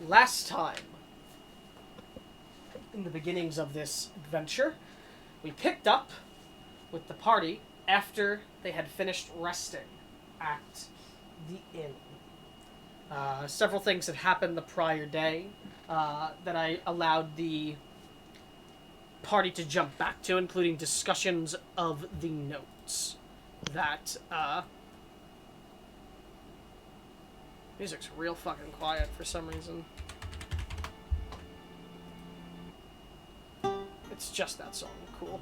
last time, in the beginnings of this adventure, we picked up with the party after they had finished resting at the inn. Several things had happened the prior day that I allowed the party to jump back to, including discussions of the notes that, music's real fucking quiet for some reason. It's just that song. Cool.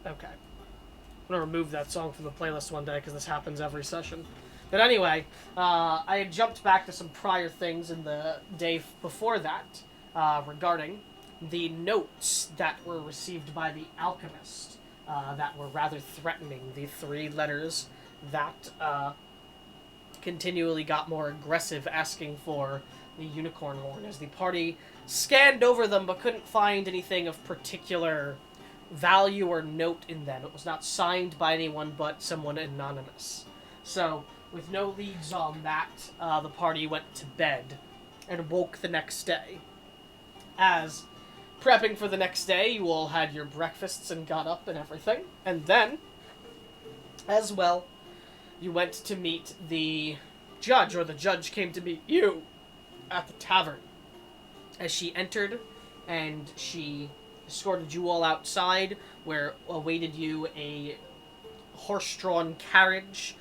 Okay. I'm gonna remove that song from the playlist one day, because this happens every session. But anyway, I had jumped back to some prior things in the day before that, regarding the notes that were received by the alchemist, that were rather threatening. The 3 letters that, continually got more aggressive, asking for the unicorn horn, as the party scanned over them but couldn't find anything of particular value or note in them. It was not signed by anyone but someone anonymous. So, with no leads on that, the party went to bed and woke the next day. As prepping for the next day, you all had your breakfasts and got up and everything. And then, as well, you went to meet the judge, or the judge came to meet you at the tavern. As she entered, and she escorted you all outside, where awaited you a horse-drawn carriage,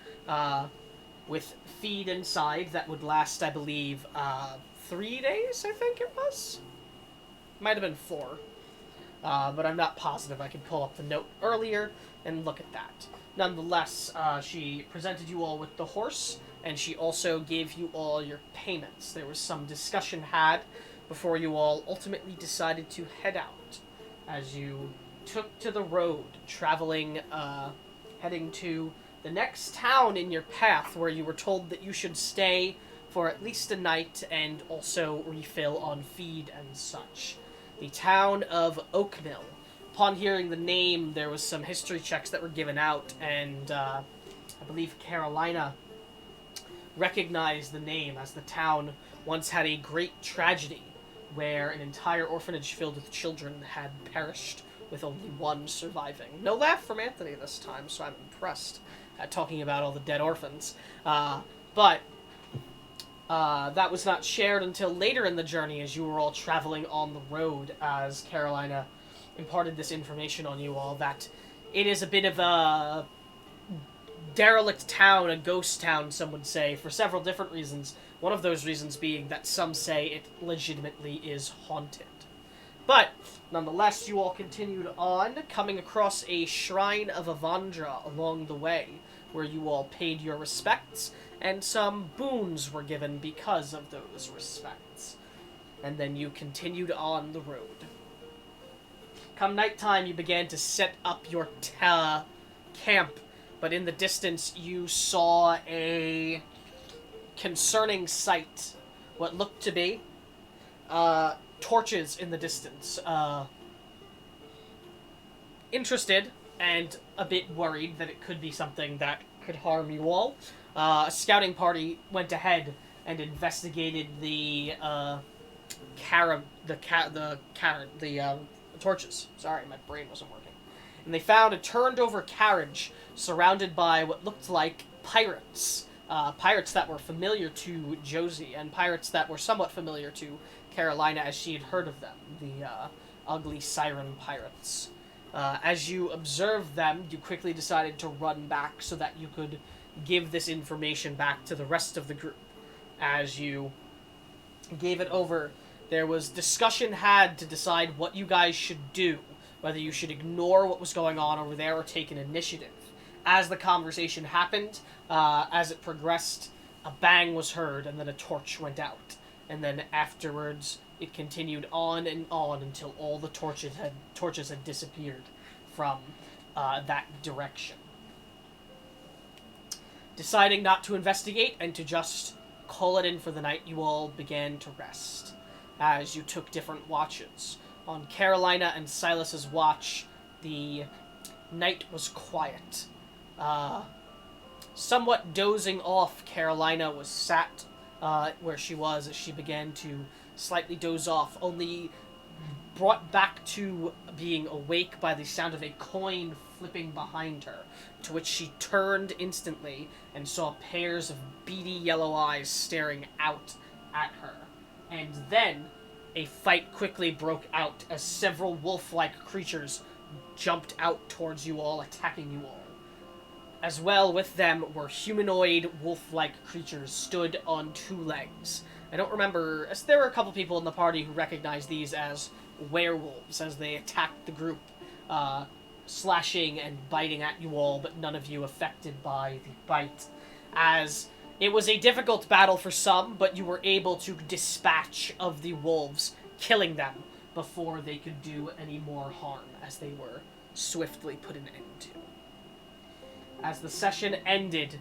with feed inside that would last, I believe, 3 days, I think it was? Might have been 4. But I'm not positive. I could pull up the note earlier and look at that. Nonetheless, she presented you all with the horse, and she also gave you all your payments. There was some discussion had before you all ultimately decided to head out, as you took to the road, traveling, heading to the next town in your path, where you were told that you should stay for at least a night and also refill on feed and such. The town of Oakmil. Upon hearing the name, there was some history checks that were given out, and I believe Carolina recognized the name, as the town once had a great tragedy where an entire orphanage filled with children had perished, with only one surviving. No laugh from Anthony this time, so I'm impressed at talking about all the dead orphans. But that was not shared until later in the journey, as you were all traveling on the road, as Carolina imparted this information on you all, that it is a bit of a derelict town, a ghost town, some would say, for several different reasons. One of those reasons being that some say it legitimately is haunted. But, nonetheless, you all continued on, coming across a shrine of Avandra along the way, where you all paid your respects, and some boons were given because of those respects. And then you continued on the road. Come nighttime, you began to set up your camp, but in the distance you saw a concerning sight. What looked to be torches in the distance. Interested and a bit worried that it could be something that could harm you all, a scouting party went ahead and investigated the torches. Sorry, my brain wasn't working. And they found a turned-over carriage surrounded by what looked like pirates. Pirates that were familiar to Josie, and pirates that were somewhat familiar to Carolina, as she had heard of them, the ugly siren pirates. As you observed them, you quickly decided to run back so that you could give this information back to the rest of the group. As you gave it over, there was discussion had to decide what you guys should do, whether you should ignore what was going on over there or take an initiative. As the conversation happened, as it progressed, a bang was heard, and then a torch went out. And then afterwards, it continued on and on until all the torches had disappeared from that direction. Deciding not to investigate and to just call it in for the night, you all began to rest, as you took different watches. On Carolina and Silas's watch, the night was quiet. Somewhat dozing off, Carolina was sat where she was as she began to slightly doze off, only brought back to being awake by the sound of a coin flipping behind her, to which she turned instantly and saw pairs of beady yellow eyes staring out at her. And then a fight quickly broke out as several wolf-like creatures jumped out towards you all, attacking you all. As well with them were humanoid wolf-like creatures stood on 2 legs. I don't remember, as there were a couple people in the party who recognized these as werewolves as they attacked the group, slashing and biting at you all, but none of you affected by the bite. As it was a difficult battle for some, but you were able to dispatch of the wolves, killing them before they could do any more harm, as they were swiftly put an end to. As the session ended,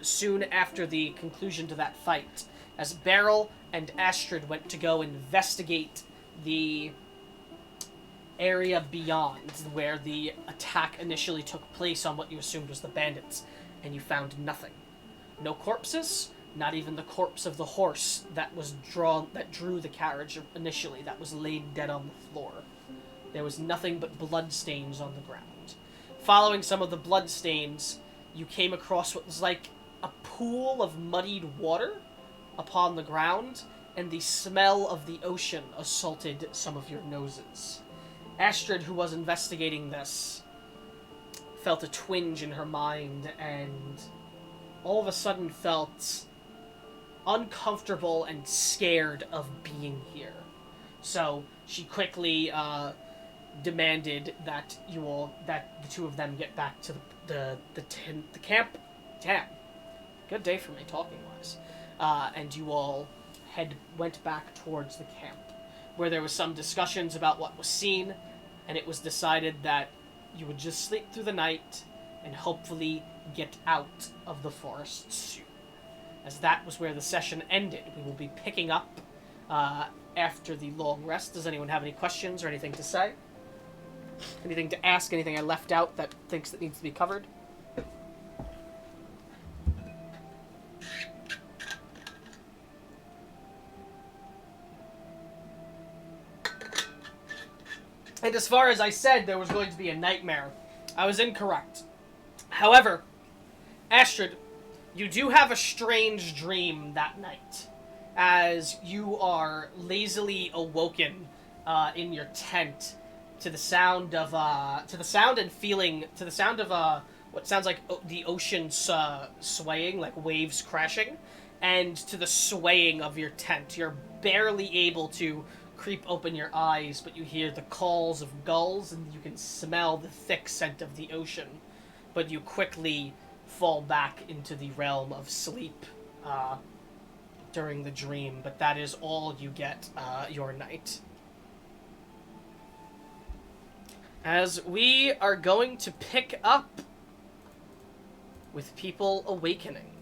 soon after the conclusion to that fight, as Beryl and Astrid went to go investigate the area beyond where the attack initially took place on what you assumed was the bandits, and you found nothing. No corpses, not even the corpse of the horse that drew the carriage initially, that was laid dead on the floor. There was nothing but bloodstains on the ground. Following some of the bloodstains, you came across what was like a pool of muddied water upon the ground, and the smell of the ocean assaulted some of your noses. Astrid, who was investigating this, felt a twinge in her mind, and all of a sudden felt uncomfortable and scared of being here. So she quickly demanded that the 2 of them get back to the camp. Damn, good day for me talking wise. And you all went back towards the camp, where there was some discussions about what was seen, and it was decided that you would just sleep through the night and hopefully get out of the forest soon. As that was where the session ended. We will be picking up after the long rest. Does anyone have any questions or anything to say? Anything to ask? Anything I left out that thinks that needs to be covered? And as far as I said there was going to be a nightmare, I was incorrect. However, Astrid, you do have a strange dream that night, as you are lazily awoken in your tent to the sound of what sounds like the ocean swaying, like waves crashing, and to the swaying of your tent. You're barely able to creep open your eyes, but you hear the calls of gulls, and you can smell the thick scent of the ocean. But you quickly fall back into the realm of sleep during the dream, but that is all you get your night. As we are going to pick up with people awakening,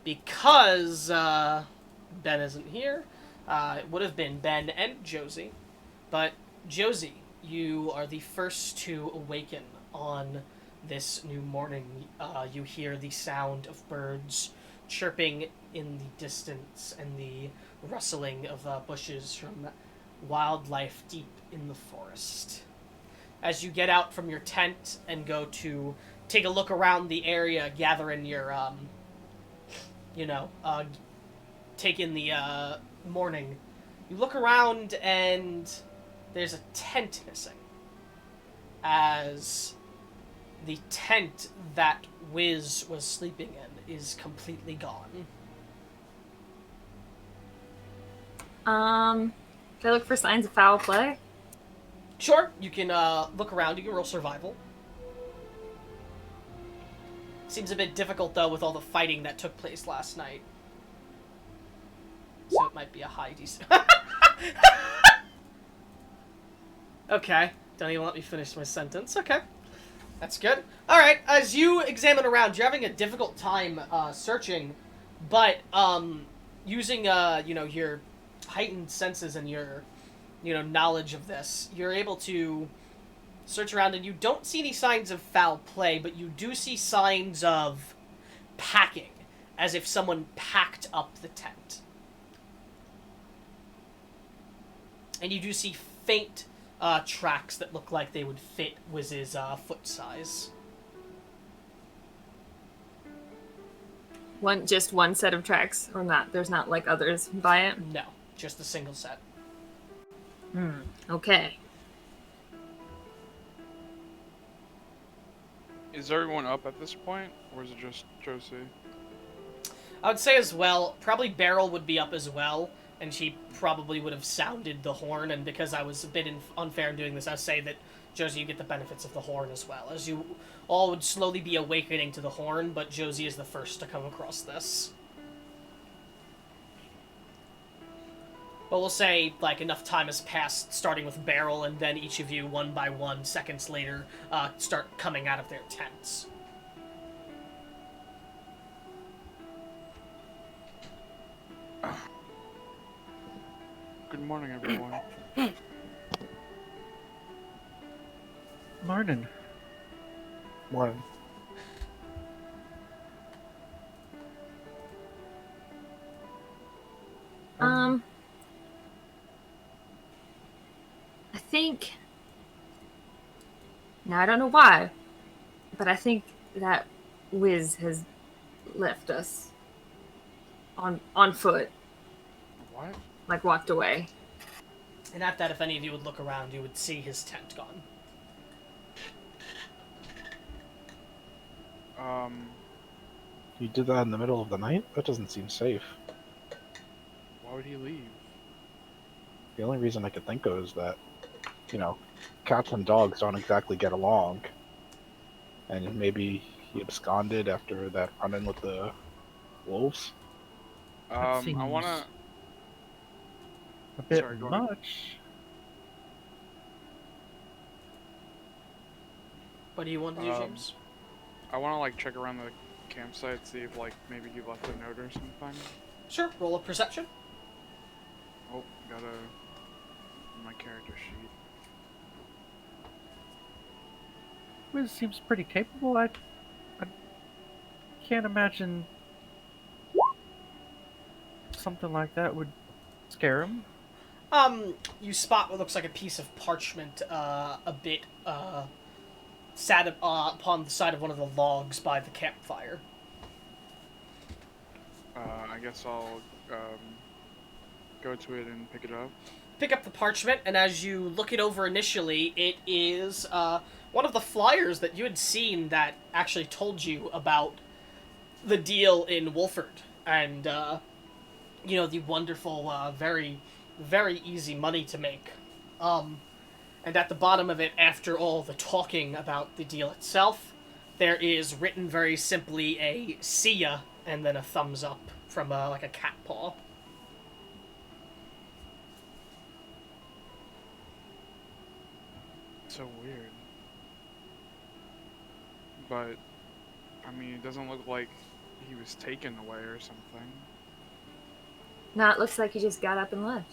because Ben isn't here, it would have been Ben and Josie, but Josie, you are the first to awaken on this new morning. You hear the sound of birds chirping in the distance and the rustling of bushes from wildlife deep in the forest. As you get out from your tent and go to take a look around the area, gather in your, take in the morning, you look around and there's a tent missing. As the tent that Wiz was sleeping in is completely gone. Can I look for signs of foul play? Sure, you can look around. You can roll survival. Seems a bit difficult, though, with all the fighting that took place last night. So it might be a high DC. Okay. Don't even let me finish my sentence. Okay. That's good. Alright, as you examine around, you're having a difficult time searching, but using, your heightened senses and your, knowledge of this, you're able to search around, and you don't see any signs of foul play, but you do see signs of packing, as if someone packed up the tent. And you do see faint tracks that look like they would fit Wiz's foot size. Just one set of tracks, or not? There's not like others by it? No, just a single set. Okay. Is everyone up at this point, or is it just Josie? I would say as well, probably Beryl would be up as well, and she probably would have sounded the horn, and because I was a bit unfair in doing this, I say that, Josie, you get the benefits of the horn as well, as you all would slowly be awakening to the horn, but Josie is the first to come across this. But we'll say, like, enough time has passed, starting with Beryl, and then each of you, one by one, seconds later, start coming out of their tents. Good morning, everyone. Morning. Morning. I think... Now, I don't know why, but I think that Wiz has left us on foot, What? like walked away. And at that, if any of you would look around, you would see his tent gone. You did that in the middle of the night? That doesn't seem safe. Why would he leave? The only reason I could think of is that, you know, cats and dogs don't exactly get along. And maybe he absconded after that run-in with the wolves. I seems wanna... A bit Sorry, go ahead. much. What do you want to do, James? I wanna, like, check around the campsite, see if, like, maybe he left a note or something. Sure, roll a perception. Oh, got my character sheet. Wiz seems pretty capable. I can't imagine something like that would scare him. You spot what looks like a piece of parchment, a bit, sat upon the side of one of the logs by the campfire. I guess I'll, go to it and pick it up. Pick up the parchment, and as you look it over initially, it is, one of the flyers that you had seen that actually told you about the deal in Wolford, and, you know, the wonderful, very, very easy money to make. And at the bottom of it, after all the talking about the deal itself, there is written very simply a "see ya" and then a thumbs up from like a cat paw. So weird. But, I mean, it doesn't look like he was taken away or something. No, it looks like he just got up and left.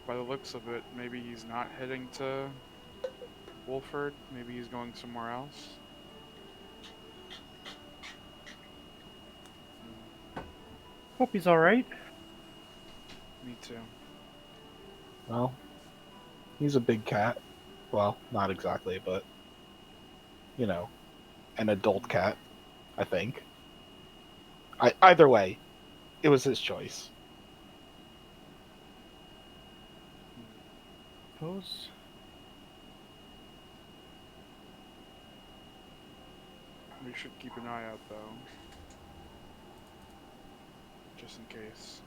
By the looks of it, maybe he's not heading to Wolford. Maybe he's going somewhere else. Hope he's alright. Me too. Well, he's a big cat. Well, not exactly, but, you know, an adult cat, I think. Either way, it was his choice. Suppose. We should keep an eye out, though. Just in case.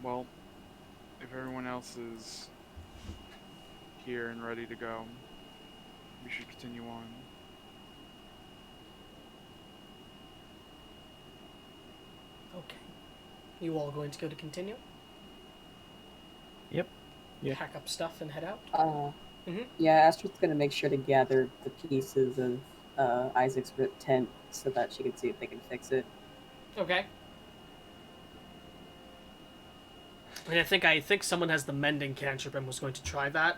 Well, if everyone else is here and ready to go, we should continue on. Okay. You all going to go to continue? Yep. Yeah. Pack up stuff and head out? Yeah, Astrid's gonna make sure to gather the pieces of Isaac's ripped tent so that she can see if they can fix it. Okay. And I think someone has the mending cantrip and was going to try that.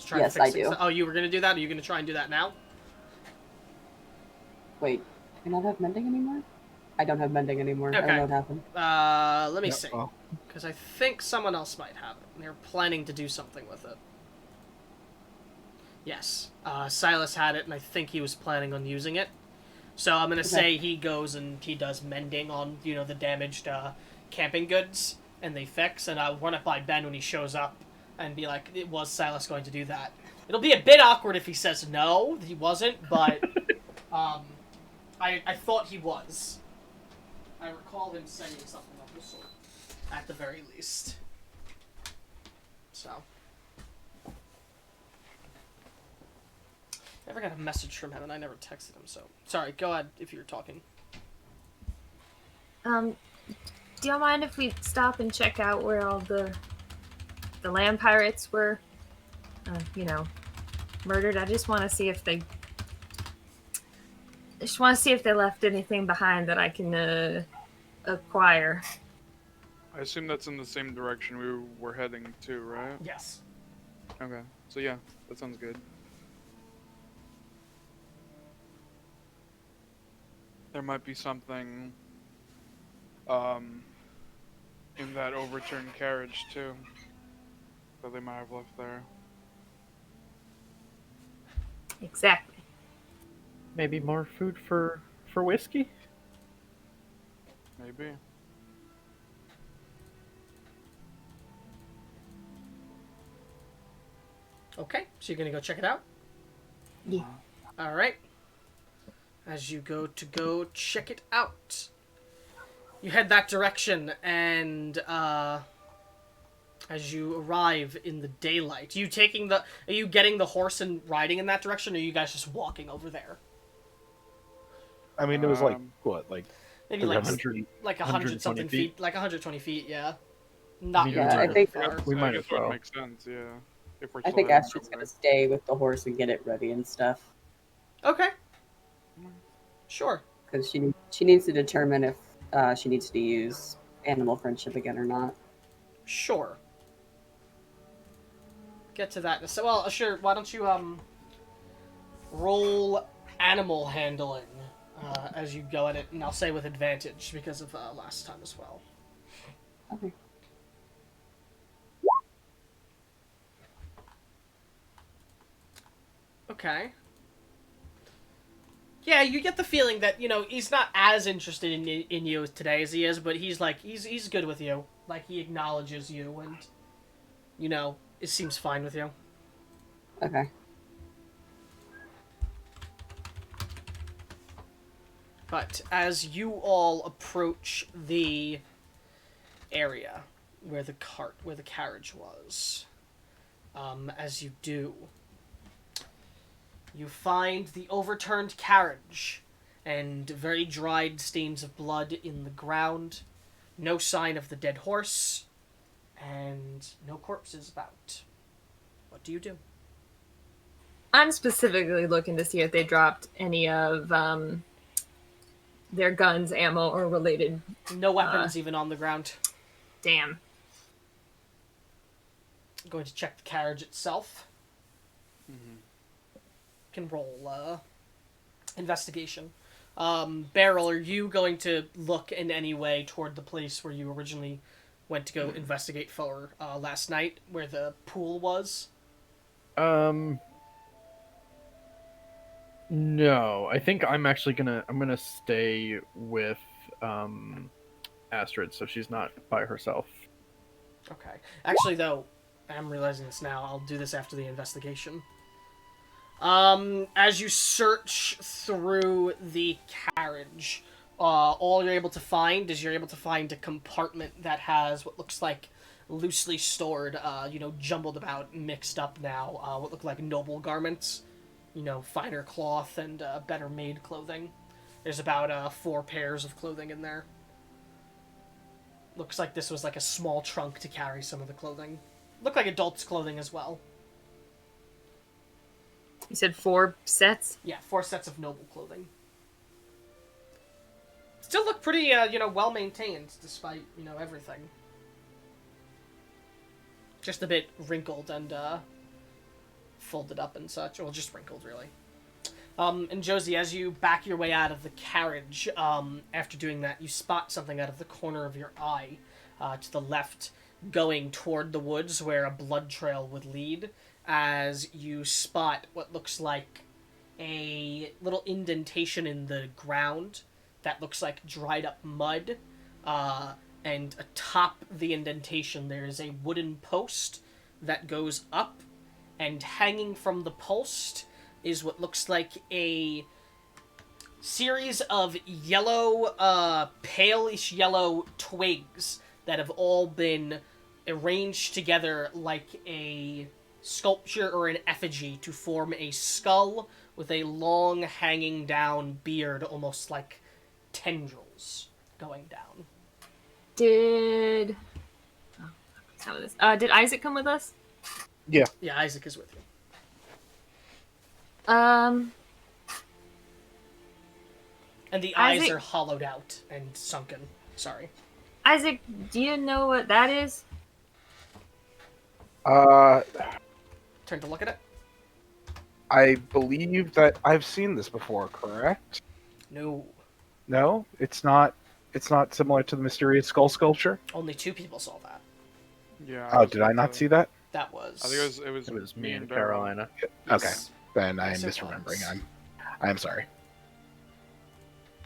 To try Yes, to fix I things. do. Oh, you were gonna do that? Are you gonna try and do that now? Wait, do I not have mending anymore? I don't have mending anymore. I don't Okay. know what happened. Let me Yep, see. well, Because I think someone else might have it. They're planning to do something with it. Yes. Silas had it, and I think he was planning on using it. So I'm gonna say he goes and he does mending on, the damaged camping goods, and they fix, and I'll run it by Ben when he shows up, and be like, was Silas going to do that? It'll be a bit awkward if he says no, he wasn't, but I thought he was. I recall him saying something of the sort, at the very least. So. Never got a message from him, and I never texted him, so... Sorry, go ahead if you're talking. Do y'all mind if we stop and check out where all the land pirates were, murdered? I just want to see if they... left anything behind that I can, acquire. I assume that's in the same direction we were heading to, right? Yes. Okay. So yeah, that sounds good. There might be something in that overturned carriage too that they might have left there. Exactly. Maybe more food for whiskey? Maybe. Okay, so you're gonna go check it out? Yeah. Alright. As you go check it out. You head that direction, and as you arrive in the daylight, are you getting the horse and riding in that direction, or are you guys just walking over there? I mean, it was like, what, Maybe like 100 100 something 120 feet, like 120 feet, yeah. Not Yeah, particularly I think- far. We might I as guess that well. makes sense. Yeah. If we're I still think heading Astrid's that way. gonna stay with the horse and get it ready and stuff. Okay. Sure. Because she needs to determine if she needs to use animal friendship again or not. Sure. Get to that. So, well, sure. Why don't you roll animal handling as you go at it, and I'll say with advantage because of last time as well. Okay. Okay. Yeah, you get the feeling that he's not as interested in you today as he is, but he's good with you. Like he acknowledges you, and it seems fine with you. Okay. But as you all approach the area where the carriage was, as you do, you find the overturned carriage and very dried stains of blood in the ground, no sign of the dead horse, and no corpses about. What do you do? I'm specifically looking to see if they dropped any of their guns, ammo, or related. No weapons even on the ground. Damn. Going to check the carriage itself. Mm-hmm. Can roll investigation. Beryl, are you going to look in any way toward the place where you originally went to go investigate for last night, where the pool was? No. I think I'm actually gonna stay with Astrid, so she's not by herself. Okay. Actually, though, I'm realizing this now. I'll do this after the investigation. As you search through the carriage, all you're able to find is a compartment that has what looks like loosely stored, jumbled about, mixed up now, what look like noble garments, finer cloth and better made clothing. There's about 4 pairs of clothing in there. Looks like this was like a small trunk to carry some of the clothing. Look like adults' clothing as well. You said 4 sets? Yeah, 4 sets of noble clothing. Still look pretty, well maintained despite, everything. Just a bit wrinkled and folded up and such. Well, just wrinkled, really. And Josie, as you back your way out of the carriage, after doing that, you spot something out of the corner of your eye to the left, going toward the woods where a blood trail would lead, as you spot what looks like a little indentation in the ground that looks like dried up mud, and atop the indentation there is a wooden post that goes up, and hanging from the post is what looks like a series of yellow, palish yellow twigs that have all been arranged together like a sculpture or an effigy to form a skull with a long hanging down beard, almost like tendrils going down. Did how this? Did Isaac come with us? Yeah, Isaac is with you. Um, And the eyes Isaac- are hollowed out and sunken. Sorry. Isaac, do you know what that is? Turn to look at it. I believe that I've seen this before, correct? No. No, it's not. It's not similar to the mysterious skull sculpture. Only 2 people saw that. Yeah. Oh, did I not see that? That was... I think It was me and Beryl. Carolina. Okay, Yes. then I am Yes, it misremembering. was. I'm sorry.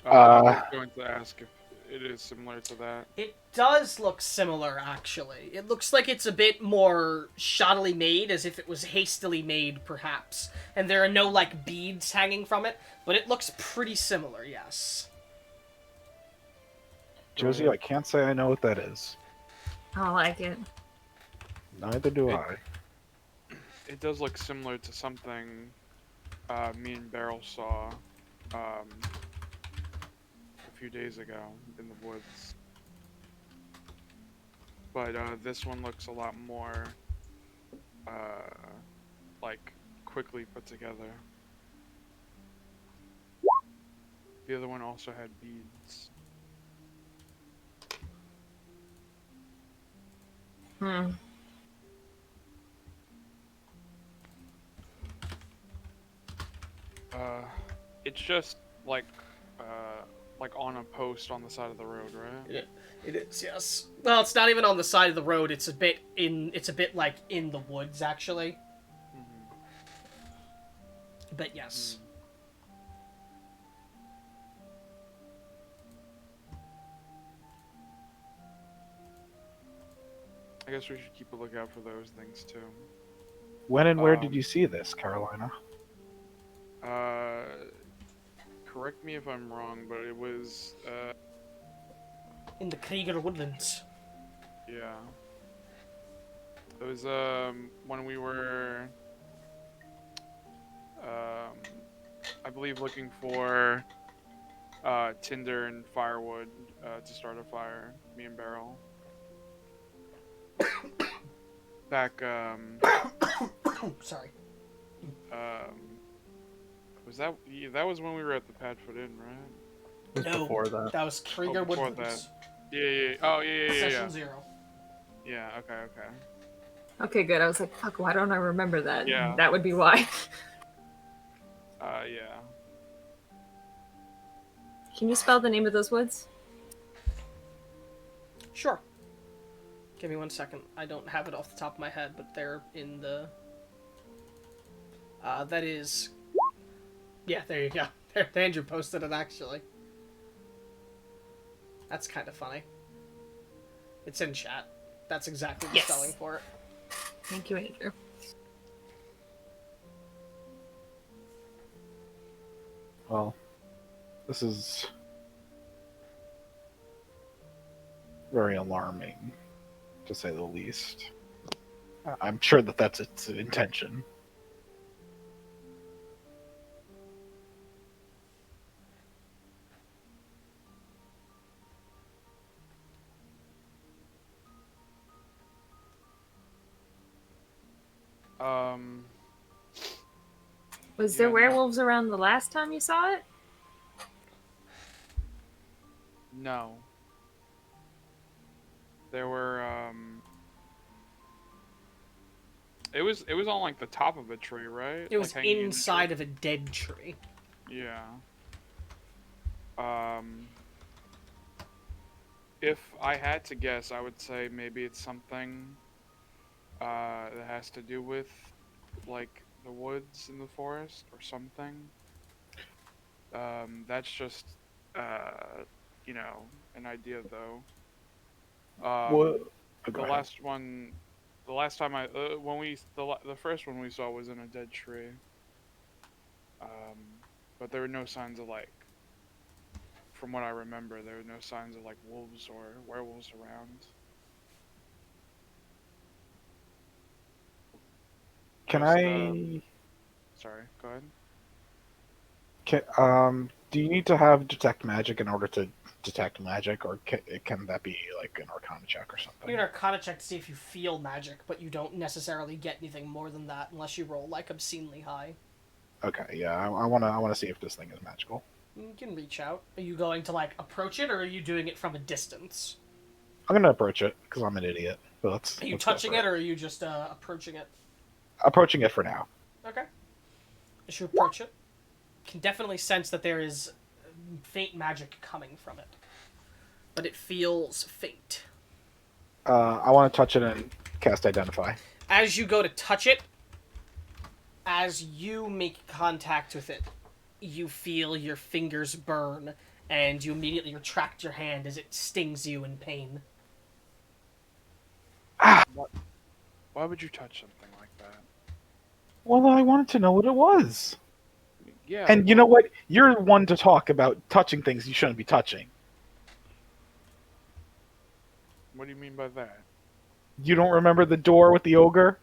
I was going to ask if it is similar to that. It does look similar, actually. It looks like it's a bit more shoddily made, as if it was hastily made, perhaps. And there are no, like, beads hanging from it, but it looks pretty similar, yes. Josie, I can't say I know what that is. I don't like it. Neither do I. It does look similar to something me and Beryl saw a few days ago in the woods. But this one looks a lot more like quickly put together. The other one also had beads. Hmm. It's just like on a post on the side of the road, right? It is, yes. Well, it's not even on the side of the road, it's a bit like in the woods, actually. Mm-hmm. But yes. I guess we should keep a lookout for those things too. When and where did you see this, Carolina? Correct me if I'm wrong, but it was In the Krieger Woodlands. yeah. It was when we were I believe looking for tinder and firewood to start a fire, me and Beryl. Back Sorry. was that that was when we were at the Padfoot Inn, right? It was No, before that. that was Krieger before Woodlands. Yeah. Oh, yeah. Session 0. Yeah, okay. Okay, good. I was like, fuck, why don't I remember that? Yeah. That would be why. Yeah. Can you spell the name of those woods? Sure. Give me 1 second. I don't have it off the top of my head, but they're in the... that is... Yeah, there you go. There, Andrew posted it, actually. That's kind of funny. It's in chat. That's exactly the Yes. spelling for it. Thank you, Andrew. Well, this is very alarming, to say the least. I'm sure that that's its intention. Was there Yeah, no. werewolves around the last time you saw it? No. There were It was on like the top of a tree, right? It was like, hanging in the inside tree? of a dead tree. Yeah. If I had to guess, I would say maybe it's something that has to do with like the woods in the forest or something. That's just you know, an idea though. What? Oh, The go ahead. last one, the last time when the first one we saw was in a dead tree. But there were no signs of like, from what I remember, there were no signs of like wolves or werewolves around. Can Just I? sorry, go ahead. Do you need to have detect magic in order to detect magic, or can that be like an Arcana check or something? You can Arcana check to see if you feel magic, but you don't necessarily get anything more than that unless you roll like obscenely high. Okay, yeah, I wanna see if this thing is magical. You can reach out. Are you going to like approach it, or are you doing it from a distance? I'm gonna approach it because I'm an idiot. But Are you let's go touching for it, or are you just approaching it? approaching it for now. Okay. As you approach it, you can definitely sense that there is faint magic coming from it, but it feels faint. I want to touch it and cast Identify. As you go to touch it, as you make contact with it, you feel your fingers burn, and you immediately retract your hand as it stings you in pain. Why would you touch something like that? Well, I wanted to know what it was. Yeah. And you know what? You're one to talk about touching things you shouldn't be touching. What do you mean by that? You don't remember the door with the ogre?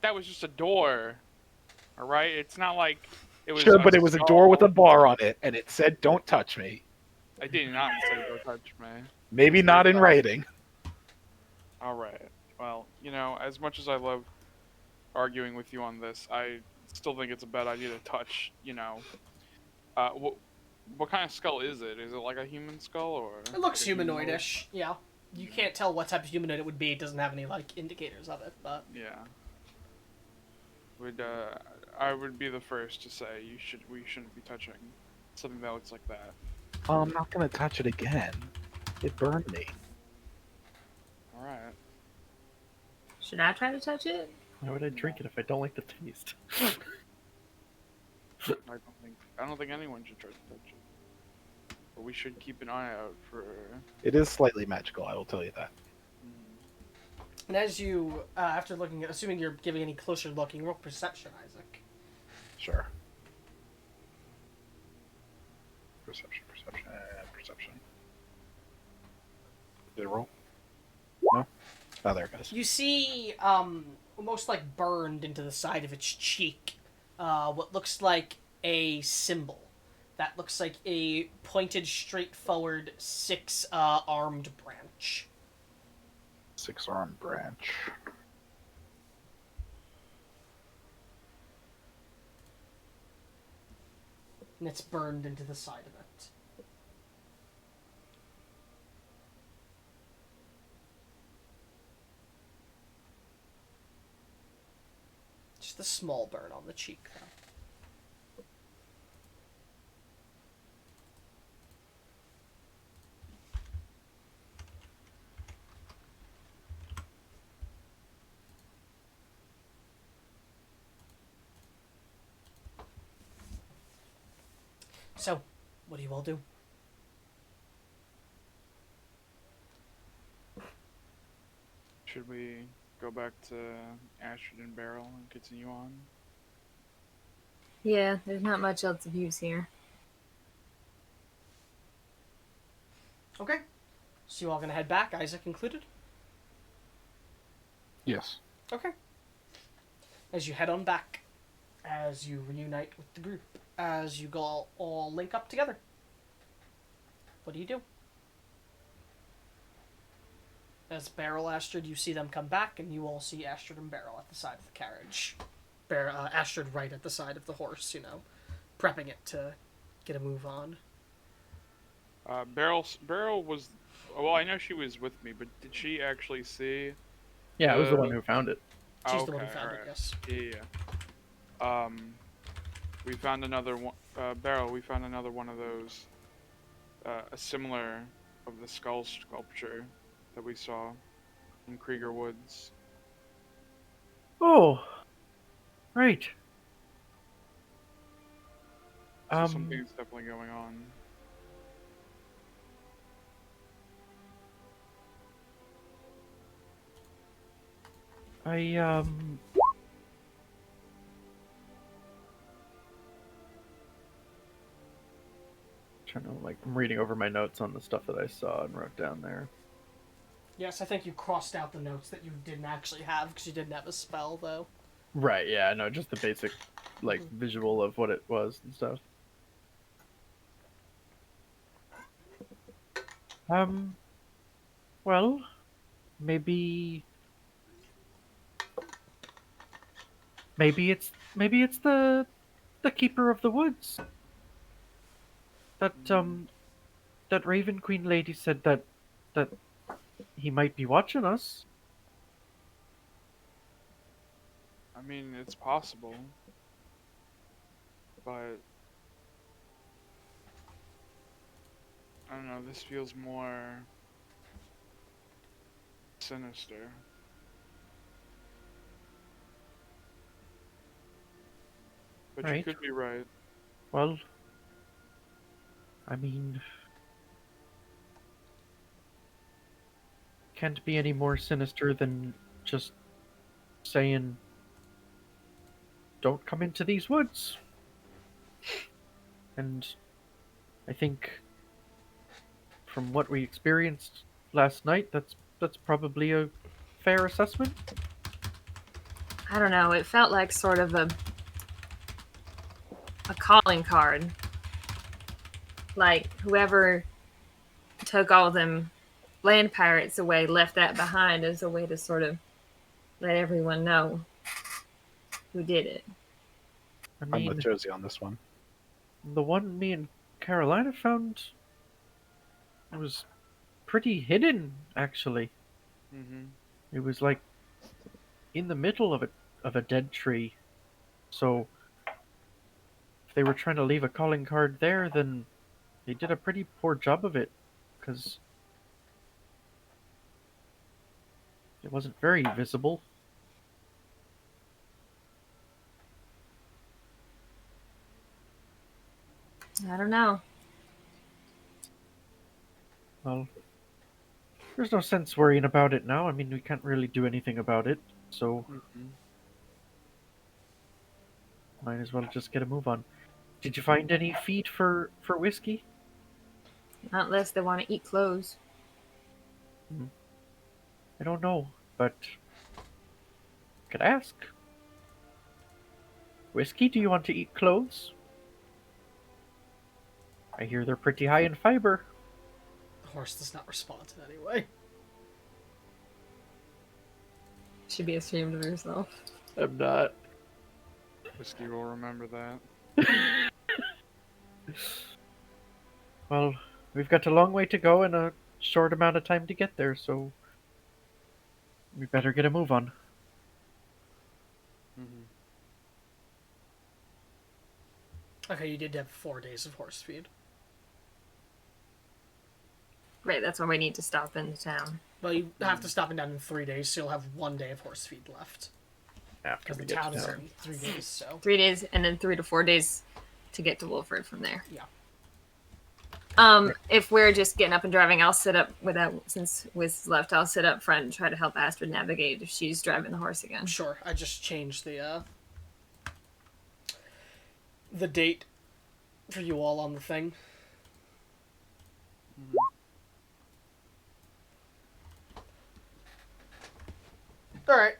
That was just a door. All right. It's not like it was. Sure, A but it was a door with a skull. bar on it, and it said, "Don't touch me." I did not say don't touch me. Maybe not in writing. All right. Well, you know, as much as I love arguing with you on this, I still think it's a bad idea to touch. You know, what kind of skull is it? Is it like a human skull or? It looks like a humanoid? humanoidish, yeah. You can't tell what type of humanoid it would be. It doesn't have any like indicators of it, but Yeah. I would be the first to say we shouldn't be touching something that looks like that. Well, I'm not gonna touch it again. It burned me. All right. Should I try to touch it? Why would I drink it if I don't like the taste? I don't think anyone should try to touch it. But we should keep an eye out for. It is slightly magical, I will tell you that. and as you after looking at, assuming you're giving any closer looking, roll perception, Isaac. Sure. Perception. Did it roll? No? Oh, there it goes. You see, almost like burned into the side of its cheek, what looks like a symbol. That looks like a pointed, straightforward, six-armed branch. Six-armed branch. And it's burned into the side of it. Just a small burn on the cheek, though. So, what do you all do? Should we go back to Astrid and Beryl and continue on? Yeah, there's not much else of use here. Okay. So you all gonna head back, Isaac included? Yes. Okay. As you head on back, as you reunite with the group, as you go all link up together, what do? As Beryl, Astrid, you see them come back, and you all see Astrid and Beryl at the side of the carriage. Astrid right at the side of the horse, you know, prepping it to get a move on. Beryl was. Well, I know she was with me, but did she actually see? Yeah, I was the one who found it. She's the one who Okay, found it, alright. yes. Yeah. We found another one. Beryl, we found another one of those. A similar of the skull sculpture that we saw in Krieger Woods. Oh, right. So something's definitely going on. I trying to I'm reading over my notes on the stuff that I saw and wrote down there. Yes, I think you crossed out the notes that you didn't actually have because you didn't have a spell, though. Right, yeah, no, just the basic visual of what it was and stuff. Well, maybe it's the keeper of the woods. That Raven Queen lady said that he might be watching us. I mean, it's possible. But I don't know, this feels more sinister. But you Right. could be right. Well, I mean, can't be any more sinister than just saying, don't come into these woods. And I think from what we experienced last night, that's probably a fair assessment. I don't know. It felt like sort of a calling card. Like whoever took all them land pirates away left that behind as a way to sort of let everyone know who did it. I I'm mean, with Josie on this one. the one me and Carolina found was pretty hidden, actually. Mm-hmm. It was like in the middle of a dead tree. So if they were trying to leave a calling card there, then they did a pretty poor job of it, because it wasn't very visible. I don't know. Well, there's no sense worrying about it now. I mean, we can't really do anything about it, so Mm-hmm. might as well just get a move on. Did you find any feed for whiskey? Not unless they want to eat clothes. I don't know, but could ask. Whiskey, do you want to eat clothes? I hear they're pretty high in fiber. The horse does not respond in any way. Should be ashamed of yourself. I'm not. Whiskey will remember that. Well, we've got a long way to go and a short amount of time to get there, so we better get a move on. Mm-hmm. Okay, you did have 4 days of horse feed. Right, that's why we need to stop in the town. Well, you have to stop and down in 3 days, so you'll have 1 day of horse feed left. After Because we the get town to is town. in 3 days, so. 3 days and then 3 to 4 days to get to Wolford from there. Yeah. If we're just getting up and driving, I'll sit up since Wiz left, I'll sit up front and try to help Astrid navigate if she's driving the horse again. Sure, I just changed the date for you all on the thing. Mm-hmm. Alright.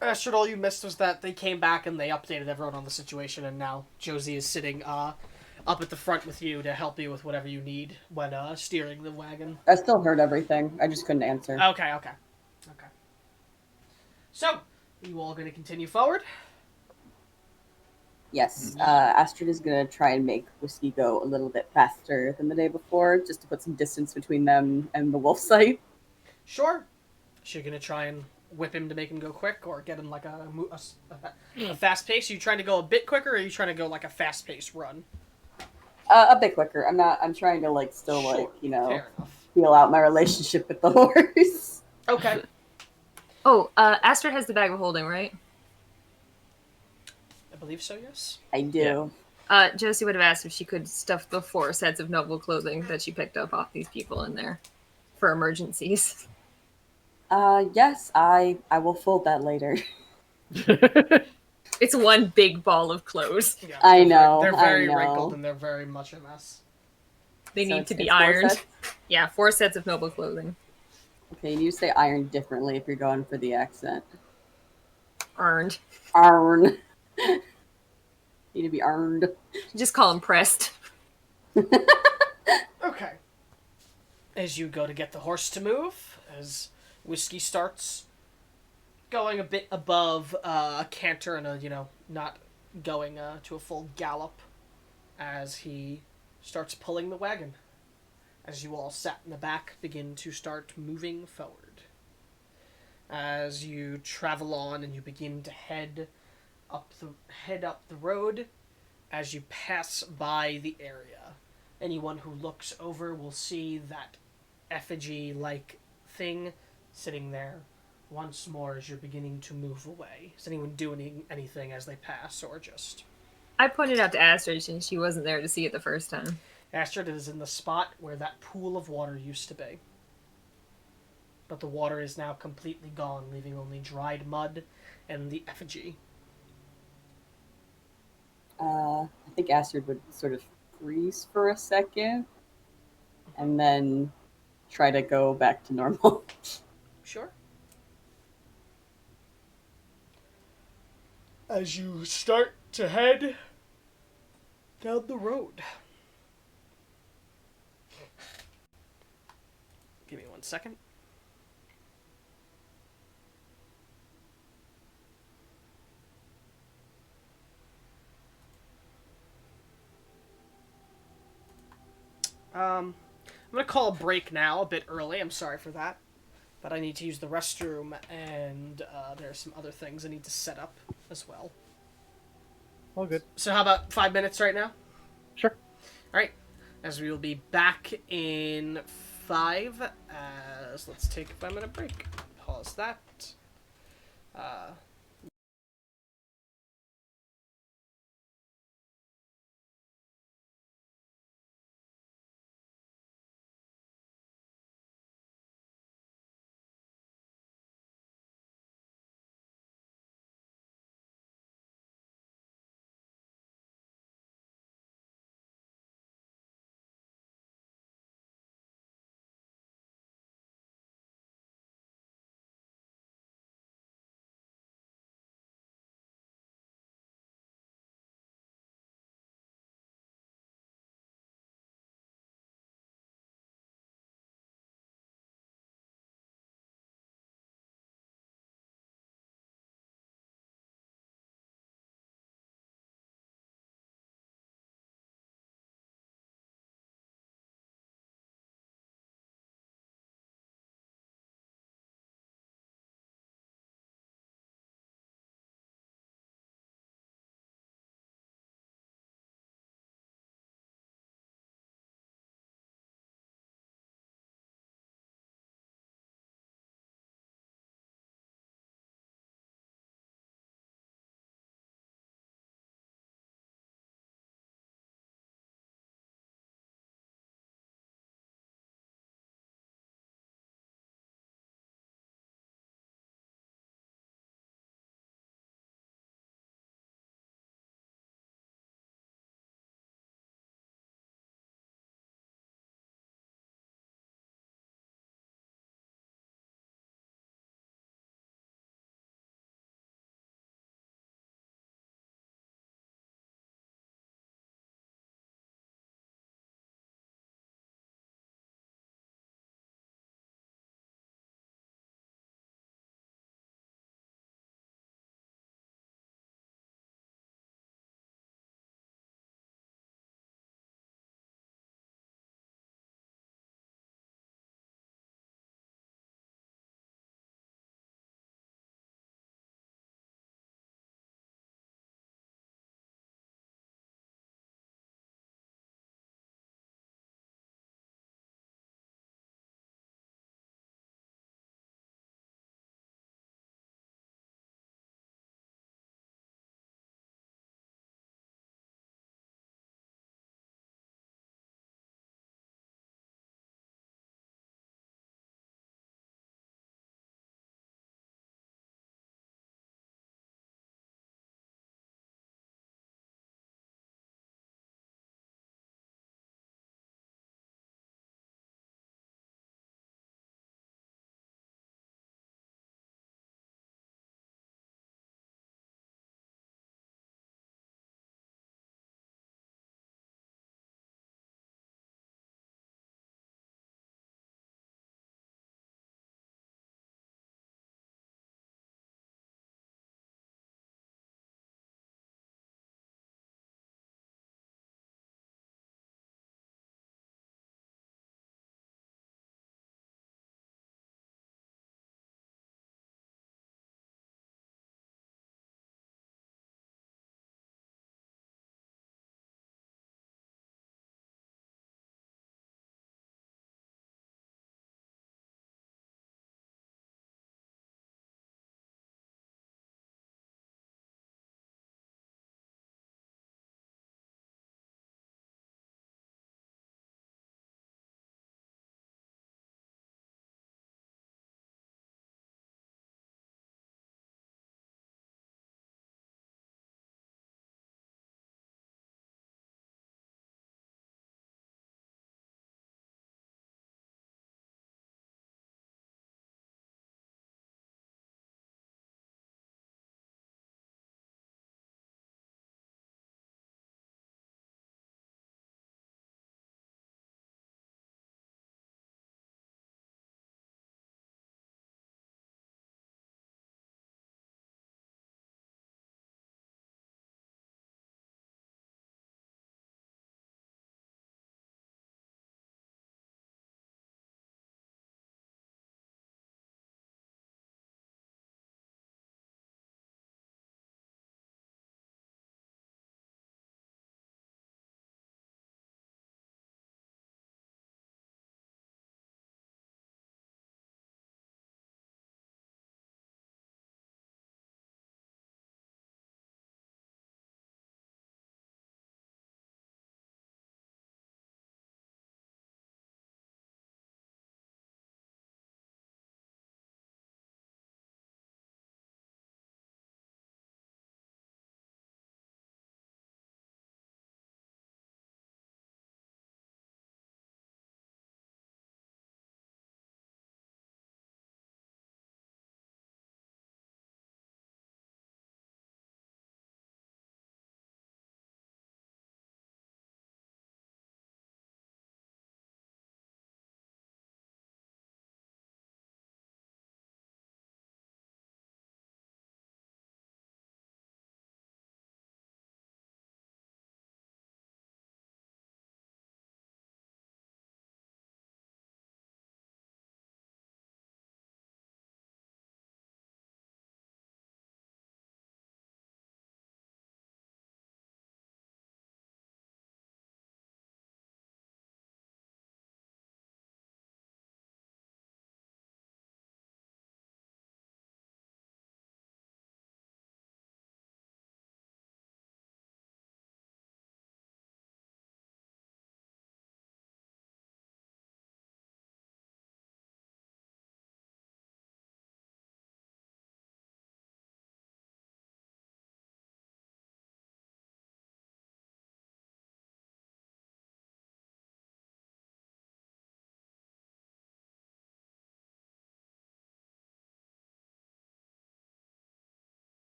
Astrid, all you missed was that they came back and they updated everyone on the situation, and now Josie is sitting up at the front with you to help you with whatever you need when steering the wagon. I still heard everything. I just couldn't answer. Okay. So, you all going to continue forward? Yes, Astrid is going to try and make Whiskey go a little bit faster than the day before, just to put some distance between them and the wolf site. Sure. She's going to try and whip him to make him go quick, or get him like a fast pace? Are you trying to go a bit quicker, or are you trying to go like a fast paced run? A bit quicker. I'm trying to like still Sure, fair enough. feel out my relationship with the horse. Okay. Oh, Astrid has the bag of holding, right? I believe so, yes. I do. Josie would have asked if she could stuff the 4 sets of noble clothing that she picked up off these people in there for emergencies. Yes, I will fold that later. It's one big ball of clothes. Yeah, I they're know. They're very I know. wrinkled and they're very much a mess. They So need to be it's 4 ironed. sets? Yeah, 4 sets of noble clothing. Okay, and you say iron differently if you're going for the accent. Earned. Iron. Need to be earned. Just call them pressed. Okay. As you go to get the horse to move, as Whiskey starts going a bit above a canter and not going to a full gallop, as he starts pulling the wagon. As you all sat in the back, begin to start moving forward. As you travel on and you begin to head up the road, as you pass by the area, anyone who looks over will see that effigy-like thing sitting there once more as you're beginning to move away. Is anyone doing anything as they pass, or just... I pointed out to Astrid since she wasn't there to see it the first time. Astrid is in the spot where that pool of water used to be. But the water is now completely gone, leaving only dried mud and the effigy. I think Astrid would sort of freeze for a second and then try to go back to normal. Sure. As you start to head down the road. Give me 1 second. I'm going to call a break now, a bit early. I'm sorry for that. But I need to use the restroom, and there are some other things I need to set up as well. All good. So how about 5 minutes right now? Sure. All right. As we will be back in 5, as let's take a 5-minute break. Pause that.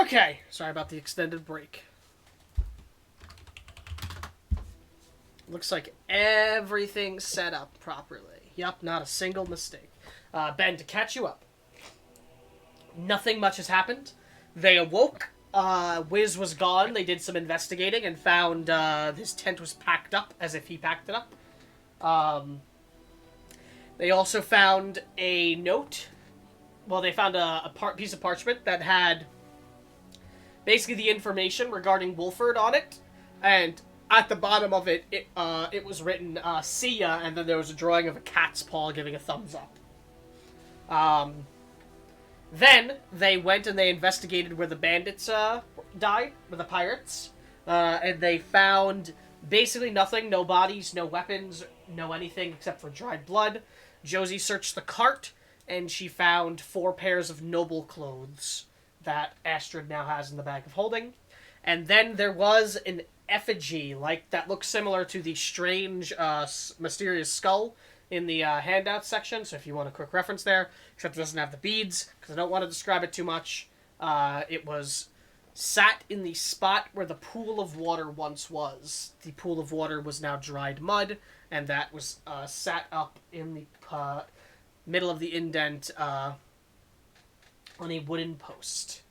Okay, sorry about the extended break. Looks like everything's set up properly. Yup, not a single mistake. Ben, to catch you up, nothing much has happened. They awoke. Wiz was gone. They did some investigating and found his tent was packed up as if he packed it up. They also found a note. Well, they found a piece of parchment that had basically the information regarding Wolford on it, and at the bottom of it, it was written, see ya, and then there was a drawing of a cat's paw giving a thumbs up. Then they went and they investigated where the bandits died, where the pirates, and they found basically nothing, no bodies, no weapons, no anything except for dried blood. Josie searched the cart, and she found 4 pairs of noble clothes that Astrid now has in the bag of holding. And then there was an effigy, like, that looks similar to the strange, mysterious skull in the handout section, so if you want a quick reference there, except it doesn't have the beads, because I don't want to describe it too much. It was sat in the spot where the pool of water once was. The pool of water was now dried mud, and that was sat up in the middle of the indent on a wooden post.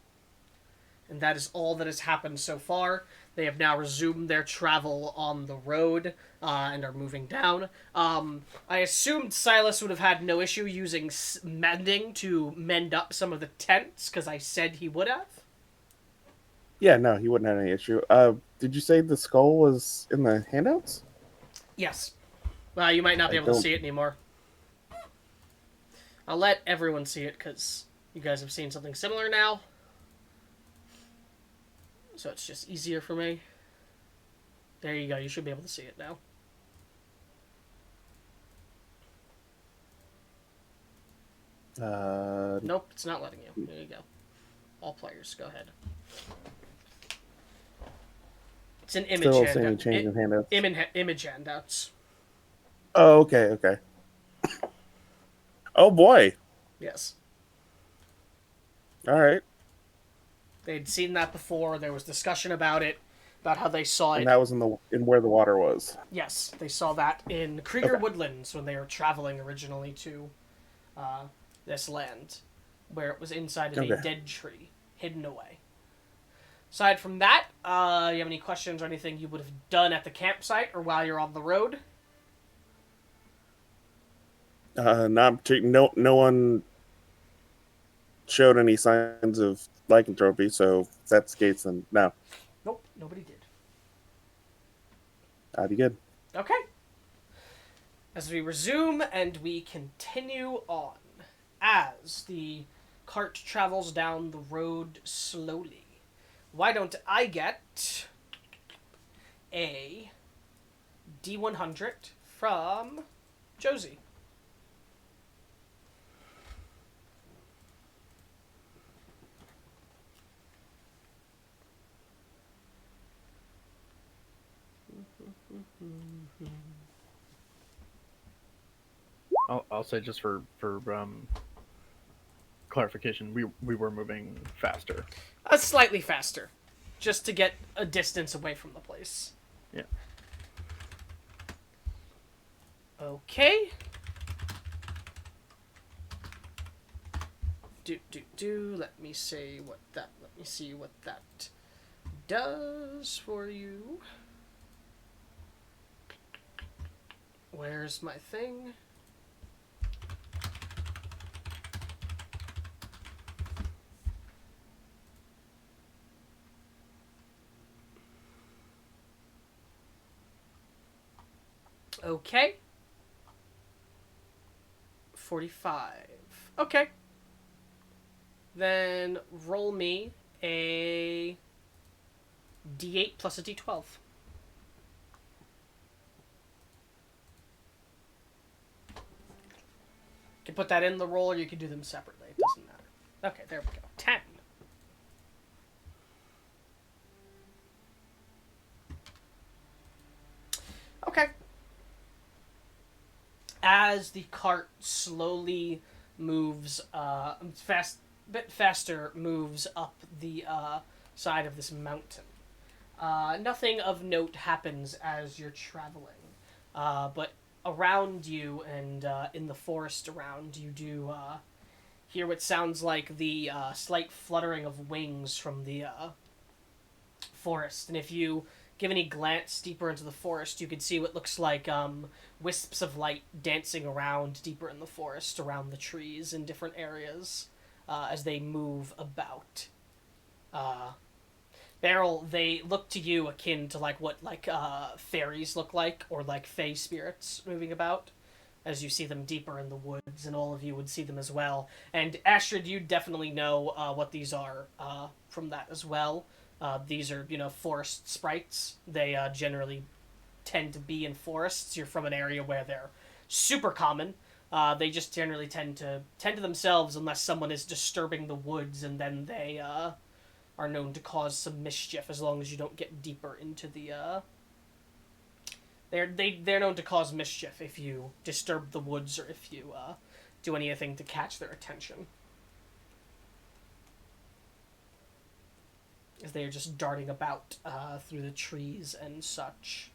And that is all that has happened so far. They have now resumed their travel on the road and are moving down. I assumed Silas would have had no issue using mending to mend up some of the tents, because I said he would have. Yeah, no, he wouldn't have any issue. Did you say the skull was in the handouts? Yes. Well, you might not be able to see it anymore. I'll let everyone see it, because you guys have seen something similar now. So it's just easier for me. There you go. You should be able to see it now. Nope, it's not letting you. There you go. All players, go ahead. It's an image Still handout. change in handouts. Image handouts. Oh, okay. Oh boy. Yes. All right. They'd seen that before. There was discussion about it, about how they saw it. And that was in where the water was. Yes, they saw that in Krieger Okay. Woodlands when they were traveling originally to this land, where it was inside of a dead tree, hidden away. Aside from that, you have any questions or anything you would have done at the campsite or while you're on the road? No one showed any signs of lycanthropy, so if that's the case, then no. Nope, nobody did. That'd be good. Okay. As we resume and we continue on, as the cart travels down the road slowly, why don't I get a D100 from Josie? I'll say just for clarification, we were moving faster. Slightly faster, just to get a distance away from the place. Yeah. Okay. Let me see what that does for you. Where's my thing? Okay. 45. Okay. Then roll me a D8 plus a D12. You can put that in the roll or you can do them separately. It doesn't matter. Okay, there we go. 10. Okay. As the cart slowly moves bit faster moves up the side of this mountain. Nothing of note happens as you're traveling, but around you and in the forest around you do hear what sounds like the slight fluttering of wings from the forest. And if you give any glance deeper into the forest, you can see what looks like wisps of light dancing around deeper in the forest, around the trees in different areas as they move about. Beryl, they look to you akin to like what fairies look like, or like fey spirits moving about, as you see them deeper in the woods, and all of you would see them as well. And Astrid, you definitely know what these are from that as well. These are, forest sprites. They generally tend to be in forests. You're from an area where they're super common. They just generally tend to themselves unless someone is disturbing the woods, and then they are known to cause some mischief as long as you don't get deeper into the they're known to cause mischief if you disturb the woods or if you do anything to catch their attention. As they are just darting about through the trees and such.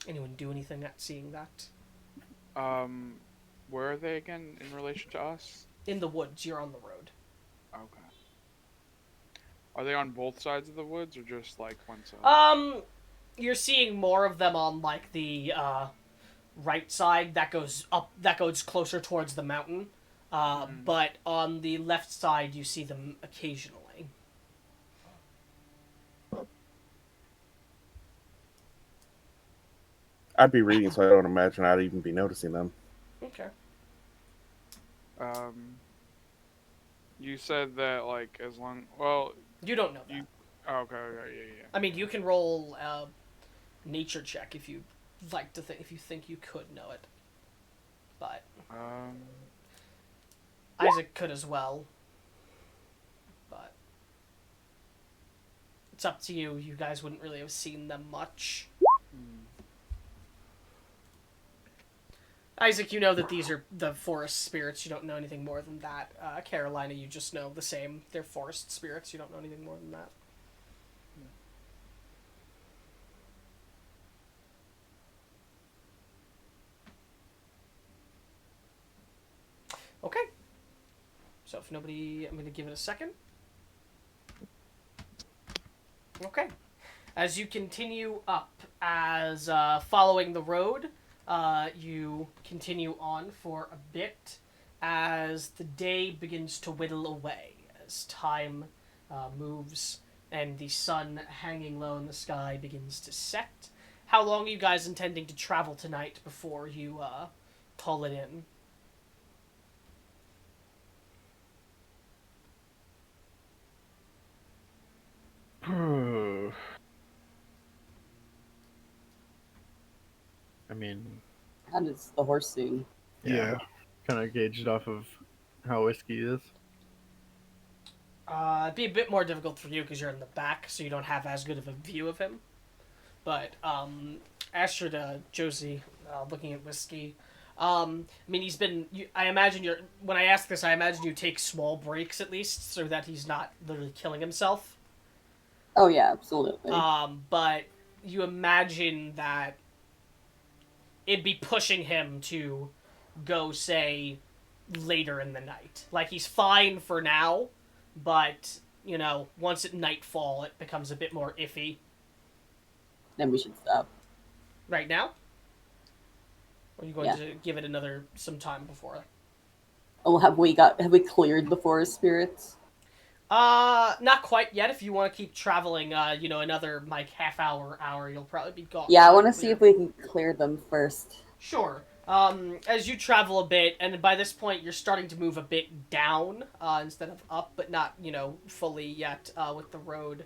Anyone do anything at seeing that? Where are they again in relation to us? In the woods, you're on the road. Okay. Are they on both sides of the woods or just like one side? You're seeing more of them on like the right side that goes closer towards the mountain. But on the left side you see them occasionally. I'd be reading, so I don't imagine I'd even be noticing them. Okay. You said that like as long you don't know that. Okay, yeah. I mean, you can roll a nature check if you like to if you think you could know it. But Isaac could as well. But it's up to you. You guys wouldn't really have seen them much. Isaac, you know that these are the forest spirits. You don't know anything more than that. Carolina, you just know the same. They're forest spirits. You don't know anything more than that. Okay. So if nobody... I'm going to give it a second. Okay. As you continue up, as following the road... you continue on for a bit as the day begins to whittle away, as time moves and the sun hanging low in the sky begins to set. How long are you guys intending to travel tonight before you call it in? I mean, How does the horse sing? Yeah. kind of gauged off of how whiskey is. It'd be a bit more difficult for you because you're in the back, so you don't have as good of a view of him. But Astrid, Josie, looking at whiskey. I mean, he's been. I imagine when I ask this, I imagine you take small breaks at least, so that he's not literally killing himself. Oh yeah, absolutely. But you imagine that it'd be pushing him to go, say, later in the night. Like, he's fine for now, but, once at nightfall, it becomes a bit more iffy. Then we should stop. Right now? Or are you going to give it some time before? Oh, have we cleared the forest spirits? Not quite yet. If you want to keep traveling, another, half hour, you'll probably be gone. Yeah, I want to see if we can clear them first. Sure. As you travel a bit, and by this point you're starting to move a bit down, instead of up, but not, fully yet, with the road.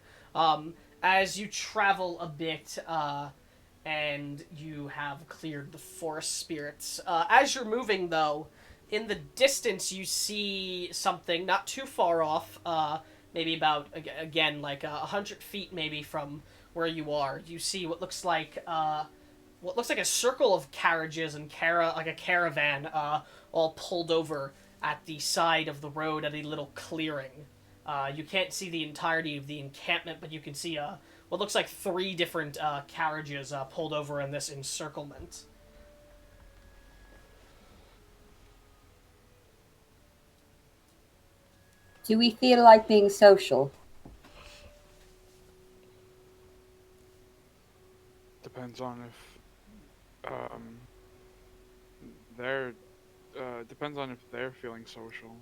As you travel a bit, and you have cleared the forest spirits, as you're moving, though, in the distance you see something not too far off, maybe about again like 100 feet maybe from where you are. You see what looks like a circle of carriages and like a caravan, all pulled over at the side of the road at a little clearing. You can't see the entirety of the encampment, but you can see what looks like 3 different carriages pulled over in this encirclement. Do we feel like being social? Depends on if they're depends on if they're feeling social.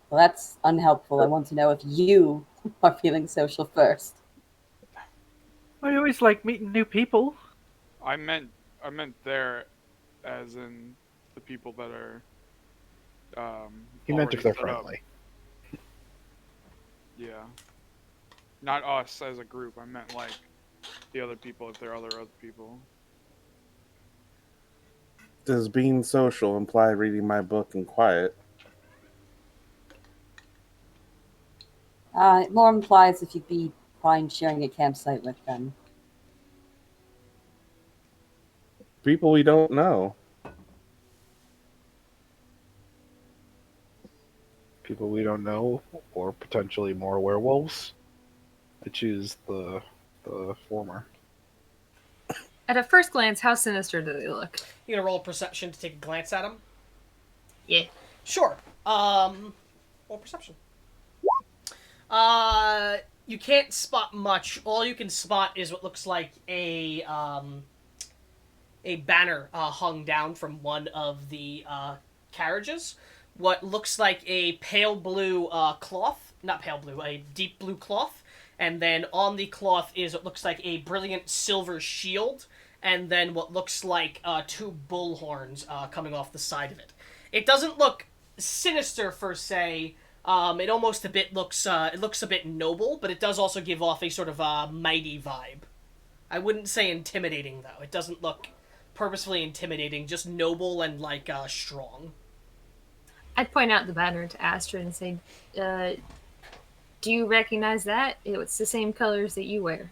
Well, that's unhelpful. I want to know if you are feeling social first. I always like meeting new people. I meant there, as in the people that are. He meant if already they're set up. friendly. Yeah. Not us as a group. I meant like the other people if there are other people. Does being social imply reading my book in quiet? It more implies if you'd be fine sharing a campsite with them. People we don't know. People we don't know, or potentially more werewolves. I choose the former. At a first glance, how sinister do they look? You gonna roll a perception to take a glance at them? Yeah. Sure. Roll perception. You can't spot much. All you can spot is what looks like a banner hung down from one of the carriages. What looks like a pale blue cloth, not pale blue, a deep blue cloth, and then on the cloth is what looks like a brilliant silver shield, and then what looks like 2 bull horns coming off the side of it. It doesn't look sinister per se. It almost looks a bit noble, but it does also give off a sort of mighty vibe. I wouldn't say intimidating though. It doesn't look purposefully intimidating, just noble and like strong. I'd point out the banner to Astrid and say, do you recognize that? It's the same colors that you wear.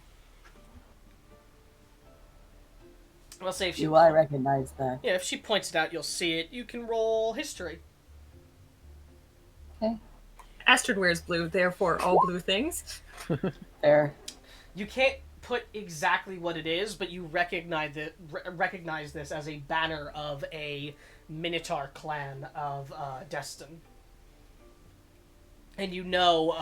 I'll say if she... Do I recognize that? Yeah, if she points it out, you'll see it. You can roll history. Okay. Astrid wears blue, therefore all blue things. Fair. You can't put exactly what it is, but you recognize this as a banner of a Minotaur clan of Destin. And you know,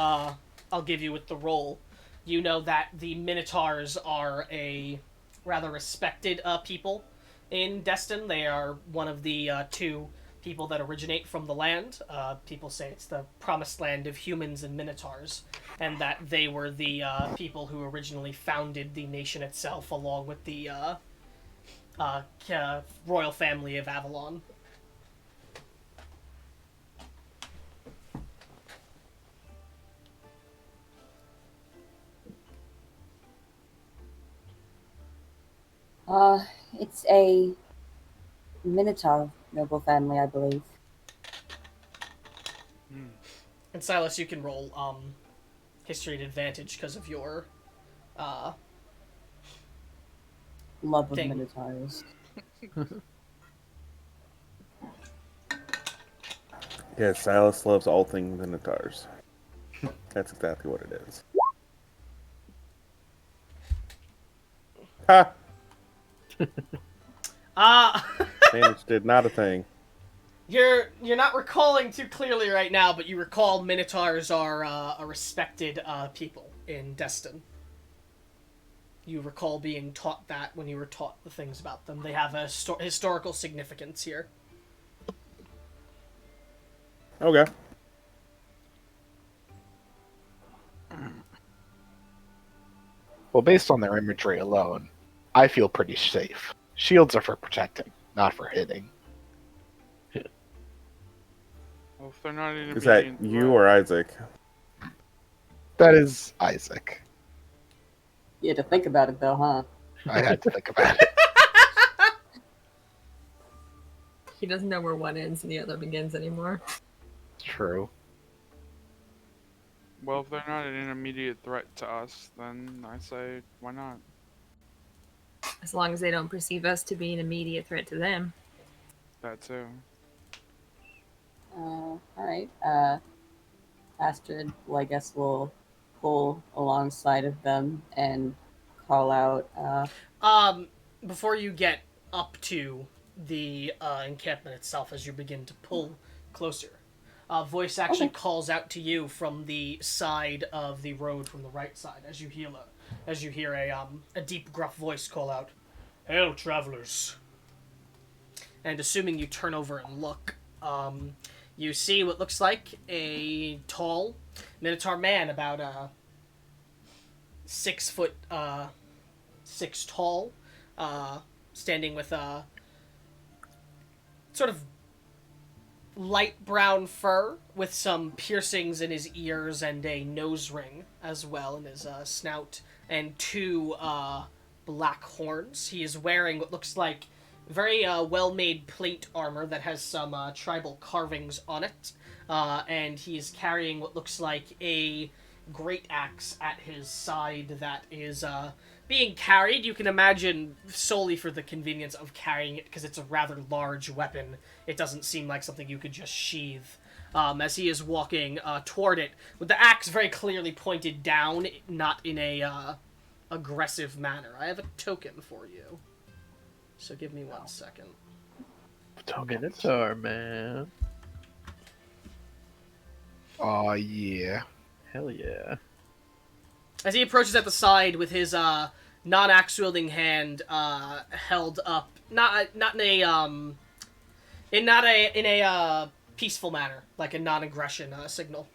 I'll give you with the roll, you know that the Minotaurs are a rather respected people in Destin. They are one of the 2 people that originate from the land. People say it's the promised land of humans and Minotaurs, and that they were the people who originally founded the nation itself, along with the royal family of Avalon. It's a Minotaur noble family, I believe. And Silas, you can roll history at advantage because of your Love of Dang. Minotaurs. Yeah, Silas loves all things Minotaurs. That's exactly what it is. Ha! Managed did not a thing. You're not recalling too clearly right now, but you recall Minotaurs are a respected people in Destin. You recall being taught that when you were taught the things about them. They have a historical significance here. Okay. Well, based on their imagery alone, I feel pretty safe. Shields are for protecting, not for hitting. Well, if they're not in Is that you or Isaac? That is Isaac. You had to think about it, though, huh? I had to think about it. He doesn't know where one ends and the other begins anymore. True. Well, if they're not an immediate threat to us, then I say, why not? As long as they don't perceive us to be an immediate threat to them. That too. All right. Astrid, well, I guess will pull alongside of them and call out. Before you get up to the encampment itself, as you begin to pull closer, a voice actually Okay. calls out to you from the side of the road, from the right side, as you hear a deep, gruff voice call out, "Hail, travelers!" And assuming you turn over and look, you see what looks like a tall Minotaur man, about 6'6" tall, standing with a sort of light brown fur with some piercings in his ears and a nose ring as well in his snout, and two black horns. He is wearing what looks like very well-made plate armor that has some tribal carvings on it, and he is carrying what looks like a great axe at his side that is being carried. You can imagine solely for the convenience of carrying it, because it's a rather large weapon. It doesn't seem like something you could just sheath. As he is walking toward it, with the axe very clearly pointed down, not in a aggressive manner. I have a token for you, so give me 1 second. Minotaur, man. Oh, yeah. Hell yeah. As he approaches at the side with his non-axe wielding hand held up, not in a peaceful manner, like a non-aggression signal.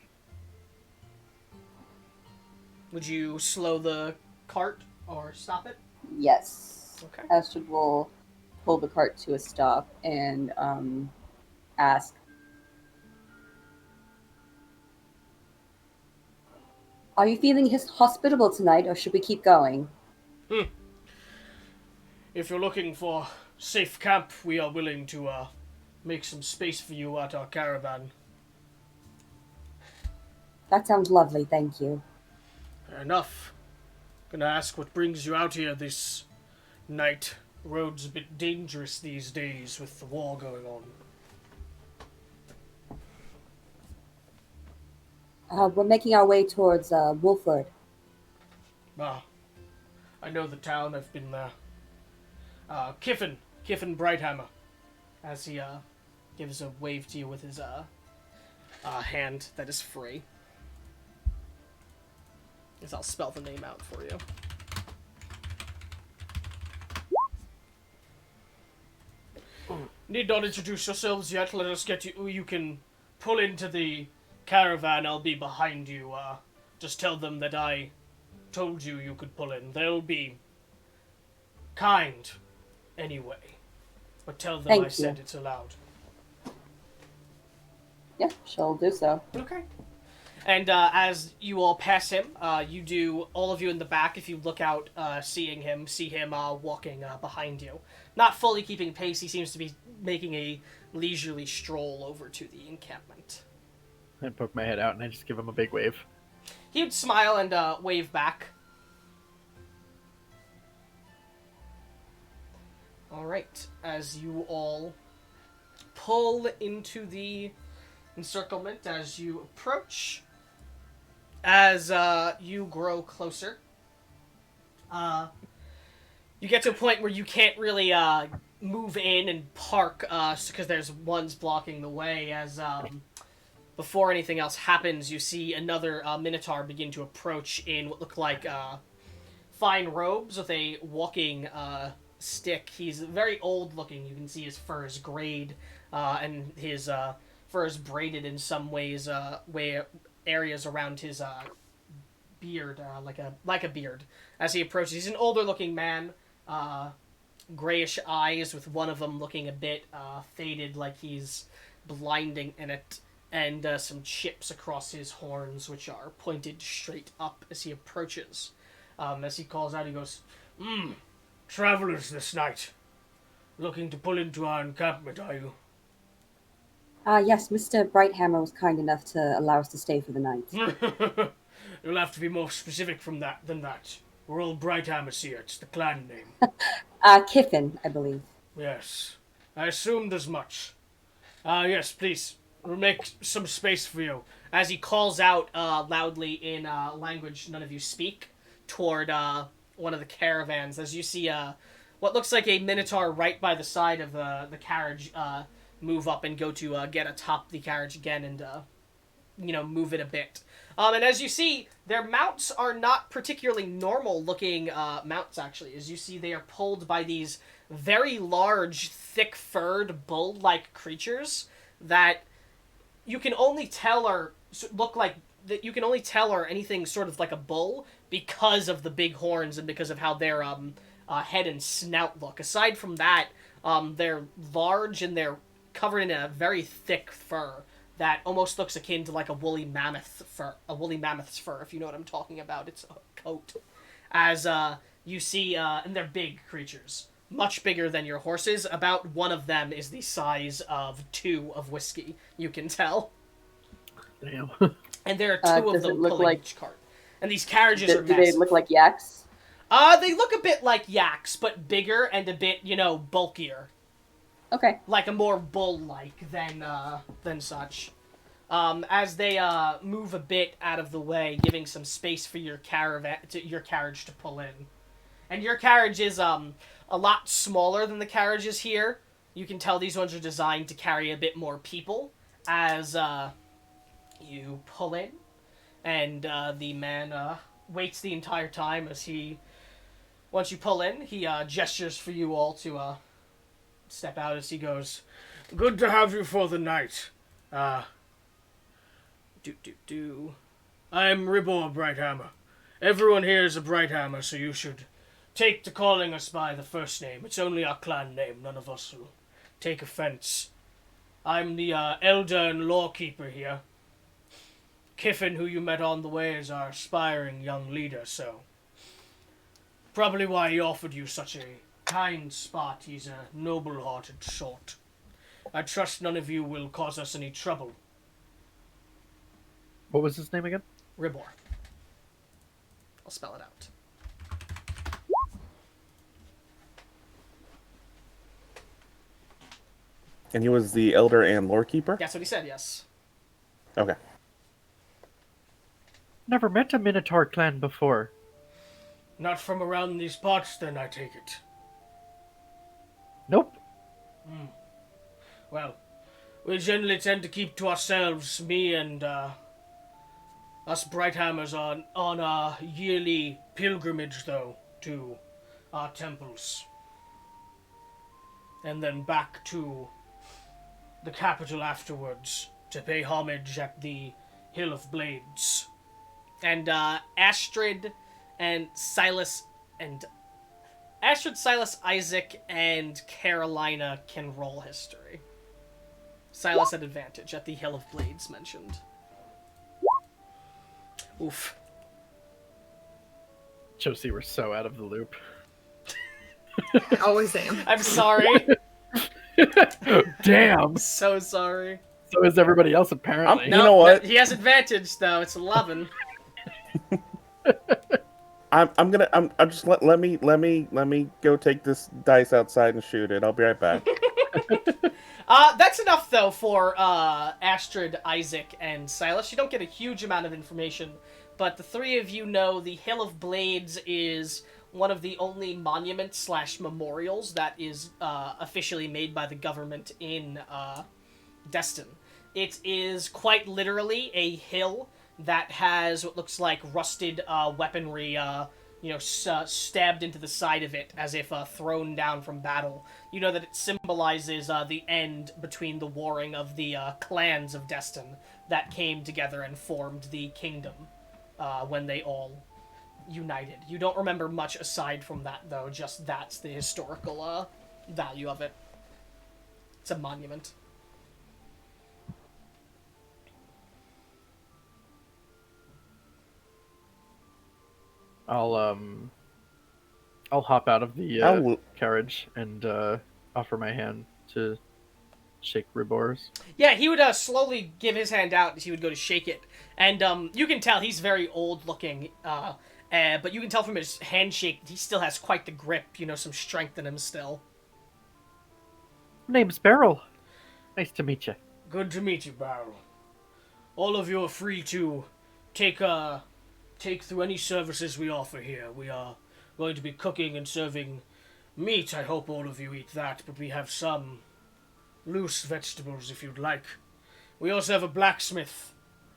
Would you slow the cart or stop it? Yes. Okay. Astrid will pull the cart to a stop and ask, "Are you feeling hospitable tonight, or should we keep going?" If you're looking for safe camp, we are willing to make some space for you at our caravan. That sounds lovely, thank you. Fair enough. Gonna ask what brings you out here this night. The road's a bit dangerous these days with the war going on. We're making our way towards Wolford. Ah, I know the town. I've been there. Kiffin Brighthammer, as he gives a wave to you with his hand that is free. As I'll spell the name out for you. Need not introduce yourselves yet. Let us get you. You can pull into the caravan. I'll be behind you. Just tell them that I told you you could pull in. They'll be kind anyway. But tell them I said it's allowed. Yeah, she'll do so. Okay. And as you all pass him, all of you in the back, if you look out, see him walking behind you. Not fully keeping pace, he seems to be making a leisurely stroll over to the encampment. I poke my head out and I just give him a big wave. He would smile and wave back. Alright, as you all pull into the encirclement, as you approach, as you grow closer, you get to a point where you can't really move in and park because there's ones blocking the way. As before anything else happens, you see another Minotaur begin to approach in what look like fine robes with a walking stick. He's very old looking. You can see his fur is grayed and his fur is braided in some ways, areas around his beard, like a beard. As he approaches, he's an older looking man, grayish eyes with one of them looking a bit faded, like he's blinding in it, and some chips across his horns, which are pointed straight up as he approaches. As he calls out, he goes, "Travelers this night. Looking to pull into our encampment, are you?" Yes, Mr. Brighthammer was kind enough to allow us to stay for the night. You'll have to be more specific than that. We're all Brighthammers here. It's the clan name. Kiffin, I believe. Yes. I assumed as much. Yes, please. We'll make some space for you. As he calls out loudly in language none of you speak toward one of the caravans, as you see what looks like a minotaur right by the side of the carriage move up and go to get atop the carriage again and move it a bit. And as you see, their mounts are not particularly normal looking mounts, actually. As you see, they are pulled by these very large, thick furred, bull like creatures that you can only tell are anything sort of like a bull because of the big horns and because of how their head and snout look. Aside from that, they're large and they're covered in a very thick fur that almost looks akin to like a woolly mammoth's fur, if you know what I'm talking about. It's a coat. As you see, and they're big creatures, much bigger than your horses. About one of them is the size of 2 of whiskey, you can tell. Damn. And there are 2 of Does them it look pulling like- each cart. And these carriages are Do massive. they look like yaks? They look a bit like yaks, but bigger and a bit, bulkier. Okay. Like a more bull-like than such. As they move a bit out of the way, giving some space for your carriage to pull in. And your carriage is a lot smaller than the carriages here. You can tell these ones are designed to carry a bit more people as you pull in. And the man waits the entire time as once you pull in, he gestures for you all to step out as he goes, "Good to have you for the night. I'm Ribor Brighthammer. Everyone here is a Brighthammer, so you should take to calling us by the first name. It's only our clan name. None of us will take offense. I'm the elder and lawkeeper here. Kiffin, who you met on the way, is our aspiring young leader, so probably why he offered you such a kind spot. He's a noble-hearted sort. I trust none of you will cause us any trouble." What was his name again? Ribor. I'll spell it out. And he was the elder and lore keeper? That's what he said, yes. Okay. Never met a Minotaur clan before. Not from around these parts, then, I take it. Nope. Well, we generally tend to keep to ourselves, me and us Brighthammers on a yearly pilgrimage, though, to our temples. And then back to the capital afterwards to pay homage at the Hill of Blades. And Astrid, Silas, Isaac, and Carolina can roll history. Silas at advantage at the Hill of Blades mentioned. Oof. Josie, we're so out of the loop. I always am. I'm sorry. Damn. So sorry. So is everybody else, apparently. You know what? He has advantage, though. It's 11. I'm just let me go take this dice outside and shoot it. I'll be right back. That's enough, though, for Astrid, Isaac, and Silas. You don't get a huge amount of information, but the 3 of you know the Hill of Blades is one of the only monuments / memorials that is officially made by the government in Destin. It is quite literally a hill that has what looks like rusted weaponry stabbed into the side of it as if thrown down from battle. You know that it symbolizes the end between the warring of the clans of Destin that came together and formed the kingdom when they all united. You don't remember much aside from that, though, just that's the historical value of it. It's a monument. I'll hop out of the carriage and offer my hand to shake Ribor's. Yeah, he would slowly give his hand out as he would go to shake it. And you can tell he's very old looking, but you can tell from his handshake he still has quite the grip, some strength in him still. Name's Beryl. Nice to meet you. Good to meet you, Beryl. All of you are free to take through any services we offer here. We are going to be cooking and serving meat. I hope all of you eat that, but we have some loose vegetables if you'd like. We also have a blacksmith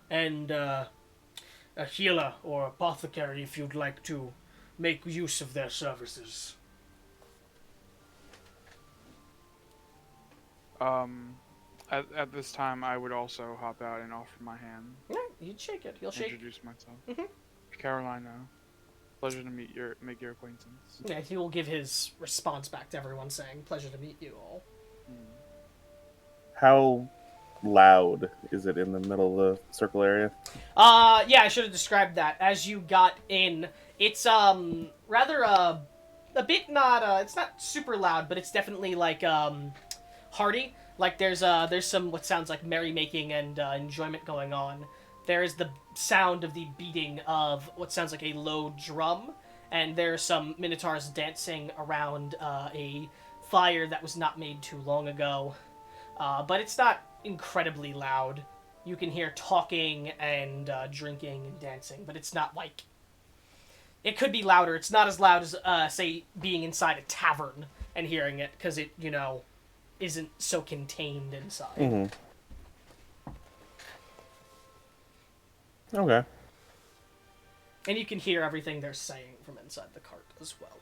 and a healer or apothecary if you'd like to make use of their services. At this time, I would also hop out and offer my hand. Yeah, you'd shake it. You'll shake. Introduce myself. Mhm. Carolina, pleasure to make your acquaintance. Yeah, he will give his response back to everyone saying, "Pleasure to meet you all." How loud is it in the middle of the circle area? Yeah, I should have described that. As you got in, it's rather a bit not it's not super loud, but it's definitely like hearty. Like there's some what sounds like merrymaking and enjoyment going on. There is the sound of the beating of what sounds like a low drum, and there are some minotaurs dancing around a fire that was not made too long ago. But it's not incredibly loud. You can hear talking and drinking and dancing, but it's not like... It could be louder. It's not as loud as, say, being inside a tavern and hearing it, because it, isn't so contained inside. Mm-hmm. Okay. And you can hear everything they're saying from inside the cart as well.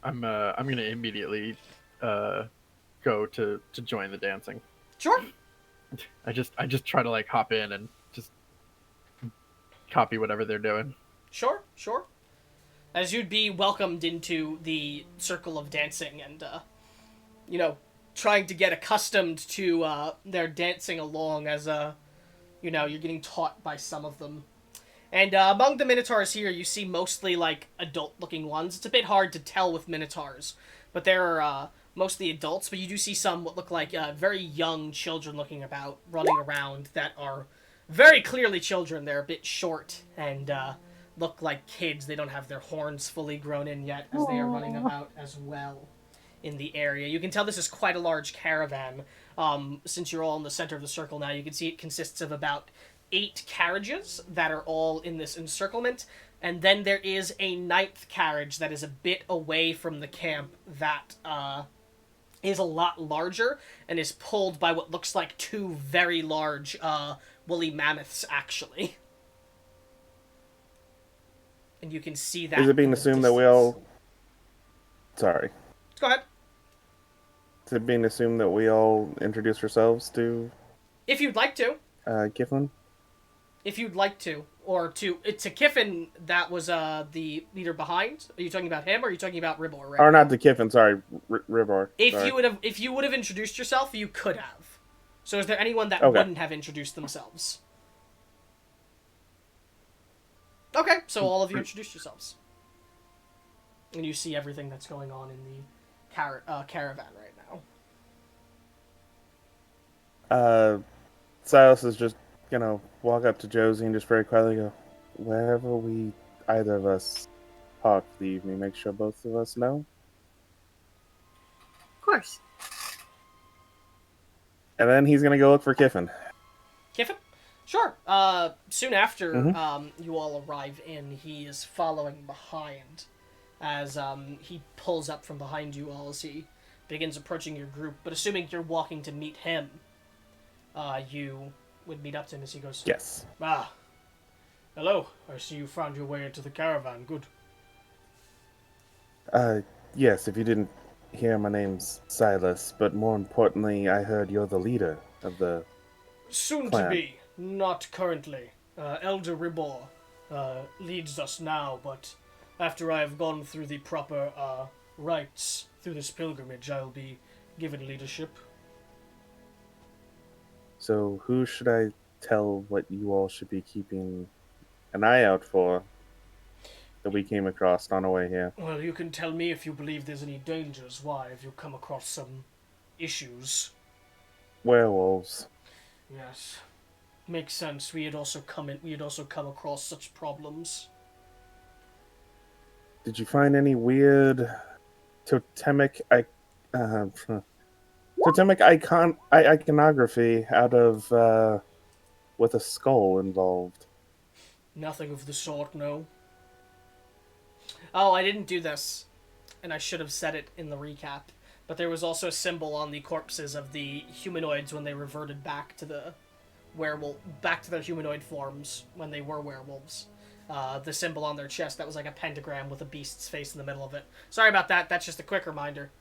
I'm gonna immediately go to join the dancing. Sure. I just try to like hop in and just copy whatever they're doing. Sure. As you'd be welcomed into the circle of dancing and, trying to get accustomed to their dancing along as, you're getting taught by some of them. And among the minotaurs here, you see mostly, like, adult-looking ones. It's a bit hard to tell with minotaurs, but they're mostly adults, but you do see some what look like very young children looking about, running around that are very clearly children. They're a bit short and look like kids. They don't have their horns fully grown in yet, as they are running about as well in the area. You can tell this is quite a large caravan. Since you're all in the center of the circle now, you can see it consists of about 8 carriages that are all in this encirclement, and then there is a 9th carriage that is a bit away from the camp that is a lot larger and is pulled by what looks like 2 very large woolly mammoths, actually. And you can see that. Is it being assumed that we all... Sorry. Go ahead. Is it being assumed that we all introduce ourselves to... If you'd like to. Gifflin? If you'd like to. Or to Kiffin, that was the leader behind. Are you talking about him, or are you talking about Ribor? Right? Or not to Kiffin, sorry. Ribor. If you would have introduced yourself, you could have. So is there anyone that wouldn't have introduced themselves? Okay, so all of you introduce yourselves. And you see everything that's going on in the caravan right now. Silas is just gonna walk up to Josie and just very quietly go, wherever either of us park for the evening, make sure both of us know. Of course. And then he's gonna go look for Kiffin. Kiffin? Sure. Soon after you all arrive in, he is following behind as he pulls up from behind you all as he begins approaching your group. But assuming you're walking to meet him, you would meet up to him as he goes, Yes. Ah, hello. I see you found your way into the caravan. Good. Yes, if you didn't hear, my name's Silas, but more importantly, I heard you're the leader of the Soon clan. to be. Not currently. Elder Ribor leads us now, but after I have gone through the proper rites through this pilgrimage, I'll be given leadership. So who should I tell what you all should be keeping an eye out for? that we came across on our way here. Well, you can tell me if you believe there's any dangers. Why? Have you come across some issues? Werewolves. Yes. Makes sense. We had also come across such problems. Did you find any weird totemic iconography out of with a skull involved? Nothing of the sort, no. Oh, I didn't do this, and I should have said it in the recap. But there was also a symbol on the corpses of the humanoids when they reverted back to the back to their humanoid forms when they were werewolves. The symbol on their chest that was like a pentagram with a beast's face in the middle of it. Sorry about that. That's just a quick reminder.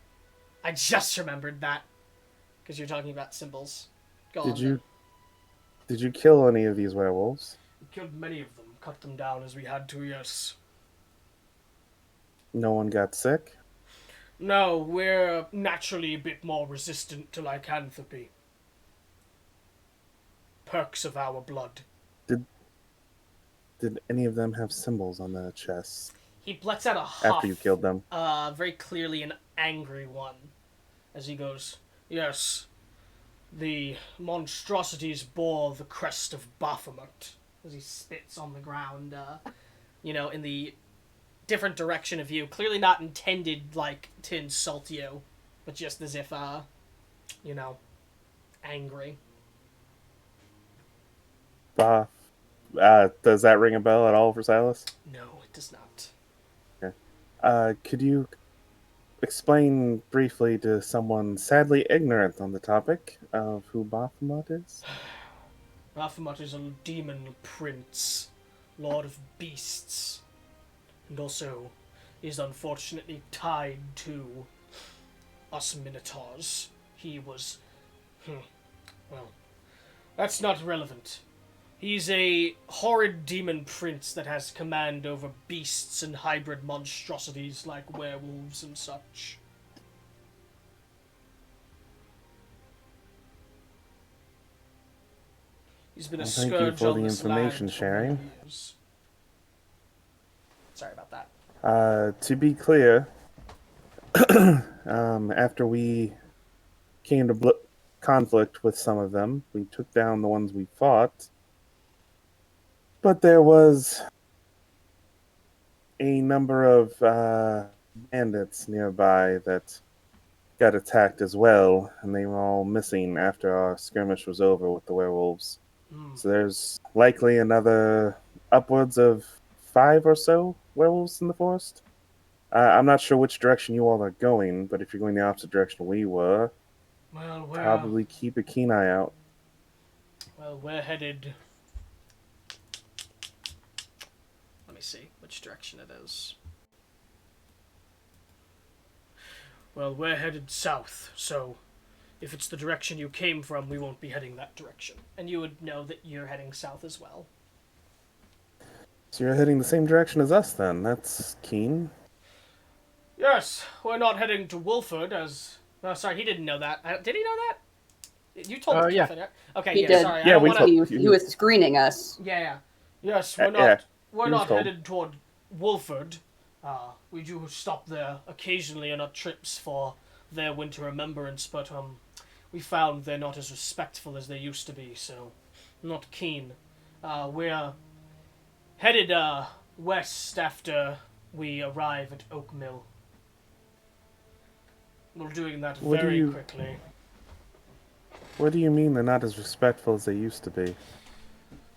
I just remembered that because you're talking about symbols. Go on. Did you kill any of these werewolves? We killed many of them, cut them down as we had to. Yes. No one got sick? No, we're naturally a bit more resistant to lycanthropy. Perks of our blood. Did any of them have symbols on their chests He lets out a huff. after you killed them? Very clearly an angry one. As he goes, yes, the monstrosities bore the crest of Baphomet. As he spits on the ground, in the different direction of you. Clearly not intended, to insult you, but just as if, angry. Does that ring a bell at all for Silas? No, it does not. Okay. Could you explain briefly to someone sadly ignorant on the topic of who Baphomet is? Baphomet is a demon prince, lord of beasts, and also is unfortunately tied to us minotaurs. He was... well, that's not relevant. He's a horrid demon prince that has command over beasts and hybrid monstrosities like werewolves and such. He's been a Thank you scourge for on the this information land for sharing. many years. Sorry about that. To be clear, after we came to conflict with some of them, we took down the ones we fought. But there was a number of bandits nearby that got attacked as well, and they were all missing after our skirmish was over with the werewolves. So there's likely another upwards of 5 or so werewolves in the forest. I'm not sure which direction you all are going, but if you're going the opposite direction we were, Well, probably keep a keen eye out. Well, we're headed... Let me see which direction it is. Well, we're headed south, so if it's the direction you came from, we won't be heading that direction. And you would know that you're heading south as well. So you're heading the same direction as us then. That's keen. Yes, we're not heading to Wolford as... Oh, sorry, he didn't know that. Did he know that? You told him. Yeah. Okay, He yeah, did. sorry. Yeah, I don't wanna... He was screening us. Yeah. Yes, we're not... Yeah, we're he was not told. headed toward Wolford. We do stop there occasionally on our trips for their winter remembrance, but we found they're not as respectful as they used to be, so not keen. We're headed west after we arrive at Oakmil. We're doing that very quickly. What do you mean they're not as respectful as they used to be?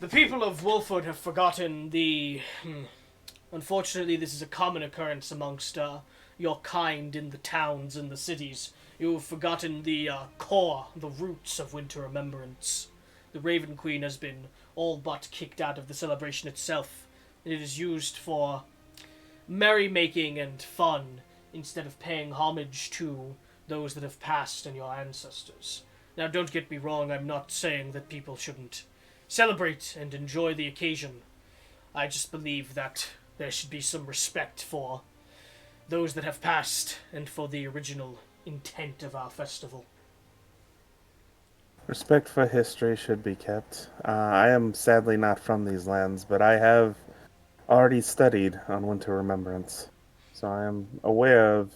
The people of Wolford have forgotten the... Unfortunately, this is a common occurrence amongst your kind in the towns and the cities. You have forgotten the core, the roots of winter remembrance. The Raven Queen has been all but kicked out of the celebration itself. It is used for merrymaking and fun instead of paying homage to those that have passed and your ancestors. Now, don't get me wrong, I'm not saying that people shouldn't celebrate and enjoy the occasion. I just believe that there should be some respect for those that have passed and for the original intent of our festival. Respect for history should be kept. I am sadly not from these lands, but I have already studied on Winter Remembrance, so I am aware of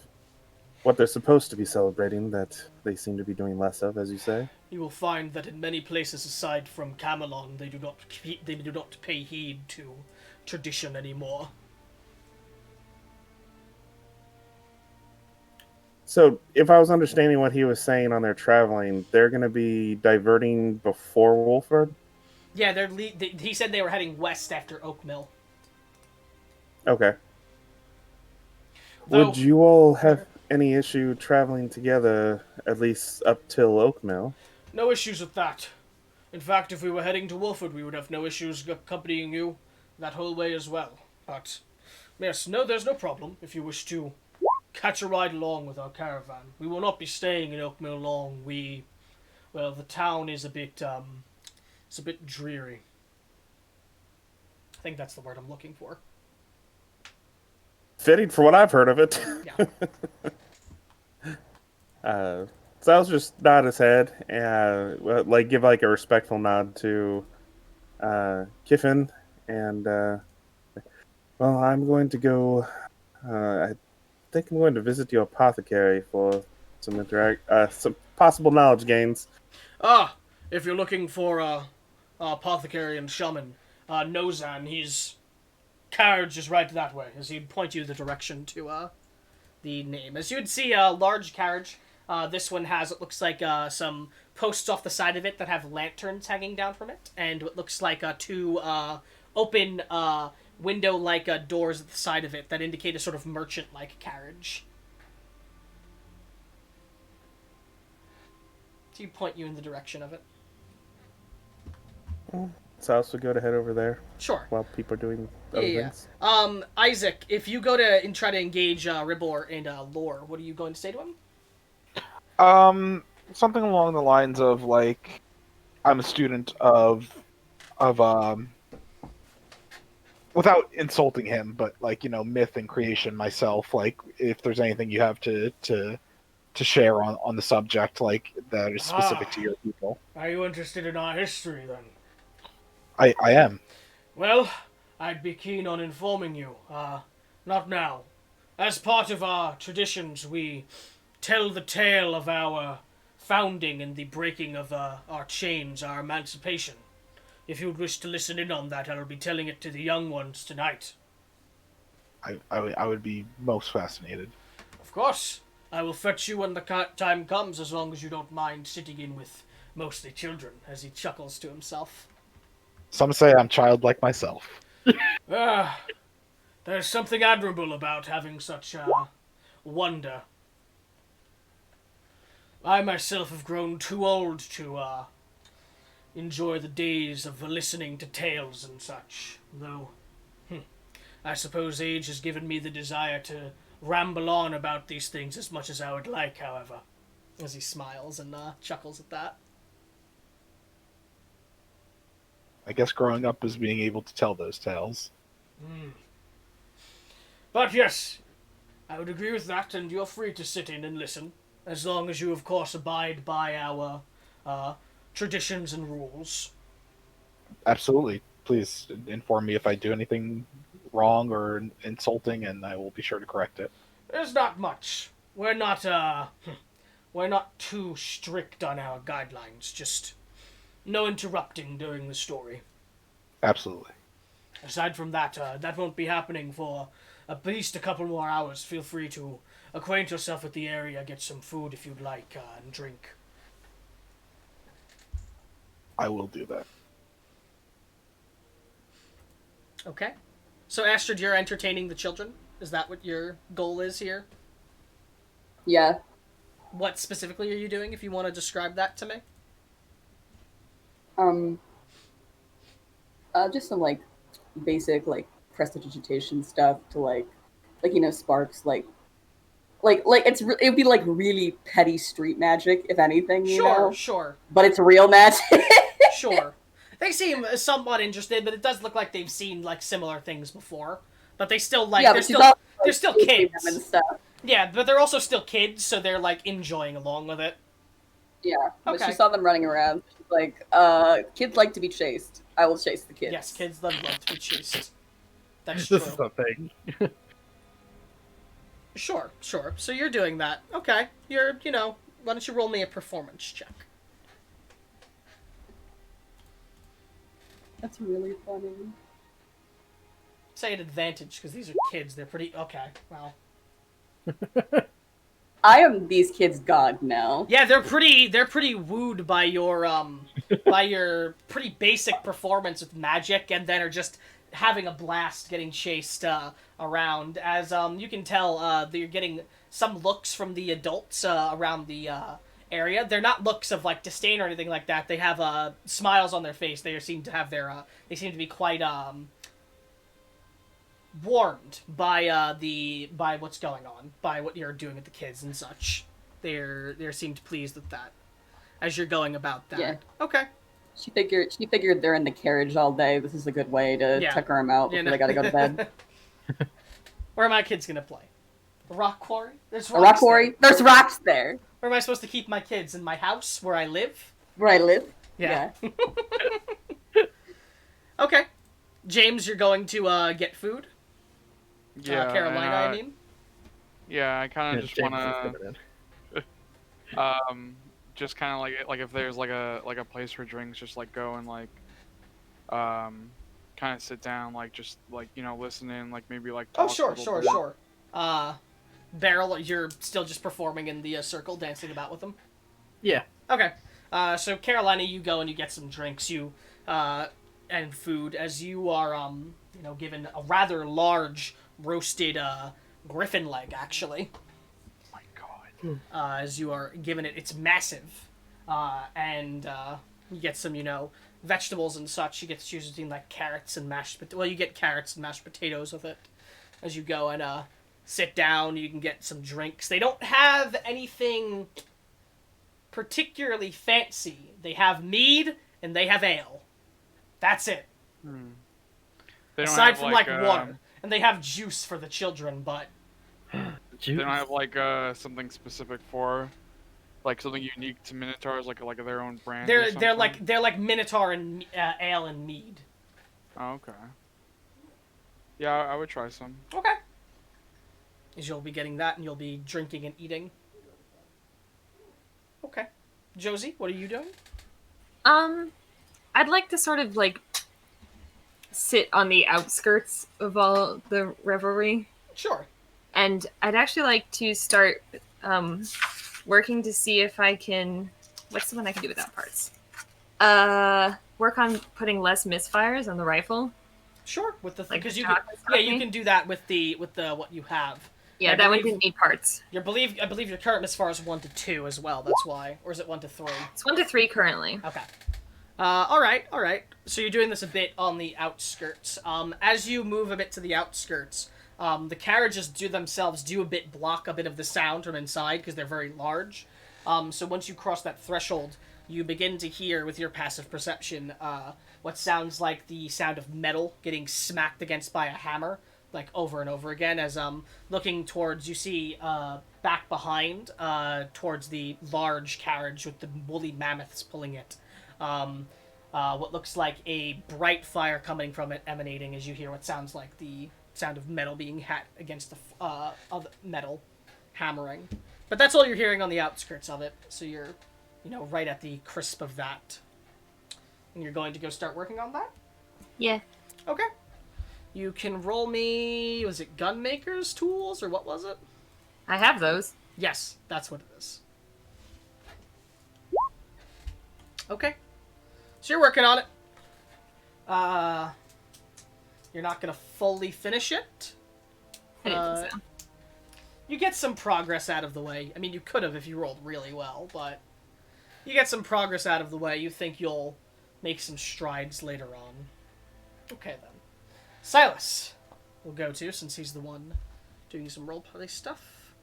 what they're supposed to be celebrating that they seem to be doing less of, as you say. You will find that in many places aside from Camelon, they do not pay heed to tradition anymore. So, if I was understanding what he was saying on their traveling, they're going to be diverting before Wolford? Yeah, he said they were heading west after Oakmil. Okay. Though, Would you all have any issue traveling together, at least up till Oakmil? no issues with that. In fact, if we were heading to Wolford, we would have no issues accompanying you that whole way as well. But, yes, no, there's no problem if you wish to catch a ride along with our caravan. We will not be staying in Oakmil long. The town is a bit dreary. I think that's the word I'm looking for. Fitting for what I've heard of it. Yeah. So I'll just nod his head and give a respectful nod to Kiffin, and I'm going to go. I think I'm going to visit your apothecary for some some possible knowledge gains. If you're looking for apothecary and shaman, Nozan, his carriage is right that way, as he'd point you the direction to the name. As you'd see a large carriage. This one has, it looks like, some posts off the side of it that have lanterns hanging down from it, and it looks like two open window-like doors at the side of it that indicate a sort of merchant-like carriage. So you point you in the direction of it. So I also go to head over there. Sure. While people are doing other things. Isaac, if you go to try to engage Ribor and Lore, what are you going to say to him? Something along the lines of I'm a student of without insulting him, but myth and creation myself. If there's anything you have to share on the subject, that is specific to your people. Are you interested in our history then? I am. Well, I'd be keen on informing you. Not now. As part of our traditions, we tell the tale of our founding and the breaking of our chains, our emancipation. If you would wish to listen in on that, I'll be telling it to the young ones tonight. I would be most fascinated. Of course. I will fetch you when the time comes, as long as you don't mind sitting in with mostly children, as he chuckles to himself. Some say I'm childlike myself. There's something admirable about having such wonder. I myself have grown too old to enjoy the days of listening to tales and such, though I suppose age has given me the desire to ramble on about these things as much as I would like, however. As he smiles and chuckles at that. I guess growing up is being able to tell those tales. But yes, I would agree with that, and you're free to sit in and listen. As long as you, of course, abide by our traditions and rules. Absolutely. Please inform me if I do anything wrong or insulting, and I will be sure to correct it. There's not much. We're not too strict on our guidelines. Just no interrupting during the story. Absolutely. Aside from that, that won't be happening for at least a couple more hours. Feel free to acquaint yourself with the area, get some food if you'd like, and drink. I will do that. Okay. So, Astrid, you're entertaining the children? Is that what your goal is here? Yeah. What specifically are you doing, if you want to describe that to me? Just some, basic, prestidigitation stuff to, sparks, it would be, really petty street magic, if anything, you know? Sure. But it's real magic. Sure. They seem somewhat interested, but it does look like they've seen, similar things before. But they still, they're still kids. And stuff. Yeah, but they're also still kids, so they're, enjoying along with it. Yeah, but Okay. she saw them running around. She's kids like to be chased. I will chase the kids. Yes, kids love to be chased. That's This true. is a thing. Sure. So you're doing that. Okay. Why don't you roll me a performance check? That's really funny. Say an advantage, because these are kids. They're pretty... Okay, well... I am these kids' god now. Yeah, they're pretty wooed by your pretty basic performance with magic, and then are just having a blast getting chased around. As you can tell, you're getting some looks from the adults around the area. They're not looks of like disdain or anything like that. They have smiles on their face. They seem to have they seem to be quite warmed by what's going on, by what you're doing with the kids and such. They seemed pleased with that as you're going about that. Yeah. Okay. She figured they're in the carriage all day. This is a good way to tucker them out before they gotta go to bed. Where are my kids gonna play? A rock quarry? There's A rock quarry? There's rocks there. Where am I supposed to keep my kids? In my house where I live? Where I live? Yeah. Okay. James, you're going to get food? Yeah. Carolina, I mean? Yeah, I kind of just James want is to, just kind of like if there's like a place for drinks, just like go and like, kind of sit down, like just like listen in, like maybe like. Oh, Talk sure. a little bit. Beryl, you're still just performing in the circle, dancing about with them? Yeah. Okay. So Carolina, you go and you get some drinks, and food, as you are, given a rather large roasted, griffin leg, actually. Oh my god. As you are given it, it's massive. And you get some, vegetables and such. You get to choose between, like, carrots and you get carrots and mashed potatoes with it. As you go and, sit down, you can get some drinks. They don't have anything particularly fancy. They have mead and they have ale. That's it. They don't Aside have, from, like, water. And they have juice for the children, but... They don't have like something specific for, like something unique to Minotaurs, like their own brand. They're like Minotaur and ale and mead. Oh, okay. Yeah, I would try some. Okay. As you'll be getting that, and you'll be drinking and eating. Okay. Josie, what are you doing? I'd like to sort of like sit on the outskirts of all the revelry. Sure. And I'd actually like to start working to see if I can... What's the one I can do without parts? Work on putting less misfires on the rifle. Sure, with the Like because you stock can, is talking? you can do that with the what you have. Yeah, I that one believe- didn't need parts. I believe your current misfire is 1 to 2 as well. That's why, or is it 1 to 3? It's 1 to 3 currently. Okay. All right. So you're doing this a bit on the outskirts. As you move a bit to the outskirts, the carriages themselves do a bit block a bit of the sound from inside because they're very large. So once you cross that threshold, you begin to hear with your passive perception what sounds like the sound of metal getting smacked against by a hammer, like over and over again. As looking towards, you see back behind towards the large carriage with the woolly mammoths pulling it. What looks like a bright fire coming from it, emanating as you hear what sounds like the sound of metal being hit against the of metal hammering. But that's all you're hearing on the outskirts of it. So you're, right at the crisp of that. And you're going to go start working on that? Yeah. Okay. You can roll me, was it Gunmaker's tools, or what was it? I have those. Yes, that's what it is. Okay. So you're working on it. You're not going to fully finish it. I didn't think so. You get some progress out of the way. I mean, you could have if you rolled really well, but you get some progress out of the way. You think you'll make some strides later on. Okay, then. Silas, we'll go to, since he's the one doing some roleplay stuff.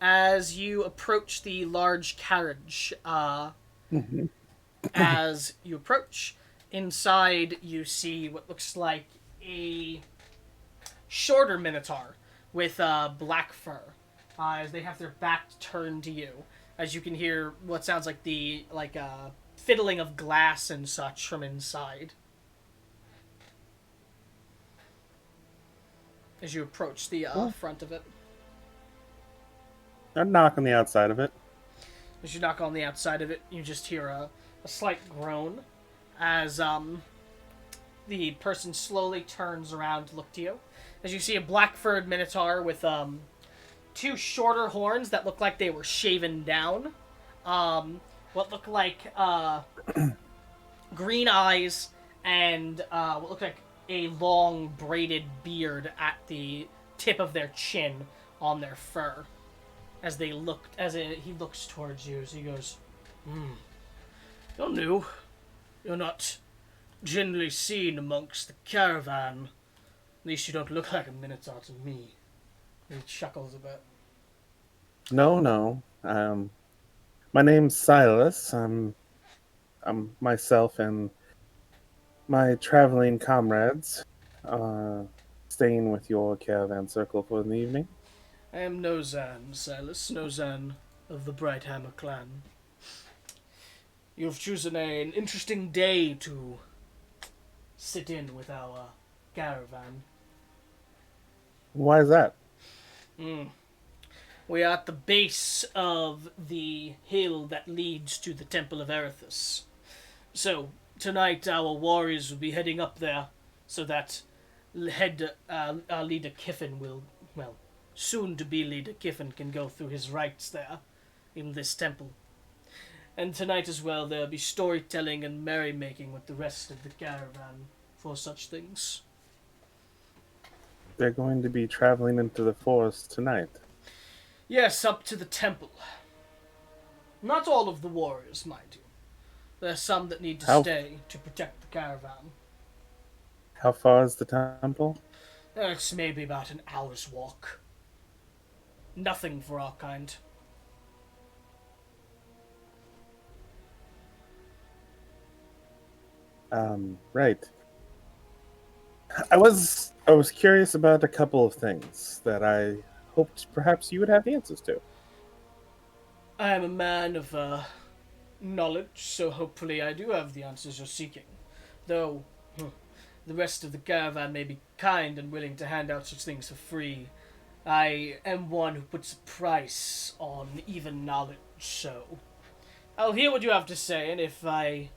As you approach the large carriage, as you approach, inside you see what looks like a shorter minotaur with black fur, as they have their back turned to you, as you can hear what sounds like the fiddling of glass and such from inside. as you approach the front of it. I'd knock on the outside of it. As you knock on the outside of it, you just hear a slight groan as the person slowly turns around to look to you. As you see a black-furred minotaur with two shorter horns that look like they were shaven down. What look like green eyes and what look like a long braided beard at the tip of their chin on their fur. As he looks towards you, as he goes, "You're new. You're not generally seen amongst the caravan. At least you don't look like a minotaur to me." He chuckles a bit. No. My name's Silas. I'm myself and my traveling comrades, staying with your caravan circle for the evening. I am Nozan, Silas. Nozan of the Bright Hammer clan. You've chosen an interesting day to sit in with our caravan. Why is that? We are at the base of the hill that leads to the Temple of Erithus. So, tonight our warriors will be heading up there so that our leader Kiffin will, soon-to-be leader Kiffin can go through his rites there in this temple. And tonight as well there will be storytelling and merrymaking with the rest of the caravan for such things. They're going to be traveling into the forest tonight. Yes, up to the temple. Not all of the warriors, mind you. There are some that need to stay to protect the caravan. How far is the temple? It's maybe about an hour's walk. Nothing for our kind. Right. I was curious about a couple of things that I hoped perhaps you would have answers to. I am a man of knowledge, so hopefully I do have the answers you're seeking. Though the rest of the caravan may be kind and willing to hand out such things for free, I am one who puts a price on even knowledge, so I'll hear what you have to say, and if I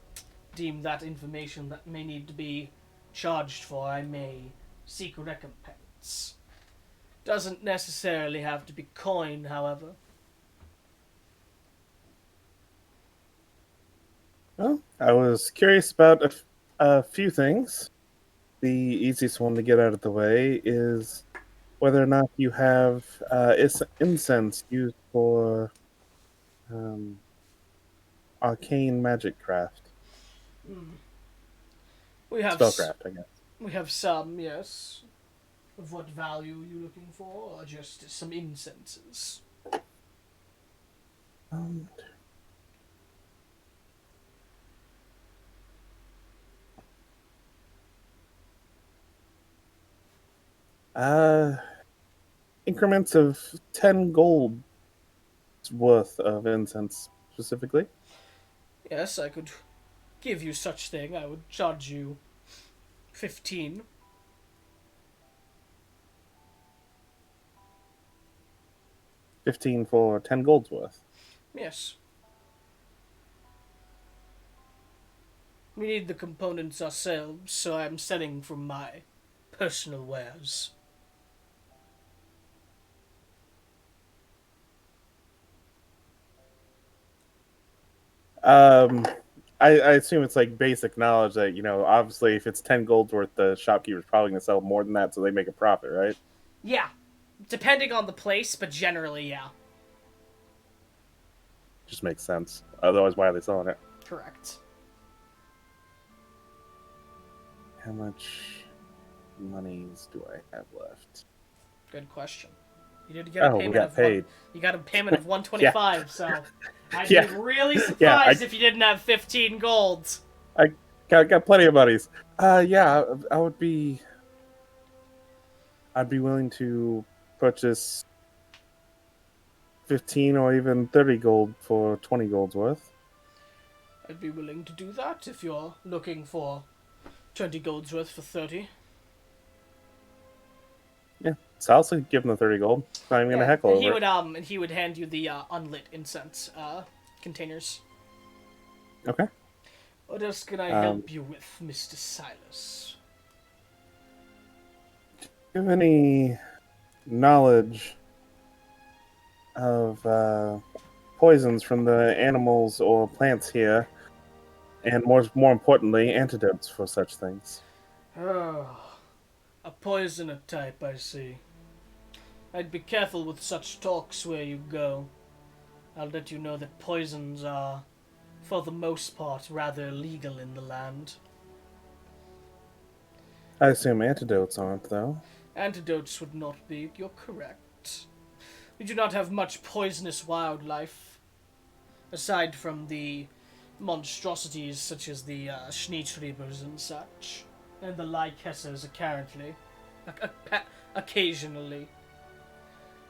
deem that information that may need to be charged for, I may seek recompense. Doesn't necessarily have to be coin, however. Well, I was curious about a few things. The easiest one to get out of the way is whether or not you have incense used for arcane magic craft. We have Spellcraft, I guess. We have some, yes. Of what value are you looking for, or just some incenses? Increments of 10 gold worth of incense, specifically. Yes, I could give you such thing. I would charge you 15. 15 for 10 gold's worth. Yes. We need the components ourselves, so I'm selling from my personal wares. I assume it's like basic knowledge that, obviously if it's 10 gold's worth, the shopkeeper's probably going to sell more than that so they make a profit, right? Yeah. Depending on the place, but generally, yeah. Just makes sense. Otherwise, why are they selling it? Correct. How much monies do I have left? Good question. You did get a payment of paid. You got a payment of 125, so I'd be really surprised if you didn't have 15 golds. I got plenty of monies. I'd be willing to purchase 15 or even 30 gold for 20 gold's worth. I'd be willing to do that if you're looking for 20 gold's worth for 30. Yeah, So I'll also give him the 30 gold. Not even gonna heckle and over it. and he would hand you the unlit incense containers. Okay. What else can I help you with, Mr. Silas? Do you have any knowledge of poisons from the animals or plants here, and more importantly, antidotes for such things? Oh, a poisoner type, I see. I'd be careful with such talks where you go. I'll let you know that poisons are, for the most part, rather illegal in the land. I assume antidotes aren't, though. Antidotes would not be. You're correct. We do not have much poisonous wildlife, aside from the monstrosities such as the Schneetriebers and such, and the Lycessers, apparently, occasionally.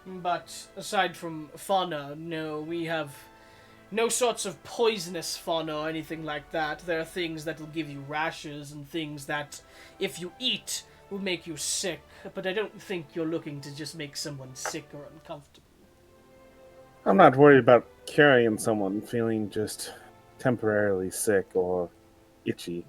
But aside from fauna, no, we have no sorts of poisonous fauna or anything like that. There are things that will give you rashes and things that, if you eat, will make you sick. But I don't think you're looking to just make someone sick or uncomfortable. I'm not worried about carrying someone feeling just temporarily sick or itchy.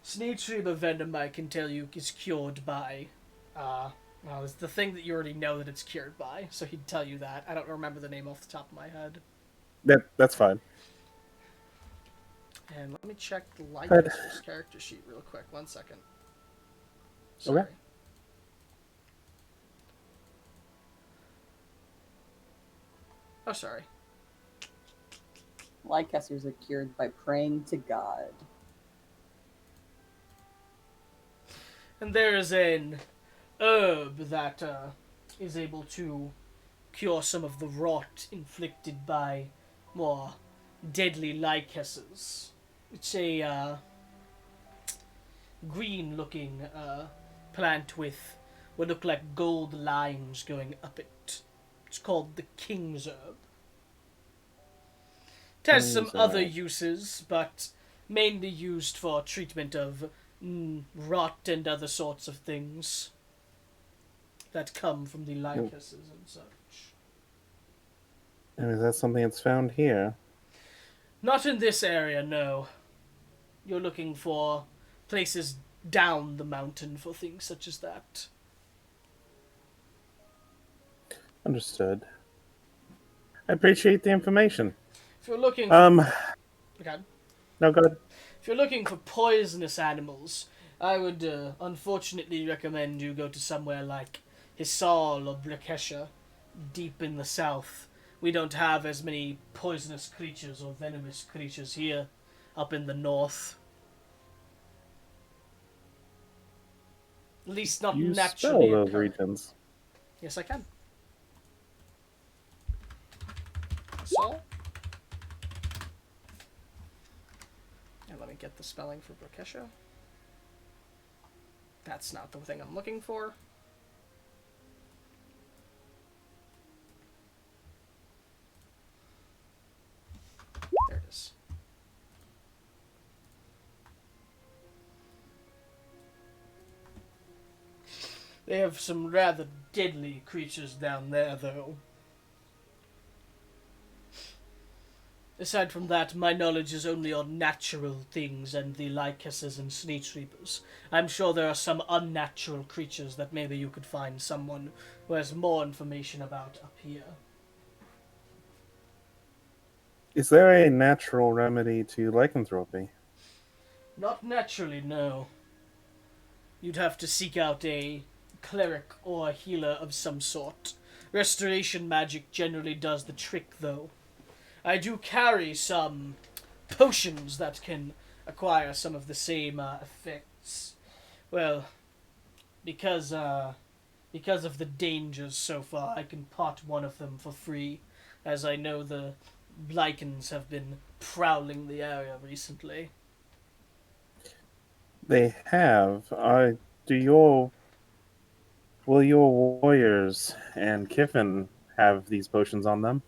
Schneetriebe venom, I can tell you, is cured by, well, it's the thing that you already know that it's cured by, so he'd tell you that. I don't remember the name off the top of my head. That's fine. And let me check the Lycus's character sheet real quick. 1 second. Sorry. Okay. Oh, sorry. Lycessers are cured by praying to God. And there is an herb that is able to cure some of the rot inflicted by more deadly Lycusses. It's a green-looking plant with what look like gold lines going up it. It's called the King's Herb. It has some other uses, but mainly used for treatment of rot and other sorts of things that come from the Lycusses and such. And is that something that's found here? Not in this area, no. You're looking for places down the mountain for things such as that. Understood. I appreciate the information. If you're looking for... Okay. No, go ahead. If you're looking for poisonous animals, I would unfortunately recommend you go to somewhere like Hisal or Brekesha, deep in the south. We don't have as many poisonous creatures or venomous creatures here, up in the north. At least not You naturally spell those occurring. regions. Yes, I can. So, and let me get the spelling for Brekesha. That's not the thing I'm looking for. There it is. They have some rather deadly creatures down there, though. Aside from that, my knowledge is only on natural things and the Lycusses and Schneetriebers. I'm sure there are some unnatural creatures that maybe you could find someone who has more information about up here. Is there a natural remedy to lycanthropy? Not naturally, no. You'd have to seek out a cleric or a healer of some sort. Restoration magic generally does the trick, though. I do carry some potions that can acquire some of the same effects. Well, because of the dangers so far, I can pot one of them for free, as I know the Lycans have been prowling the area recently. They have. Will your warriors and Kiffin have these potions on them?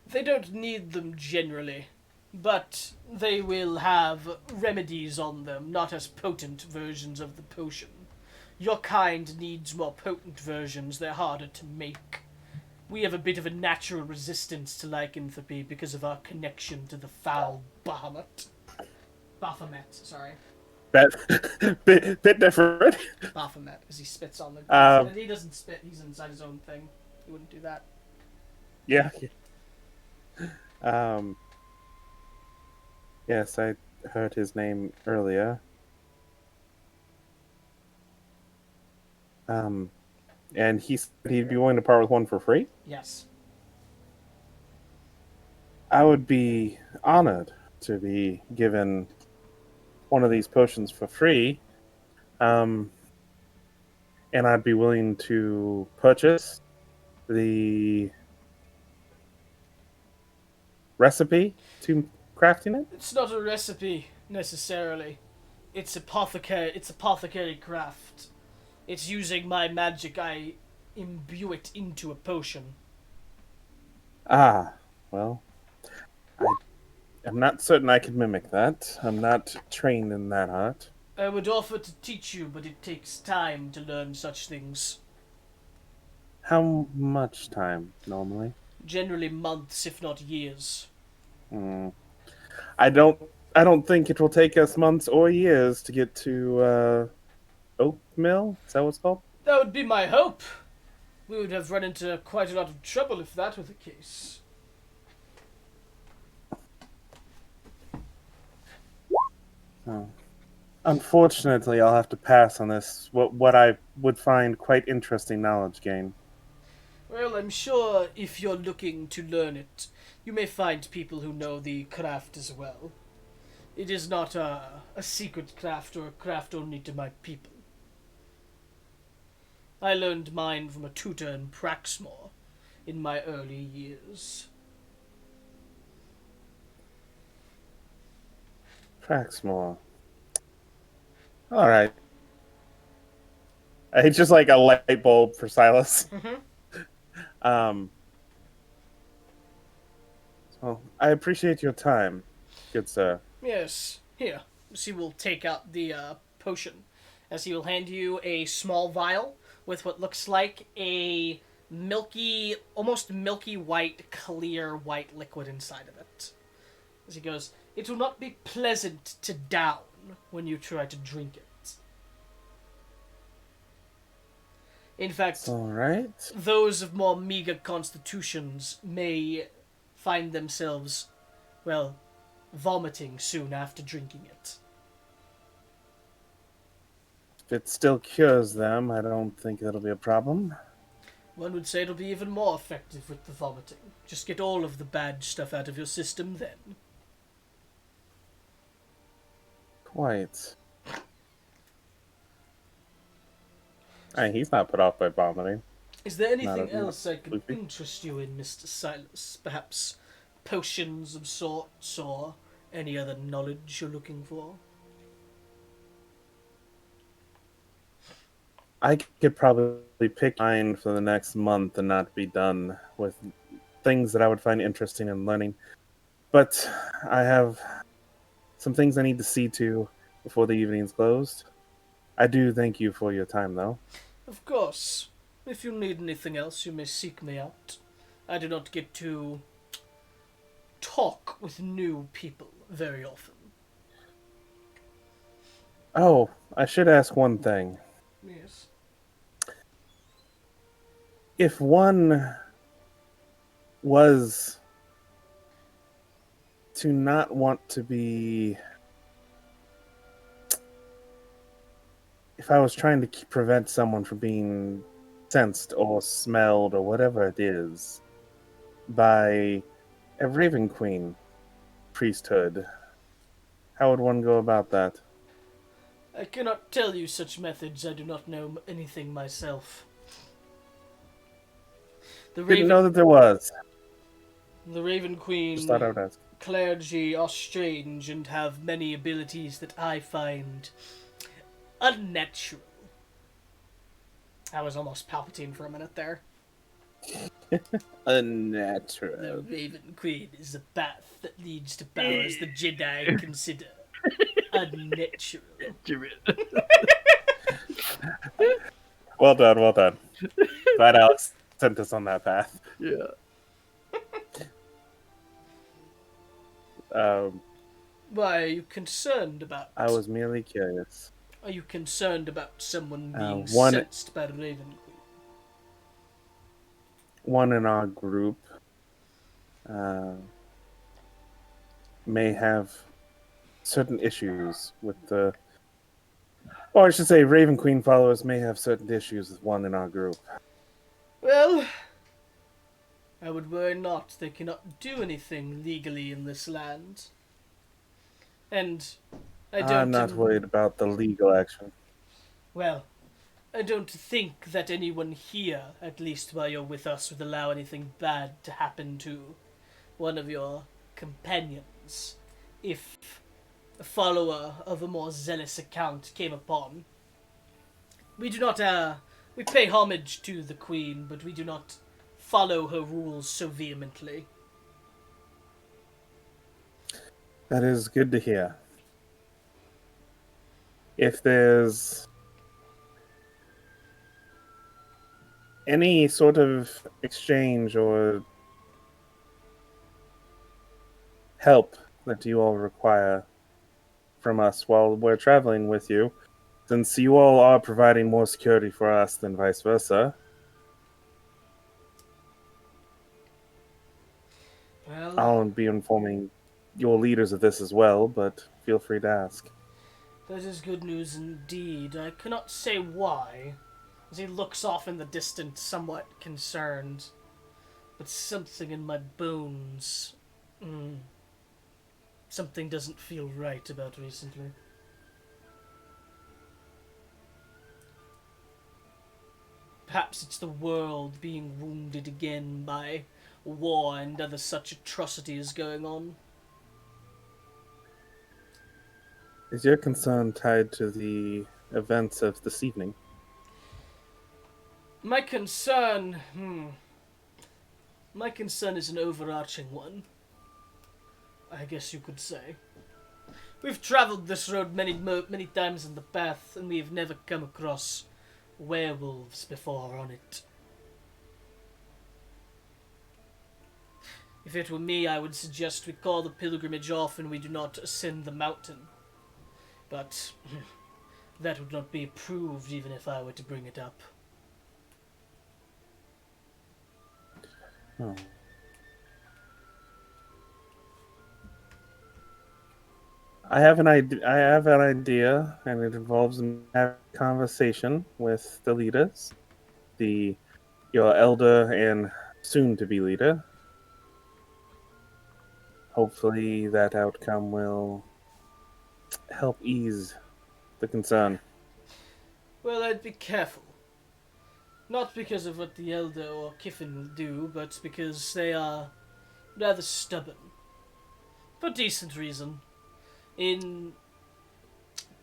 They don't need them generally, but they will have remedies on them, not as potent versions of the potion. Your kind needs more potent versions. They're harder to make. We have a bit of a natural resistance to lycanthropy because of our connection to the foul Bahamut. Baphomet, sorry. That bit different. Baphomet, as he spits on the... he doesn't spit, he's inside his own thing. He wouldn't do that. Yeah. Yes, I heard his name earlier. And he said he'd be willing to part with one for free? Yes. I would be honored to be given one of these potions for free. And I'd be willing to purchase the recipe to crafting it. It's not a recipe, necessarily. It's apothecary craft. It's using my magic. I imbue it into a potion. Ah, well, I'm not certain I can mimic that. I'm not trained in that art. I would offer to teach you, but it takes time to learn such things. How much time, normally? Generally months, if not years. I don't think it will take us months or years to get to, Oakmil? Is that what it's called? That would be my hope. We would have run into quite a lot of trouble if that were the case. Oh. Unfortunately, I'll have to pass on this, what I would find quite interesting knowledge gain. Well, I'm sure if you're looking to learn it, you may find people who know the craft as well. It is not a secret craft or a craft only to my people. I learned mine from a tutor in Praxmore in my early years. Praxmore. Alright. It's just like a light bulb for Silas. So, I appreciate your time, good sir. Yes, here. He will take out the potion, as he will hand you a small vial with what looks like a milky, almost milky white, clear white liquid inside of it. As he goes, it will not be pleasant to down when you try to drink it. In fact, All right. those of more meager constitutions may find themselves, well, vomiting soon after drinking it. If it still cures them, I don't think that'll be a problem. One would say it'll be even more effective with the vomiting. Just get all of the bad stuff out of your system then. Quite. He's not put off by vomiting. Is there anything Not else I could sleepy. interest you in, Mr. Silas? Perhaps potions of sorts, or any other knowledge you're looking for? I could probably pick mine for the next month and not be done with things that I would find interesting in learning. But I have some things I need to see to before the evening's closed. I do thank you for your time, though. Of course. If you need anything else, you may seek me out. I do not get to talk with new people very often. Oh, I should ask one thing. Yes. If one was to not want to be... If I was trying to prevent someone from being sensed or smelled or whatever it is by a Raven Queen priesthood, how would one go about that? I cannot tell you such methods. I do not know anything myself. Didn't know that there was. The Raven Queen Just thought I would ask. clergy are strange and have many abilities that I find unnatural. I was almost Palpatine for a minute there. Unnatural. The Raven Queen is a path that leads to powers the Jedi consider unnatural. Well done, well done. Glad Alex sent us on that path. Yeah. Why, are you concerned about... I was merely curious. Are you concerned about someone being one- sensed by Raven Queen? One in our group may have certain issues with the... Or I should say, Raven Queen followers may have certain issues with one in our group. Well, I would worry not. They cannot do anything legally in this land. And I don't... I'm not worried about the legal action. Well, I don't think that anyone here, at least while you're with us, would allow anything bad to happen to one of your companions if a follower of a more zealous account came upon. We do not, we pay homage to the Queen, but we do not follow her rules so vehemently. That is good to hear. If there's any sort of exchange or help that you all require from us while we're traveling with you, since you all are providing more security for us than vice versa, Well, I'll be informing your leaders of this as well, but feel free to ask. that is good news indeed. I cannot say why, as he looks off in the distance, somewhat concerned. But something in my bones... something doesn't feel right about recently. Perhaps it's the world being wounded again by war and other such atrocities going on. Is your concern tied to the events of this evening? My concern is an overarching one, I guess you could say. We've traveled this road many times in the past, and we've never come across werewolves before on it. If it were me, I would suggest we call the pilgrimage off and we do not ascend the mountain. But that would not be approved even if I were to bring it up. Oh. I have an idea, and it involves a conversation with the leaders, your elder and soon-to-be leader. Hopefully, that outcome will help ease the concern. Well, I'd be careful. Not because of what the Elder or Kiffin will do, but because they are rather stubborn. For decent reason. In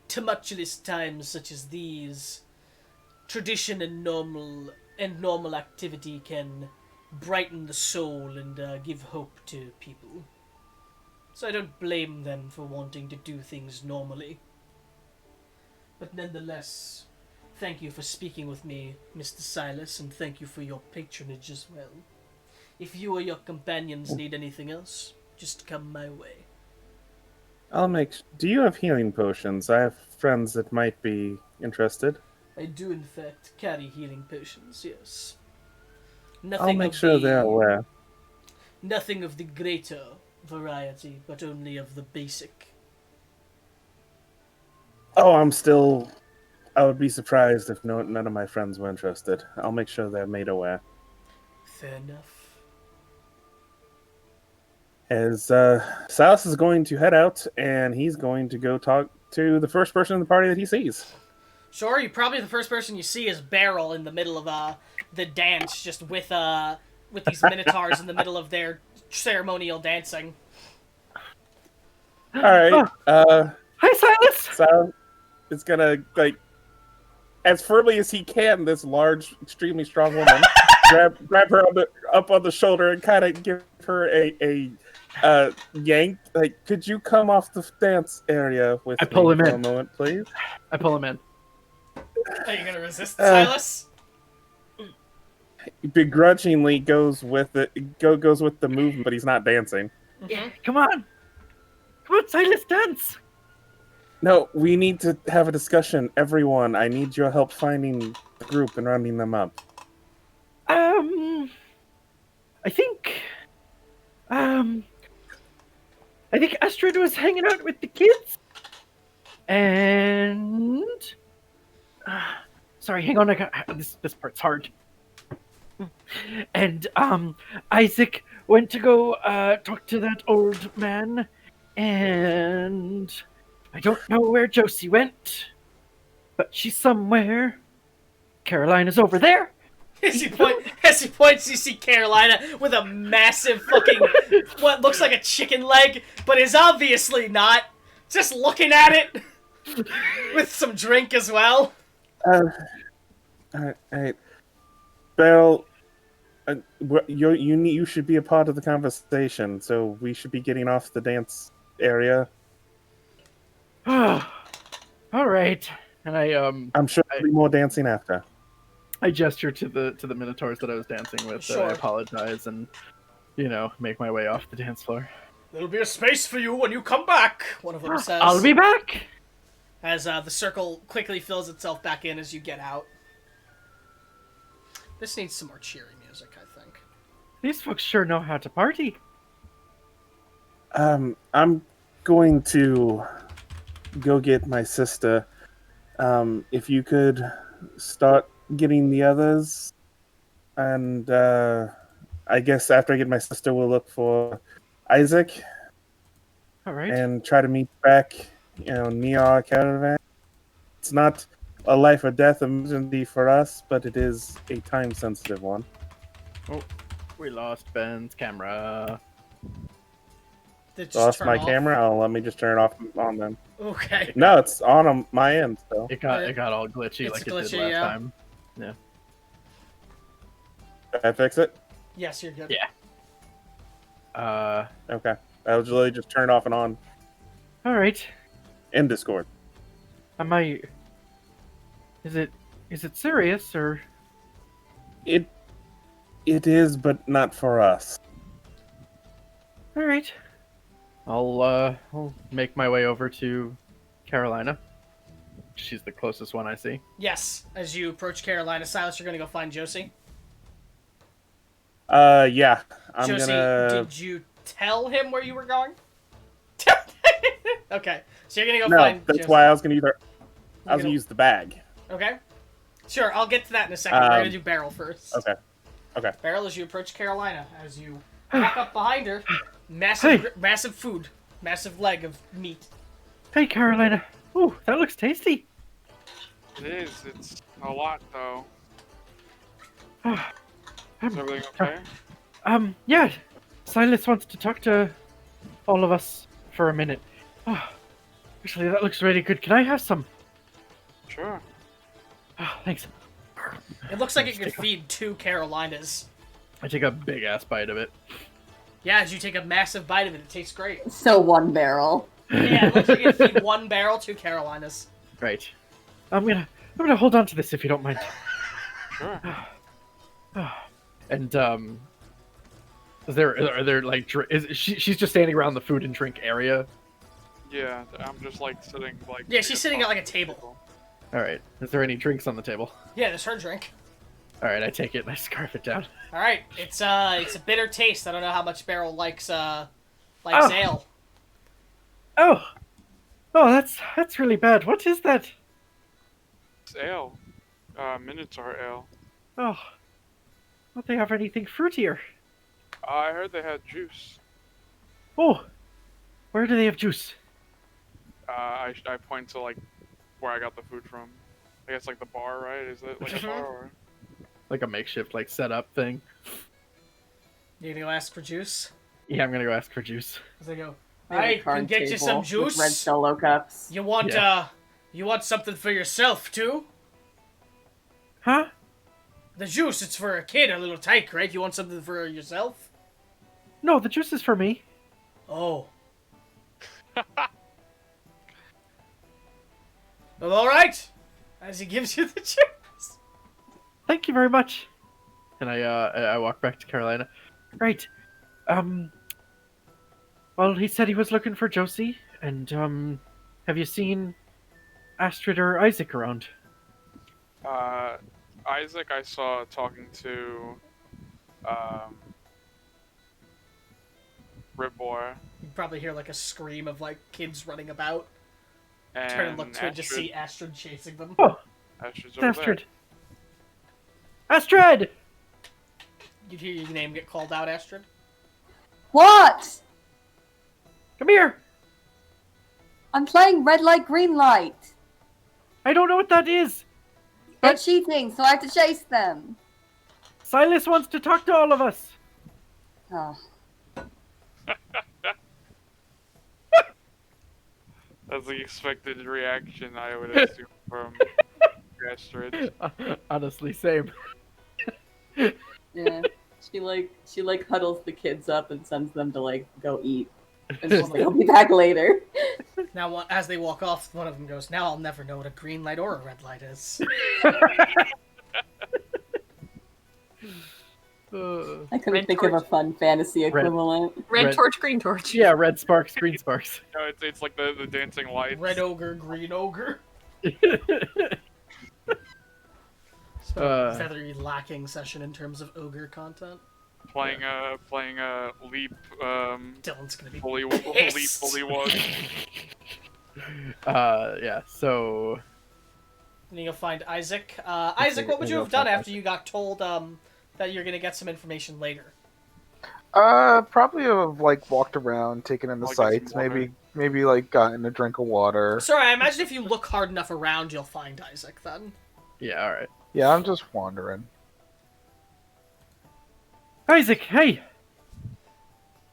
tumultuous times such as these, tradition and normal activity can brighten the soul and give hope to people. So I don't blame them for wanting to do things normally. But nonetheless, thank you for speaking with me, Mr. Silas, and thank you for your patronage as well. If you or your companions need anything else, just come my way. Do you have healing potions? I have friends that might be interested. I do, in fact, carry healing potions, yes. I'll make sure they're aware. Nothing of the greater variety, but only of the basic. Oh, I would be surprised if none of my friends were interested. I'll make sure they're made aware. Fair enough. As Silas is going to head out, and he's going to go talk to the first person in the party that he sees. Sure, probably the first person you see is Beryl in the middle of the dance, just with these minotaurs in the middle of their ceremonial dancing. All right. Hi, Silas. Silas is gonna, like, as firmly as he can, this large, extremely strong woman, grab her up on the shoulder and kind of give her a yank. Like, could you come off the dance area with me for a moment, please? I pull him in. Are you gonna resist, Silas? begrudgingly goes with it. Goes with the movement, but he's not dancing. Mhm. Come on! Come on, Silas, dance! No, we need to have a discussion. Everyone, I need your help finding the group and rounding them up. I think... I think Astrid was hanging out with the kids. And... sorry, hang on, I got... This part's hard. And, Isaac went to go, talk to that old man. And... I don't know where Josie went. But she's somewhere. Carolina's over there. As he points, you see Carolina with a massive fucking, what looks like a chicken leg, but is obviously not. Just looking at it with some drink as well. Alright. Beryl, you should be a part of the conversation, so we should be getting off the dance area. All right. And I'm sure there'll be more dancing after. I gesture to the minotaurs that I was dancing with. Sure. I apologize and, make my way off the dance floor. There'll be a space for you when you come back, one of them says. I'll be back! As the circle quickly fills itself back in as you get out. This needs some more cheery music, I think. These folks sure know how to party. I'm going to go get my sister. If you could start getting the others, and I guess after I get my sister, we'll look for Isaac. All right. And try to meet back, near our caravan. It's not a life or death emergency for us, but it is a time-sensitive one. Oh, we lost Ben's camera. Did it just Lost turn my off? camera. Oh, let me just turn it off on them. Okay. No, it's on my end still. It got all glitchy It's like it glitchy, did last yeah. time. Did I fix it? Yes, you're good. Yeah. Okay. I was literally just turn it off and on All right. in Discord. Am I? Is it serious or? It is, but not for us. All right. I'll make my way over to Carolina. She's the closest one I see. Yes, as you approach Carolina, Silas, you're gonna go find Josie. Yeah. I'm Josie, gonna. did you tell him where you were going? Okay, so you're gonna go No, find that's Josie. why I was gonna You're gonna- use the bag. Okay. Sure, I'll get to that in a second. We're gonna do Barrel first. Okay. Barrel, as you approach Carolina, as you walk up behind her, massive food, massive leg of meat. Hey, Carolina. Ooh, that looks tasty. It is. It's a lot, though. Um, Is everything okay? Yeah. Silas wants to talk to all of us for a minute. Oh, actually, that looks really good. Can I have some? Sure. Oh, thanks. It looks like it could feed 2 Carolinas. I take a big ass bite of it. Yeah, as you take a massive bite of it, it tastes great. So one barrel. Yeah, it looks like it could feed 1 barrel, 2 Carolinas. Right. I'm gonna hold on to this if you don't mind. Sure. And are there like she's just standing around the food and drink area? Yeah, I'm just like sitting like. Yeah, she's sitting at like a table. All right. Is there any drinks on the table? Yeah, there's her drink. All right, I take it and I scarf it down. All right, it's a bitter taste. I don't know how much Barrel likes Oh. ale. Oh, that's really bad. What is that? It's ale. Minotaur ale. Oh, don't they have anything fruitier? I heard they had juice. Oh, where do they have juice? I point to like where I got the food from. I guess like the bar, right? Is it like a bar or? Like a makeshift like setup thing. You gonna go ask for juice? Yeah, I'm gonna go ask for juice. As they go, They have a I can card get you table some with juice. red solo cups. You want Yeah. you want something for yourself too? Huh? The juice, it's for a kid, a little tyke, right? You want something for yourself? No, the juice is for me. Oh. Well, all right. As he gives you the juice. Thank you very much. And I walk back to Carolina. Right. Well, he said he was looking for Josie, and have you seen Astrid or Isaac around? Isaac, I saw talking to Ribor You probably hear like a scream of like kids running about. and Turn and look to it, just Astrid. see Astrid chasing them. Oh, Astrid's it's over Astrid. Astrid! You'd hear your name get called out, Astrid. What? Come here! I'm playing red light, green light. I don't know what that is! They're But- cheating, so I have to chase them. Silas wants to talk to all of us! Oh. That's the expected reaction, I would assume, from Astrid. Honestly, same. Yeah. She huddles the kids up and sends them to like go eat. And she's like, I'll be back later. Now, as they walk off, one of them goes, "Now I'll never know what a green light or a red light is." I couldn't Red think of a torch. fun fantasy equivalent. Red Red- torch, green torch. Yeah, red sparks, green sparks. No, it's like the dancing lights. Red ogre, green ogre. It's been Uh. a feathery lacking session in terms of ogre content. Playing a leap Dylan's gonna be leap pissed. bullywug. Yeah, so... And you'll find Isaac. Isaac, what would you have done after you got told that you're gonna get some information later? Probably have like walked around, taken in the I'll get some sights, water. maybe like gotten a drink of water. Sorry, I imagine if you look hard enough around, you'll find Isaac then. Yeah, alright. Yeah, I'm just wandering. Isaac, hey!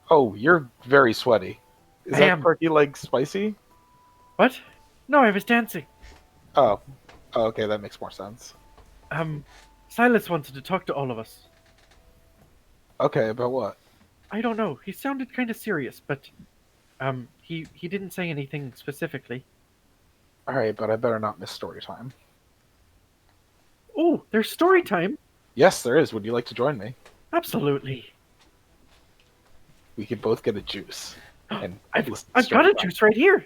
Oh, you're very sweaty. Is I that am. turkey like spicy? What? No, I was dancing. Oh, okay, that makes more sense. Silas wanted to talk to all of us. Okay, about what? I don't know. He sounded kind of serious, but he didn't say anything specifically. All right, but I better not miss story time. Oh, there's story time. Yes, there is. Would you like to join me? Absolutely. We could both get a juice. And I've listen to got story a time. juice right here.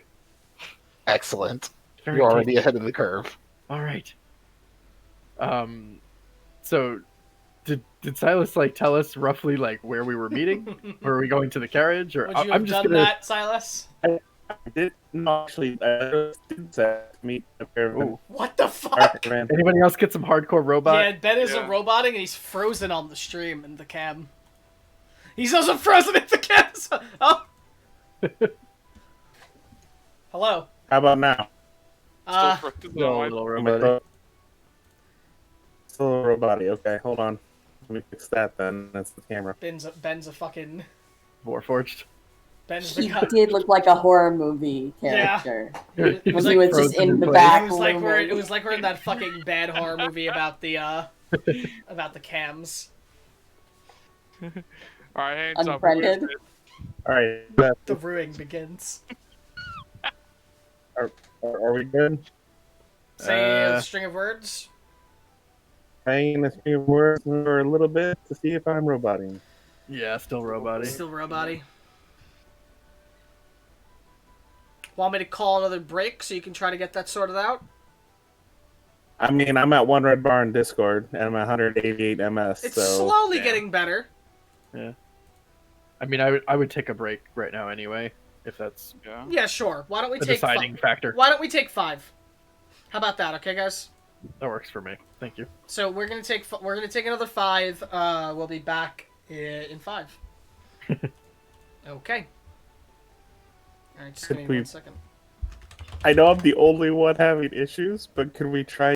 Excellent. Very You're already tasty. ahead of the curve. All right. So did Silas like tell us roughly like where we were meeting? Or are we going to the carriage? Or Would you have I'm just done gonna. that, Silas? I did not actually. I did that to meet a pair of Ooh. What the fuck? Anybody else get some hardcore robot? Yeah, Ben is a Yeah. roboting and he's frozen on the stream in the cam. He's also frozen in the cam. Oh. Hello. How about now? Uh, Still frozen No, on my- little My robot. throat. Still a robot. Okay, hold on. Let me fix that then. That's the camera. Ben's a fucking. Warforged. Ben's He the. did look like a horror movie Yeah. character. It was When like he was just frozen in in the place. back. It was like we're looming. in that fucking bad horror movie about the cams. Alright, hands up. Unfriended. All right. The ruin begins. Are we good? Say a string of words. Saying a few words for a little bit to see if I'm roboting. Yeah, still robot. Still robot-y. Want me to call another break so you can try to get that sorted out? I mean, I'm at One Red Bar in Discord, and I'm at 188 MS. It's so slowly yeah. getting better. I mean, I would take a break right now anyway, if that's Yeah. Yeah, sure. Why don't we the take deciding factor. Why don't we take 5? How about that, okay, guys? That works for me. Thank you. So we're gonna take another 5. We'll be back in 5. Okay. All right, just give me Could we- 1 second. I know I'm the only one having issues, but could we try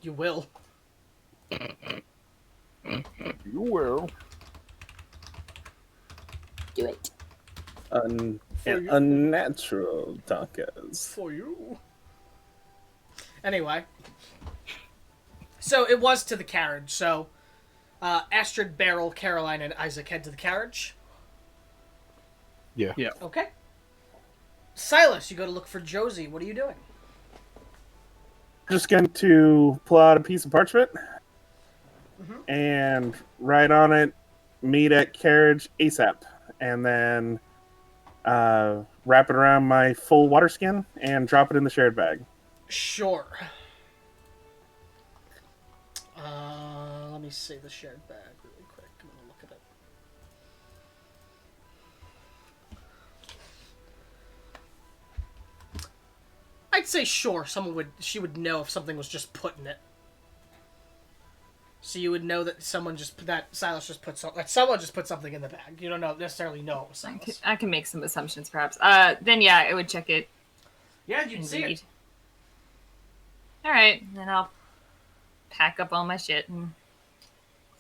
You will. You will. Do it. Unnatural tacos. For you. Anyway. So it was to the carriage. So Astrid, Beryl, Caroline, and Isaac head to the carriage. Yeah. Okay. Silas, you go to look for Josie. What are you doing? Just going to pull out a piece of parchment and write on it, meet at carriage ASAP. And then wrap it around my full water skin and drop it in the shared bag. Sure. Let me see the shared bag really quick. I'm gonna look at it. I'd say sure. She would know if something was just put in it. So you would know that someone just put something in the bag. You don't necessarily know it was Silas. I can make some assumptions, perhaps. Then yeah, I would check it. Yeah, you'd see it. All right, then I'll pack up all my shit and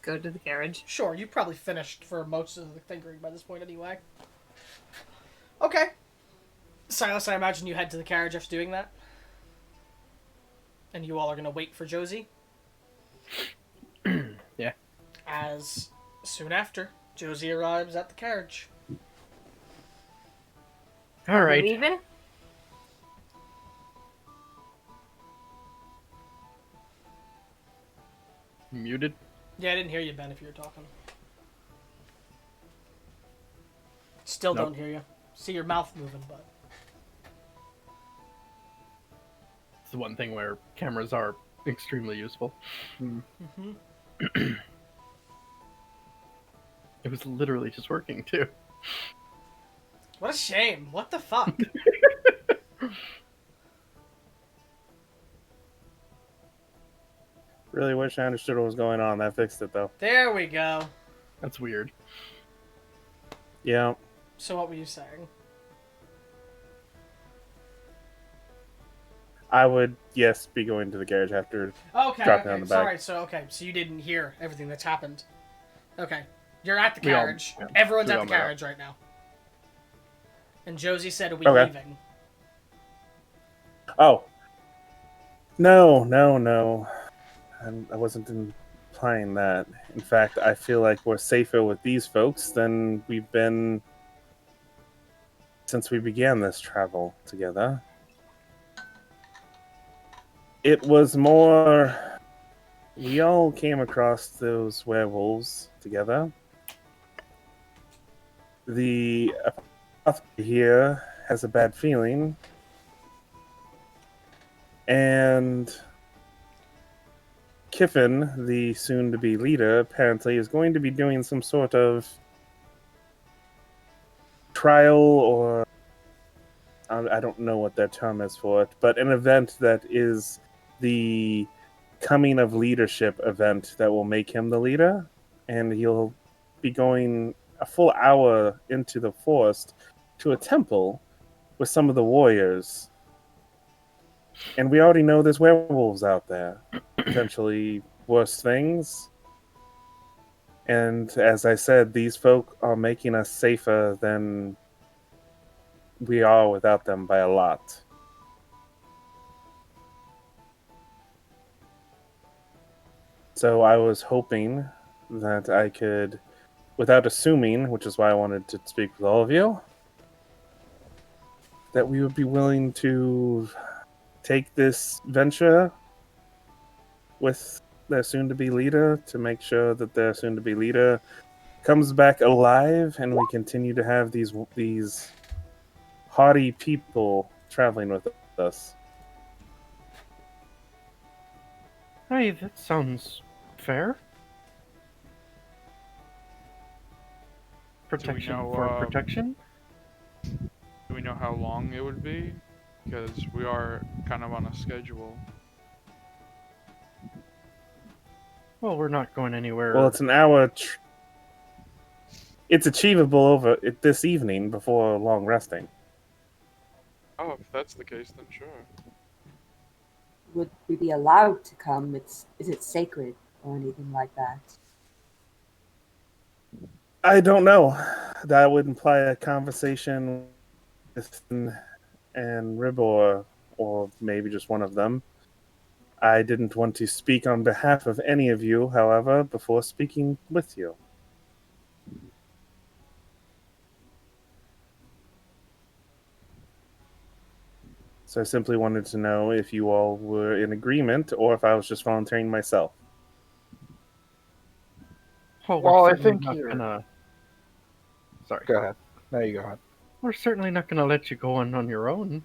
go to the carriage. Sure, you probably finished for most of the tinkering by this point anyway. Okay. Silas, I imagine you head to the carriage after doing that? And you all are going to wait for Josie? Yeah. As soon after, Josie arrives at the carriage. All right. Leaving? Muted. Yeah, I didn't hear you, Ben, if you were talking. Still Nope. don't hear you. See your mouth moving, but... It's the one thing where cameras are extremely useful. Mm-hmm. It was literally just working, too. What a shame. What the fuck? Really wish I understood what was going on. That fixed it, though. There we go. That's weird. Yeah. So what were you saying? I would, yes, be going to the carriage after Okay, dropping it on the bag. Sorry, so you didn't hear everything that's happened. Okay. You're at the We all- carriage. yeah, Everyone's we at all the met up. carriage right now. And Josie said, are we Okay. leaving? Oh. No. I wasn't implying that. In fact, I feel like we're safer with these folks than we've been since we began this travel together. It was more... We all came across those werewolves together. The apothecary here has a bad feeling. And Kiffin, the soon-to-be leader, apparently is going to be doing some sort of trial or... I don't know what that term is for it, but an event that is the coming of leadership event that will make him the leader. And he'll be going a full hour into the forest to a temple with some of the warriors. And we already know there's werewolves out there. Potentially worse things. And as I said, these folk are making us safer than we are without them by a lot. So I was hoping that I could, without assuming, which is why I wanted to speak with all of you, that we would be willing to take this venture with their soon-to-be leader to make sure that their soon-to-be leader comes back alive and we continue to have these haughty people traveling with us. Hey, that sounds fair. Protection know, for protection? Do we know how long it would be? Because we are kind of on a schedule. Well, we're not going anywhere. Well, it's an hour. It's achievable this evening before long resting. Oh, if that's the case, then sure. would we be allowed to come? Is it sacred or anything like that? I don't know. That would imply a conversation with and Ribor, or maybe just one of them. I didn't want to speak on behalf of any of you, however, before speaking with you. So I simply wanted to know if you all were in agreement or if I was just volunteering myself. Oh, Well, we're I certainly think not you're. gonna. Sorry. Go ahead. No, you go ahead. We're certainly not gonna let you go on your own.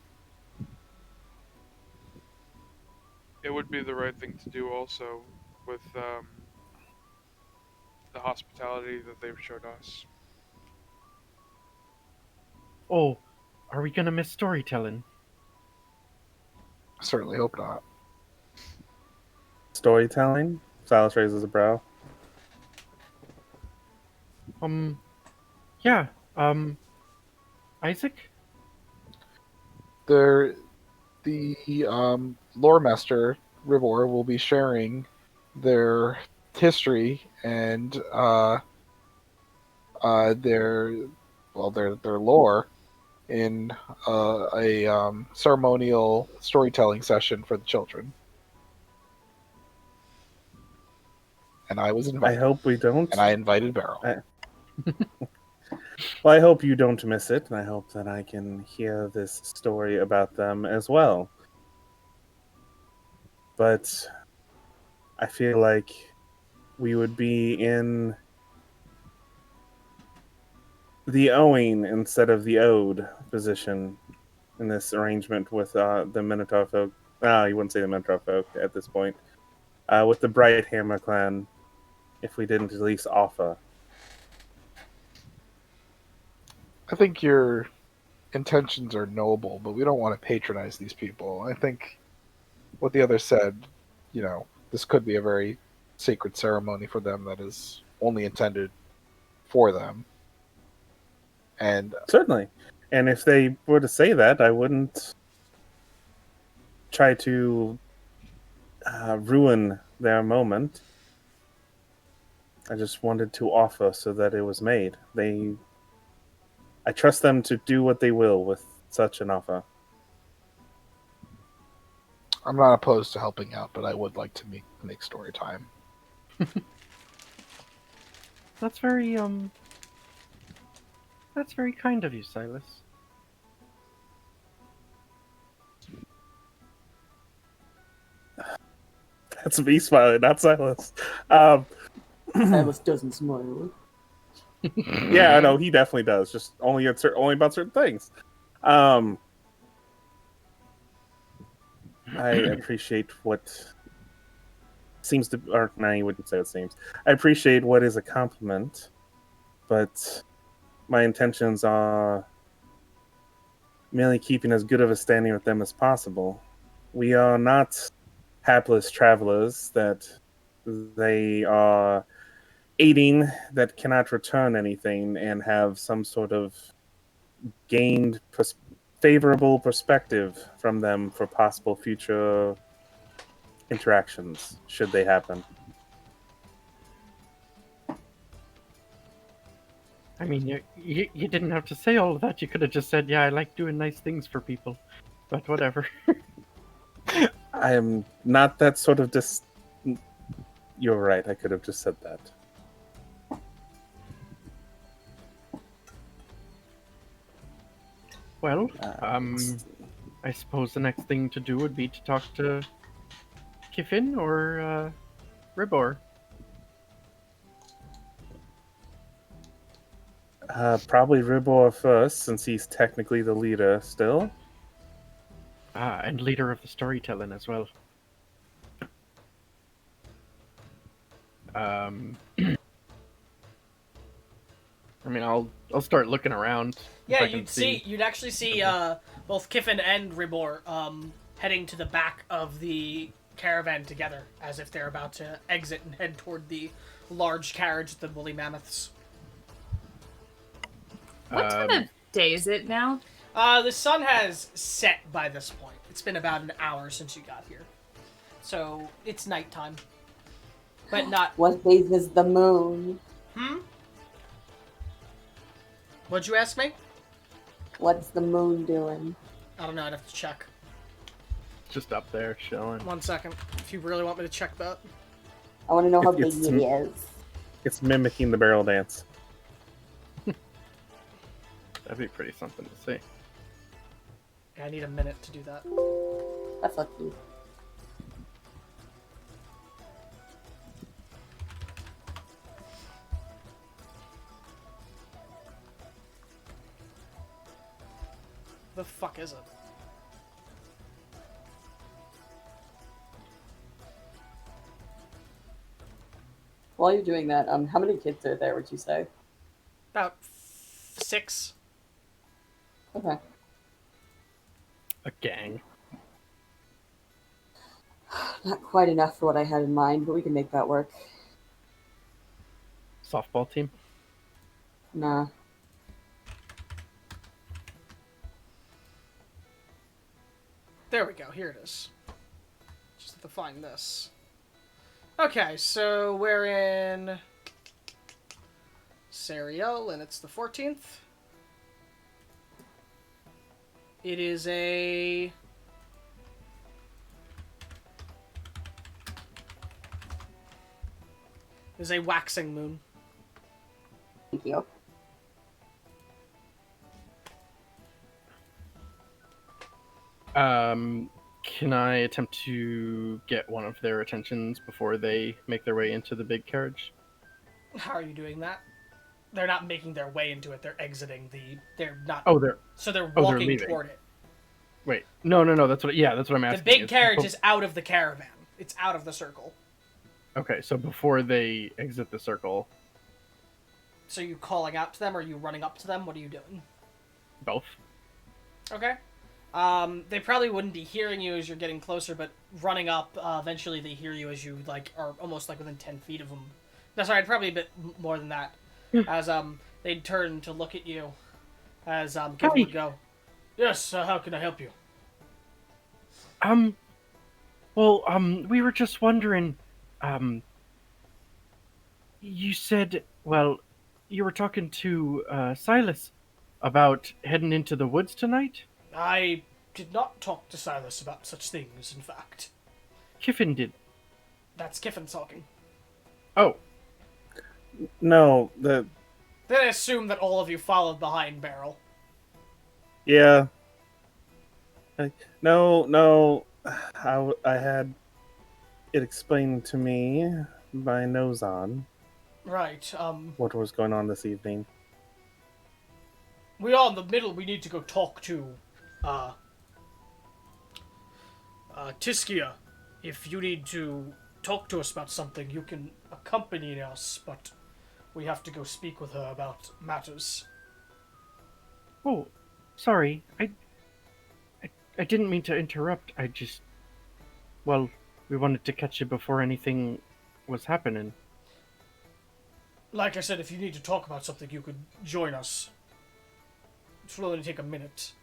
It would be the right thing to do also with the hospitality that they've showed us. Oh, are we gonna miss storytelling? I certainly hope not. Storytelling? Silas raises a brow. Yeah. Isaac? The lore master Rivor will be sharing their history and their lore in a ceremonial storytelling session for the children. And I was I invited. hope we don't. And I invited Beryl. Well, I hope you don't miss it, and I hope that I can hear this story about them as well. But I feel like we would be in the owing instead of the owed position in this arrangement with the Minotaur folk. You wouldn't say the Minotaur folk at this point. With the Bright Hammer clan, if we didn't at least offer. I think your intentions are noble, but we don't want to patronize these people. I think what the other said, this could be a very sacred ceremony for them that is only intended for them. And certainly. And if they were to say that, I wouldn't try to ruin their moment. I just wanted to offer so that it was made. I trust them to do what they will with such an offer. I'm not opposed to helping out, but I would like to make story time. That's very kind of you, Silas. That's me smiling, not Silas. Silas doesn't smile. Yeah, I know he definitely does. Just only about certain things. I appreciate what seems to, or no, you wouldn't say it seems. I appreciate what is a compliment, but my intentions are merely keeping as good of a standing with them as possible. We are not hapless travelers that they are aiding that cannot return anything and have some sort of gained favorable perspective from them for possible future interactions, should they happen. I mean, you didn't have to say all of that. You could have just said, yeah, I like doing nice things for people. But whatever. I am not that sort of You're right, I could have just said that. Well, I suppose the next thing to do would be to talk to Kiffin or Ribor. Probably Ribor first, since he's technically the leader still. And leader of the storytelling as well. I mean, I'll start looking around. Yeah, you'd actually see both Kiffin and Ribor heading to the back of the caravan together, as if they're about to exit and head toward the large carriage with the woolly mammoths. What time of day is it now? The sun has set by this point. It's been about an hour since you got here. So it's nighttime. But not... What phases the moon? What'd you ask me? What's the moon doing? I don't know, I'd have to check. Just up there, chilling. 1 second, if you really want me to check that. I want to know how big It's- it is. It's mimicking the barrel dance. That'd be pretty something to see. Yeah, I need a minute to do that. That's lucky. The fuck is it? While you're doing that, how many kids are there, would you say? About 6. Okay. A gang. Not quite enough for what I had in mind, but we can make that work. Softball team. Nah. There we go, here it is. Just have to find this. Okay, so we're in Serial, and it's the 14th. It is a... It is a waxing moon. Thank you. Can I attempt to get one of their attentions before they make their way into the big carriage? How are you doing that? They're not making their way into it, they're exiting the... They're not... Oh, they're... So they're they're walking leaving. toward it. Wait. No, that's what... Yeah, that's what I'm asking. The big carriage is out of the caravan. It's out of the circle. Okay, so before they exit the circle... So you calling out to them, or are you running up to them? What are you doing? Both. Okay. They probably wouldn't be hearing you as you're getting closer, but running up, eventually they hear you as you, like, are almost, like, within 10 feet of them. No, sorry, probably a bit more than that. As, they'd turn to look at you. As, Kevin would go, "Yes, how can I help you?" We were just wondering, you said, well, you were talking to, Silas about heading into the woods tonight? I did not talk to Silas about such things, in fact. Kiffin did. That's Kiffin talking. Oh, No, the Then I assume that all of you followed behind Beryl. yeah. No. I had it explained to me by Nozon Right, what was going on this evening. we are in the middle. We need to go talk to, Tiskia. If you need to talk to us about something, you can accompany us, but we have to go speak with her about matters. oh, sorry. I didn't mean to interrupt. Well, we wanted to catch you before anything was happening. Like I said, if you need to talk about something, you could join us. It will only take a minute.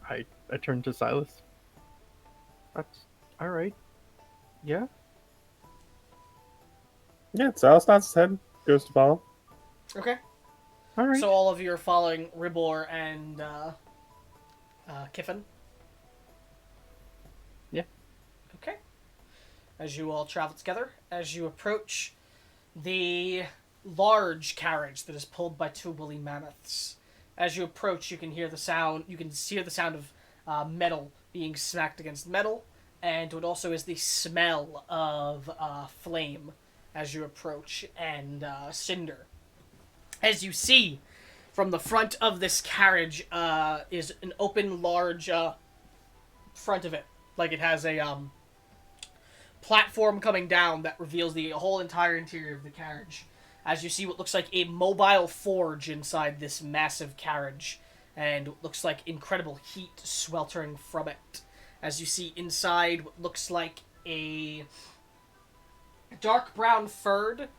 I turned to Silas. That's alright. Yeah? Yeah, Silas nods his head, goes to follow. Okay. Alright. So all of you are following Ribor and, Kiffin? Yeah. Okay. As you all travel together, as you approach the large carriage that is pulled by two woolly mammoths. As you approach, you can hear the sound. You can hear the sound of metal being smacked against metal, and what also is the smell of flame as you approach and cinder. As you see, from the front of this carriage is an open, large front of it, like it has a platform coming down that reveals the whole entire interior of the carriage. As you see what looks like a mobile forge inside this massive carriage, and what looks like incredible heat sweltering from it. As you see inside what looks like a dark brown furred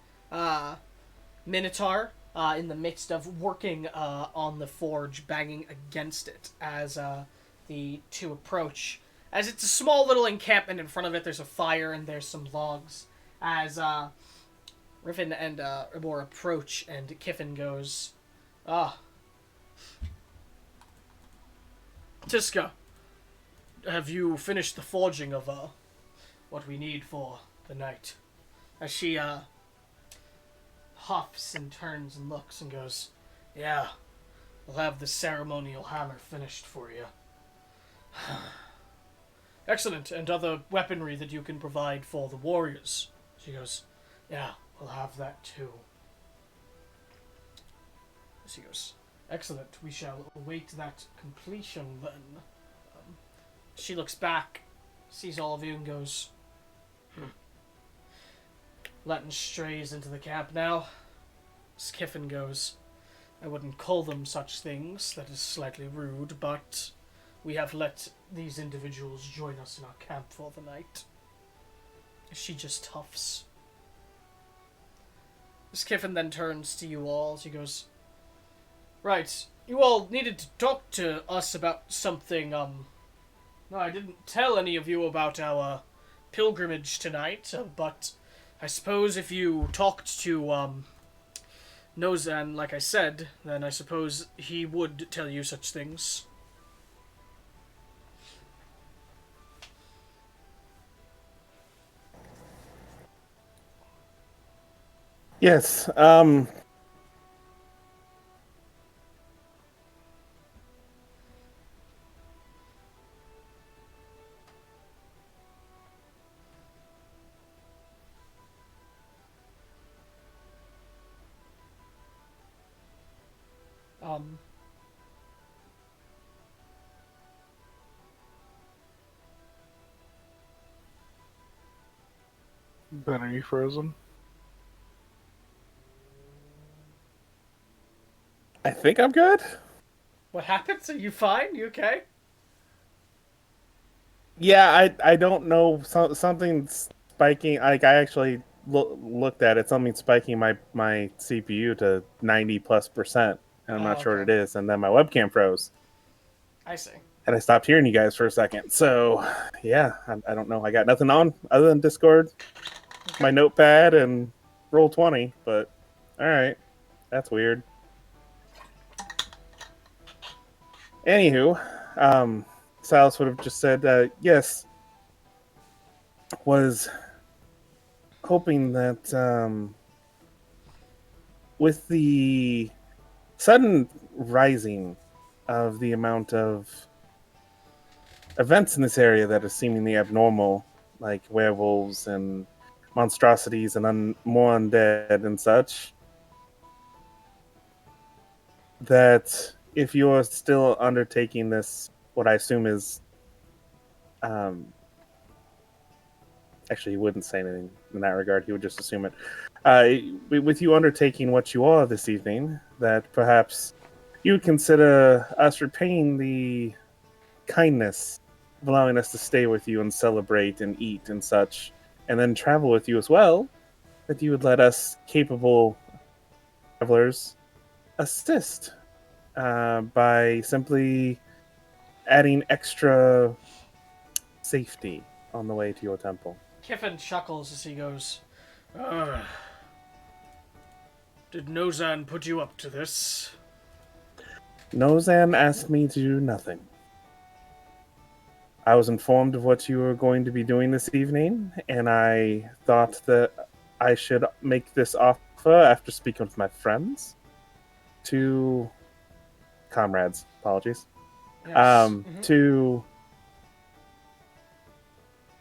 minotaur in the midst of working on the forge, banging against it as the two approach. as it's a small little encampment. In front of it, there's a fire and there's some logs. As Riffin and Ibor approach, and Kiffin goes, Tiska, have you finished the forging of what we need for the night? As she huffs and turns and looks and goes, yeah, we'll have the ceremonial hammer finished for you. Excellent, and other weaponry that you can provide for the warriors. She goes, yeah, we'll have that too. She goes, excellent, we shall await that completion then. She looks back, sees all of you, and goes, letting strays into the camp now. Skiffin goes, I wouldn't call them such things, that is slightly rude, but we have let these individuals join us in our camp for the night. She just huffs. Skiffin then turns to you all. She goes, right, you all needed to talk to us about something, No, I didn't tell any of you about our pilgrimage tonight, but I suppose if you talked to, Nozan, like I said, then I suppose he would tell you such things. Yes, Ben, are you frozen? I think I'm good. What happened? Are you fine? You okay? Yeah, I don't know, something spiking. Like, I actually looked at it, something spiking my CPU to 90+%, and I'm not sure what it Okay. is. And then my webcam froze, I see. and I stopped hearing you guys for a second. So yeah, I don't know. I got nothing on other than Discord, my notepad, and Roll20. But all right, that's weird. Anywho, Silas would have just said, yes, was hoping that with the sudden rising of the amount of events in this area that are seemingly abnormal, like werewolves and monstrosities and more undead and such, that if you're still undertaking this, what I assume is, actually, he wouldn't say anything in that regard. He would just assume it. With you undertaking what you are this evening, that perhaps you would consider us repaying the kindness of allowing us to stay with you and celebrate and eat and such, and then travel with you as well, that you would let us capable travelers assist by simply adding extra safety on the way to your temple. Kiffin chuckles as he goes, did Nozan put you up to this? Nozan asked me to do nothing. I was informed of what you were going to be doing this evening, and I thought that I should make this offer after speaking with my friends to comrades. Apologies. Yes. To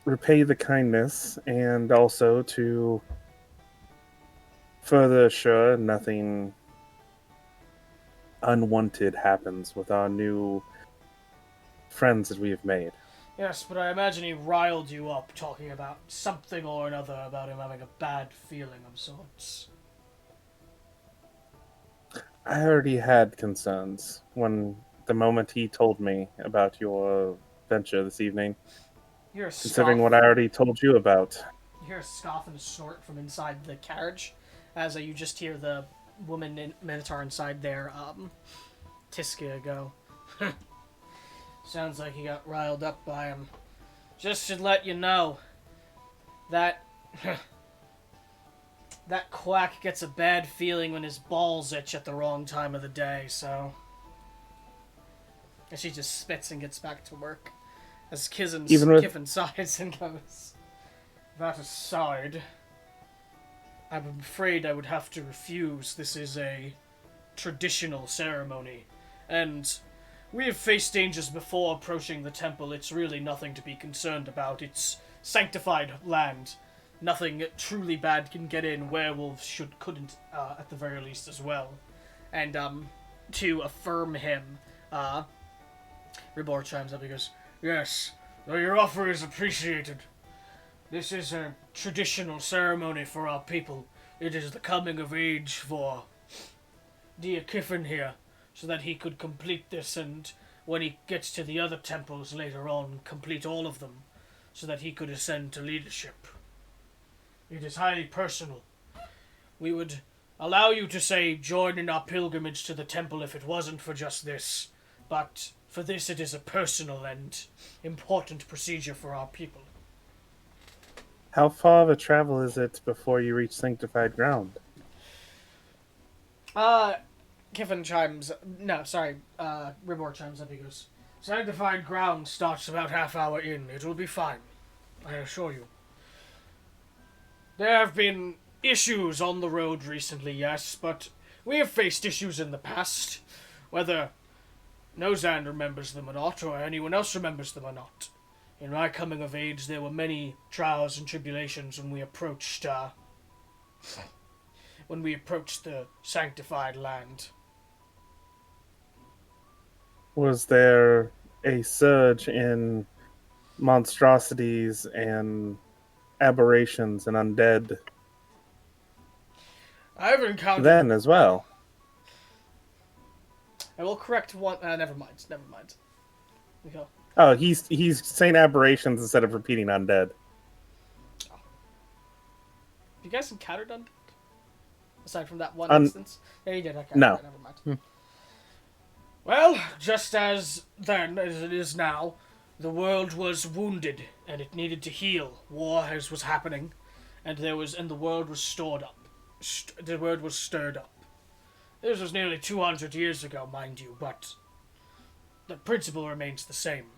repay the kindness and also to further assure nothing unwanted happens with our new friends that we have made. Yes, but I imagine he riled you up talking about something or another about him having a bad feeling of sorts. I already had concerns when the moment he told me about your venture this evening, You're a considering scoff. what I already told you about. You hear a scoff and a snort from inside the carriage, as you just hear the woman Minotaur inside there, Tiska, go, sounds like he got riled up by him. Just to let you know that that quack gets a bad feeling when his balls itch at the wrong time of the day, so... And she just spits and gets back to work. As Kiffin sighs and goes, "That aside, I'm afraid I would have to refuse. This is a traditional ceremony, and we have faced dangers before approaching the temple. It's really nothing to be concerned about. It's sanctified land. Nothing truly bad can get in. Werewolves couldn't, at the very least, as well." And to affirm him, Ribor chimes up. He goes, "Yes, though your offer is appreciated. This is a traditional ceremony for our people. It is the coming of age for dear Kiffin here, so that he could complete this, and when he gets to the other temples later on, complete all of them, so that he could ascend to leadership. It is highly personal. We would allow you to, say, join in our pilgrimage to the temple if it wasn't for just this, but for this it is a personal and important procedure for our people." How far of a travel is it before you reach sanctified ground? Kiffin chimes... No, sorry, Ribor chimes up. He goes, "Sanctified ground starts about half-hour in. It will be fine, I assure you. There have been issues on the road recently, yes, but we have faced issues in the past, whether Nozan remembers them or not, or anyone else remembers them or not. In my coming of age, there were many trials and tribulations when we approached the sanctified land." Was there a surge in monstrosities and aberrations and undead I've encountered... then as well? I will correct one... never mind. Okay. Oh, he's saying aberrations instead of repeating undead. Have you guys encountered undead? Aside from that one instance? Yeah, you did. Okay. No. Never mind. Well, just as then as it is now, the world was wounded and it needed to heal. War was happening, and the world was stored up. The world was stirred up. This was nearly 200 years ago, mind you, but the principle remains the same.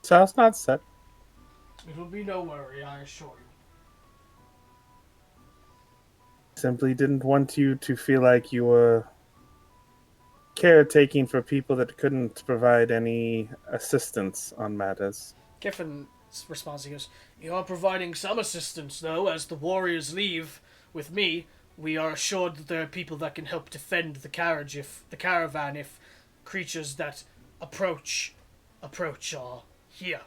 So it's not set. It will be no worry, I assure you. Simply didn't want you to feel like you were caretaking for people that couldn't provide any assistance on matters. Kiffin's response, he goes, "You are providing some assistance, though, as the warriors leave with me. We are assured that there are people that can help defend the caravan if creatures that approach are here."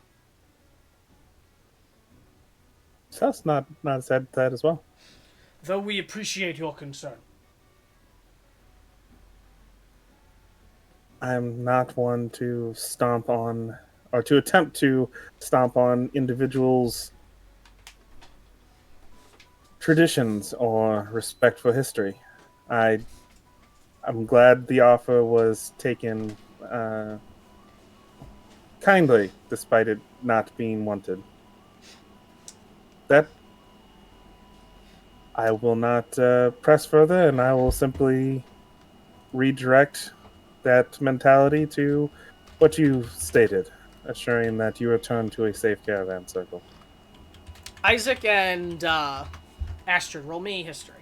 So that's not said that as well. Though we appreciate your concern. I'm not one to stomp on, or to attempt to stomp on individuals' traditions or respect for history. I'm glad the offer was taken kindly, despite it not being wanted. That I will not press further, and I will simply redirect that mentality to what you stated, assuring that you return to a safe caravan circle. Isaac and Astrid, roll me history.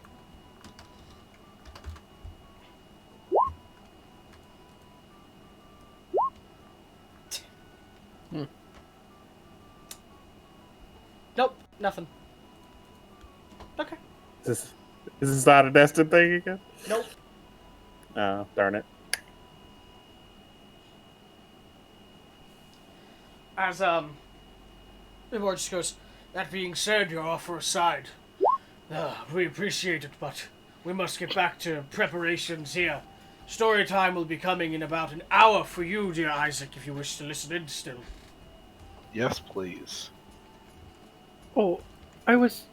Nope, nothing. Okay. Is this not a nested thing again? Nope. Oh, darn it. As Ribor just goes, "That being said, your offer aside, we appreciate it, but we must get back to preparations here. Story time will be coming in about an hour for you, dear Isaac, if you wish to listen in still." Yes, please. Oh, I was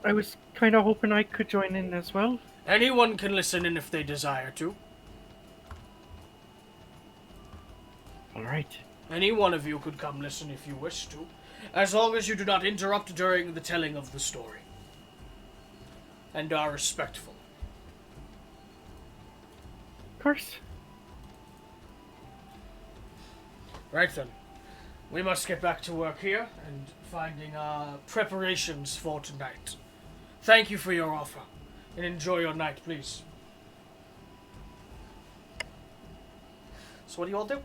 kind of hoping I could join in as well. Anyone can listen in if they desire to. All right. Any one of you could come listen if you wish to, as long as you do not interrupt during the telling of the story. And are respectful. Of course. Right then. We must get back to work here and finding preparations for tonight. Thank you for your offer, and enjoy your night, please. So what do you all do?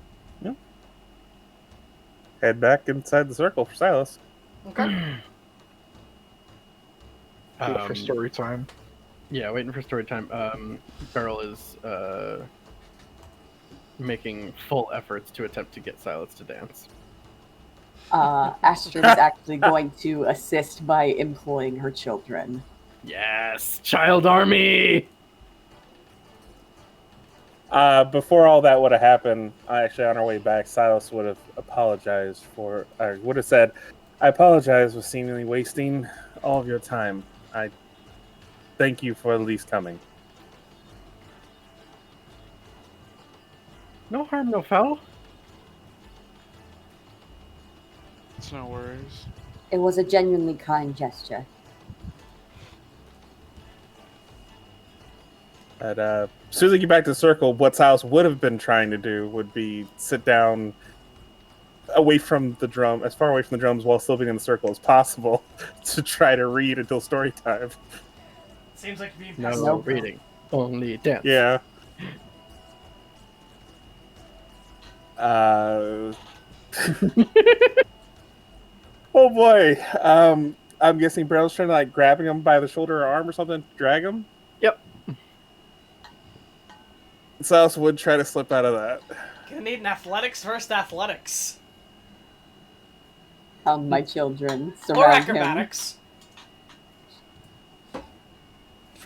Head back inside the circle for Silas. Okay. Wait for story time. Yeah, waiting for story time. Beryl is making full efforts to attempt to get Silas to dance. Astrid is actually going to assist by employing her children. Yes, child army. Before all that would have happened, actually on our way back, Silas would have apologized for, or would have said, "I apologize for seemingly wasting all of your time. I thank you for at least coming." No harm, no foul. It's no worries. It was a genuinely kind gesture. But as soon as we get back to the circle, what Silas would have been trying to do would be sit down away from the drum, as far away from the drums while still being in the circle as possible, to try to read until story time. Seems like you're being No passive. reading, only dance. Yeah. Oh boy. I'm guessing Beryl's trying to like grabbing him by the shoulder or arm or something, drag him. Yep. Silas would try to slip out of that. Gonna need an athletics versus athletics. My children Or surround him. acrobatics.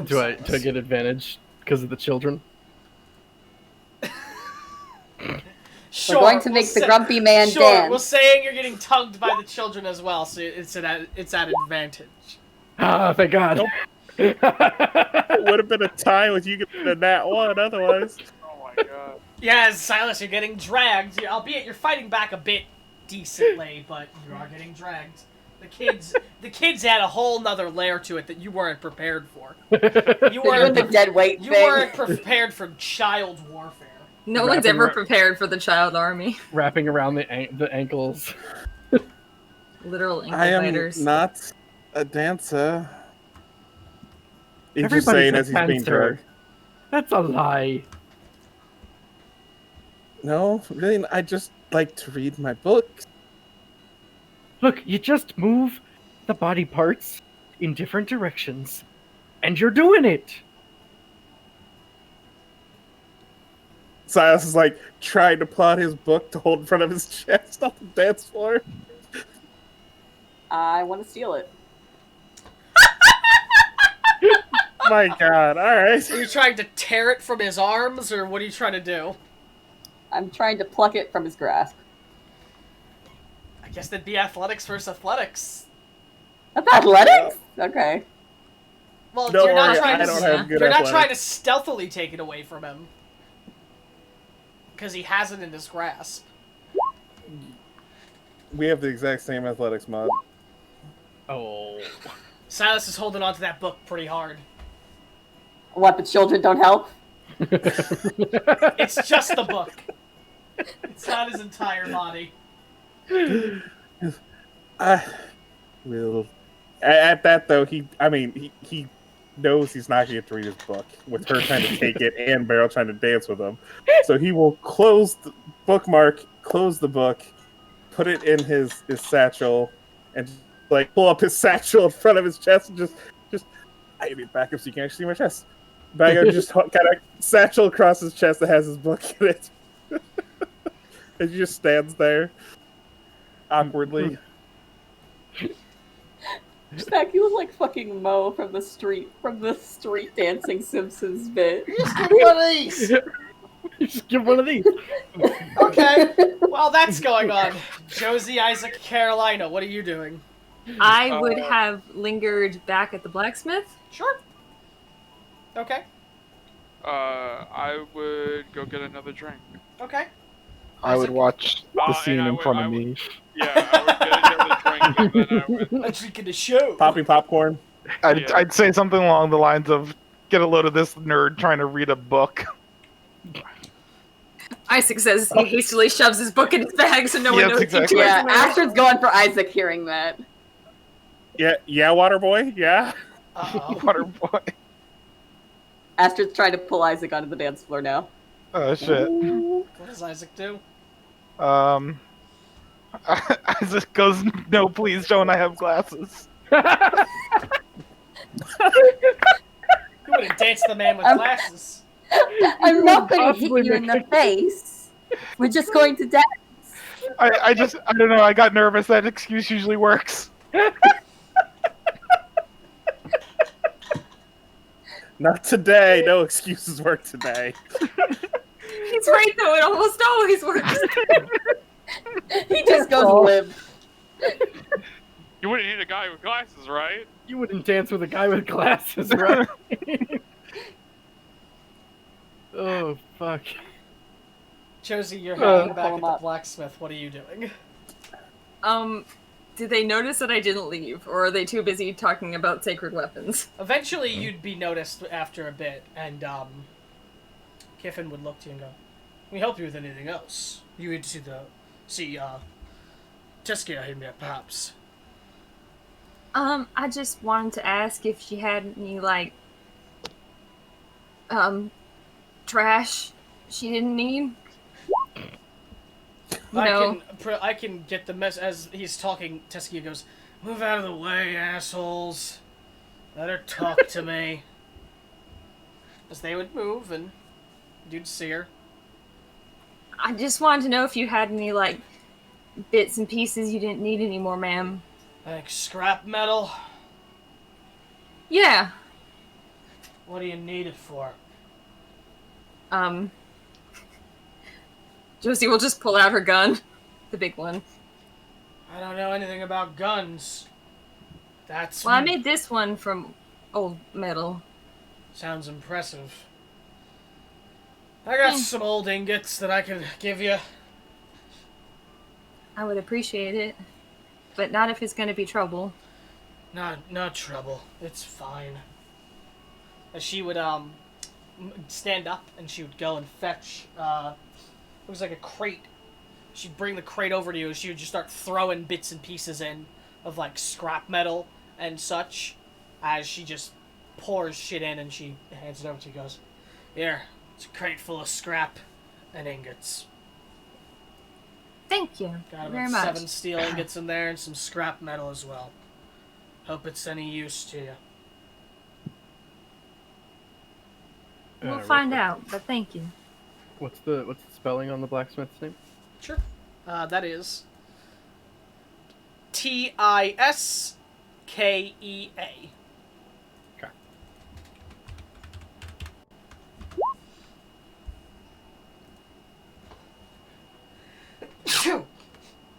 Do I get advantage because of the children? Sure, We're going to make the grumpy man sure, dance. we're saying you're getting tugged by the children as well, so it's at advantage. Ah, thank God. Nope. It would have been a tie with you getting a nat one otherwise. Oh my god. Yes, Silas, you're getting dragged. Albeit you're fighting back a bit decently, but you are getting dragged. The kids add a whole nother layer to it that you weren't prepared for. You Doing the dead weight you thing. weren't prepared for child warfare. No one's ever prepared for the child army. Wrapping around the ankles. Literal ankle I am biters. not a dancer. He's just Everybody's saying a as he's being dancer. dragged. That's a lie. No, really, I just like to read my books. Look, you just move the body parts in different directions, and you're doing it. Silas is like trying to plot his book to hold in front of his chest on the dance floor. I want to steal it. My God! All right. Are you trying to tear it from his arms, or what are you trying to do? I'm trying to pluck it from his grasp. I guess that'd be athletics versus athletics. That's athletics? Okay. Well, Don't you're not worry, trying I don't to. have good You're not athletics. trying to stealthily take it away from him, because he has it in his grasp. We have the exact same athletics mod. Oh. Silas is holding onto that book pretty hard. What, the children don't help? It's just the book. It's not his entire body. I will. At that though, he knows he's not going to get to read his book with her trying to take it and Beryl trying to dance with him. So he will close the book, put it in his satchel, and like pull up his satchel in front of his chest and just I need it back up so you can actually see my chest. Back up, just kind of satchel across his chest that has his book in it. And he just stands there awkwardly. Zach, you look like fucking Mo from the street dancing Simpsons bit. Just give me one of these. Just give one of these. Okay. Well, that's going on. Josie, Isaac, Carolina, what are you doing? I would have lingered back at the blacksmith. Sure. Okay. I would go get another drink. Okay. I would watch the and scene I in would- front I of would- me. Yeah, I would get another drink and then I would. I'm drinking a show. Popping popcorn. I'd, Yeah. I'd say something along the lines of, "Get a load of this nerd trying to read a book." Isaac says he hastily shoves his book in his bag so no one Yes, knows exactly. he Yeah, turns around. Astrid's going for Isaac hearing that. Yeah, water boy. Yeah. Uh-oh. Water boy. Astrid's trying to pull Isaac onto the dance floor now. Oh shit. What does Isaac do? Isaac goes, "No, please don't. I have glasses." You wouldn't dance the man with I'm- glasses. I'm not going to hit possibly you in the make face. We're just going to dance. I don't know. I got nervous. That excuse usually works. Not today. No excuses work today. He's right though, it almost always works. He just goes Oh. limp. You wouldn't hit a guy with glasses, right? You wouldn't dance with a guy with glasses, right? Oh, fuck. Josie, you're hanging back Pull at him the up. blacksmith. What are you doing? Did they notice that I didn't leave, or are they too busy talking about sacred weapons? Eventually, you'd be noticed after a bit, and Kiffin would look to you and go, "Can we help you with anything else? You need to see Teskia in there, perhaps." I just wanted to ask if she had any, like, trash she didn't need. No. I can get the mess as he's talking. Teskia goes, "Move out of the way, assholes. Let her talk to me." As they would move, and you'd see her. I just wanted to know if you had any, like, bits and pieces you didn't need anymore, ma'am. Like scrap metal. Yeah. What do you need it for? Josie will just pull out her gun. The big one. I don't know anything about guns. That's Well, I made this one from old metal. sounds impressive. I got some old ingots that I can give you. I would appreciate it. But not if it's gonna be trouble. Not trouble. It's fine. As she would stand up and she would go and fetch it was like a crate. She'd bring the crate over to you and she would just start throwing bits and pieces in of like scrap metal and such as she just pours shit in and she hands it over to you. Goes, "Here, it's a crate full of scrap and ingots. Thank you Got very about much. 7 steel ingots in there and some scrap metal as well. Hope it's any use to you." We'll real find quick. out, but thank you. What's the spelling on the blacksmith's name? Sure. That is Tiskea. Okay.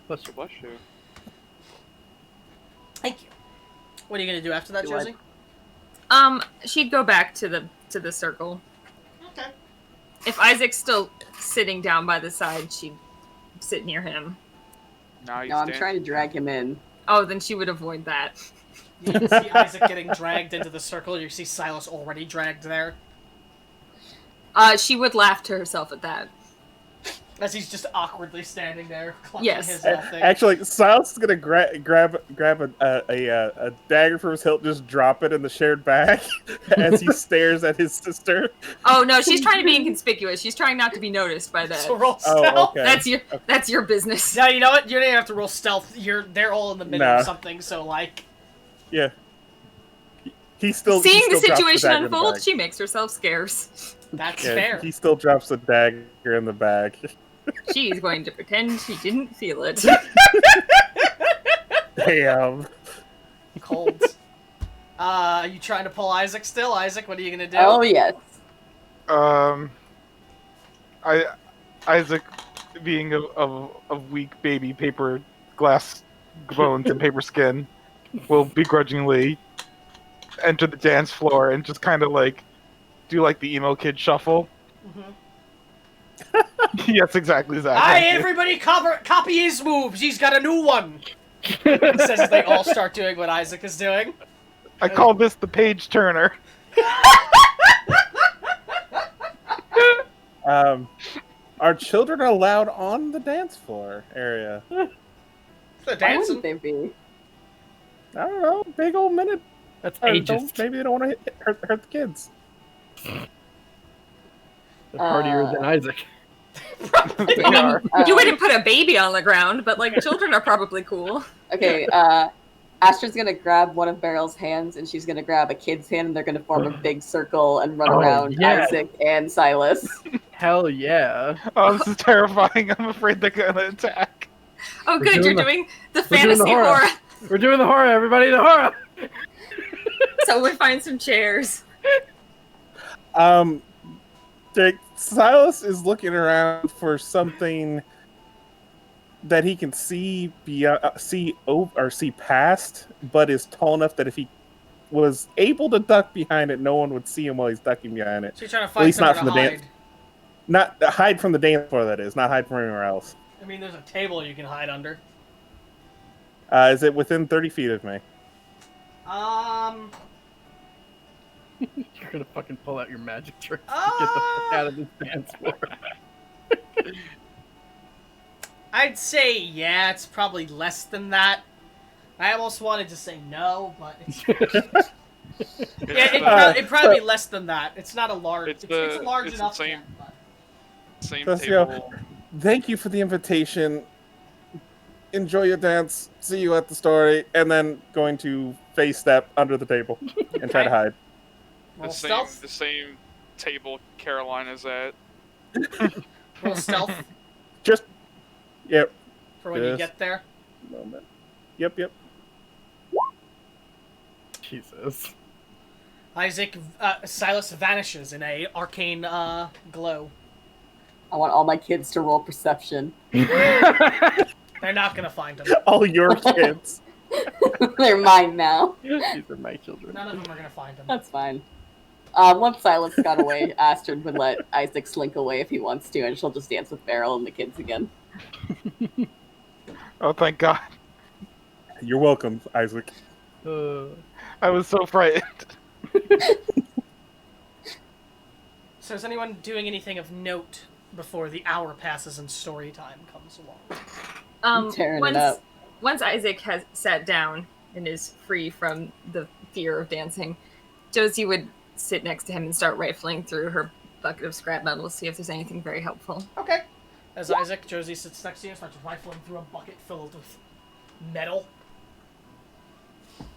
Plus, Bless you. Thank you. What are you gonna do after that, Do I- Josie? She'd go back to the circle. Okay. If Isaac's still sitting down by the side, she'd sit near him. Now he's No, I'm dancing. trying to drag him in. Oh, then she would avoid that. You can see Isaac getting dragged into the circle. You see Silas already dragged there. She would laugh to herself at that. As he's just awkwardly standing there, clutching Yes. his thing. Actually, Silas is gonna grab a dagger from his hilt, just drop it in the shared bag as he stares at his sister. Oh no, she's trying to be inconspicuous. She's trying not to be noticed by that. So roll Oh, stealth. okay. That's your business. No, you know what? You don't even have to roll stealth. They're all in the middle Nah. of something, so like... Yeah. He still Seeing he the still drops situation dagger in the unfold, bag. she makes herself scarce. That's Yeah, fair. he still drops the dagger in the bag. She's going to pretend she didn't feel it. Damn. Cold. Are you trying to pull Isaac still? Isaac, what are you gonna do? Oh yes. Isaac, being a weak baby, paper glass bones and paper skin, will begrudgingly enter the dance floor and just kind of like do like the emo kid shuffle. Mhm. Yes, exactly. Aye, everybody copy his moves. He's got a new one. He says as they all start doing what Isaac is doing. I call this the page turner. Are children allowed on the dance floor area? They're Why dancing. wouldn't they be? I don't know. Big old minute. That's Or ageist. maybe they don't want to hurt the kids. The partier than Isaac. They are. You wouldn't put a baby on the ground, but like children are probably cool. Okay, Astra's gonna grab one of Beryl's hands, and she's gonna grab a kid's hand, and they're gonna form a big circle and run Oh, around yes. Isaac and Silas. Hell yeah. Oh, this is terrifying. I'm afraid they're gonna attack. Oh, We're good, doing you're the- doing the we're doing the fantasy horror. horror. We're doing the horror, everybody, the horror! So we find some chairs. Silas is looking around for something that he can see see past, but is tall enough that if he was able to duck behind it, no one would see him while he's ducking behind it. So you're trying to At find least not somewhere from to the hide. Not hide from the dance floor, that is. Not hide from anywhere else. I mean, there's a table you can hide under. Is it within 30 feet of me? You're gonna fucking pull out your magic trick to get the fuck out of this dance floor. I'd say, yeah, it's probably less than that. I almost wanted to say no, but it's... yeah, it'd probably be less than that. It's not a large... It's a large it's enough the same, tent, but... same Let's table. Thank you for the invitation. Enjoy your dance. See you at the story. And then going to face step under the table and try to hide. Roll stealth. The same table Caroline is at. Roll stealth Just, yep. for when you Yes. get there. Moment. Yep. Jesus. Isaac, Silas vanishes in a arcane glow. I want all my kids to roll perception. They're not gonna find him. All your kids. They're mine now. These are my children. None of them are gonna find him. That's fine. Once Silas got away, Astrid would let Isaac slink away if he wants to, and she'll just dance with Beryl and the kids again. Oh, thank God. You're welcome, Isaac. I was so frightened. So is anyone doing anything of note before the hour passes and story time comes along? Tearing it up. Once Isaac has sat down and is free from the fear of dancing, Josie would sit next to him and start rifling through her bucket of scrap metal to see if there's anything very helpful. Okay. As Isaac, Josie sits next to you and starts rifling through a bucket filled with metal.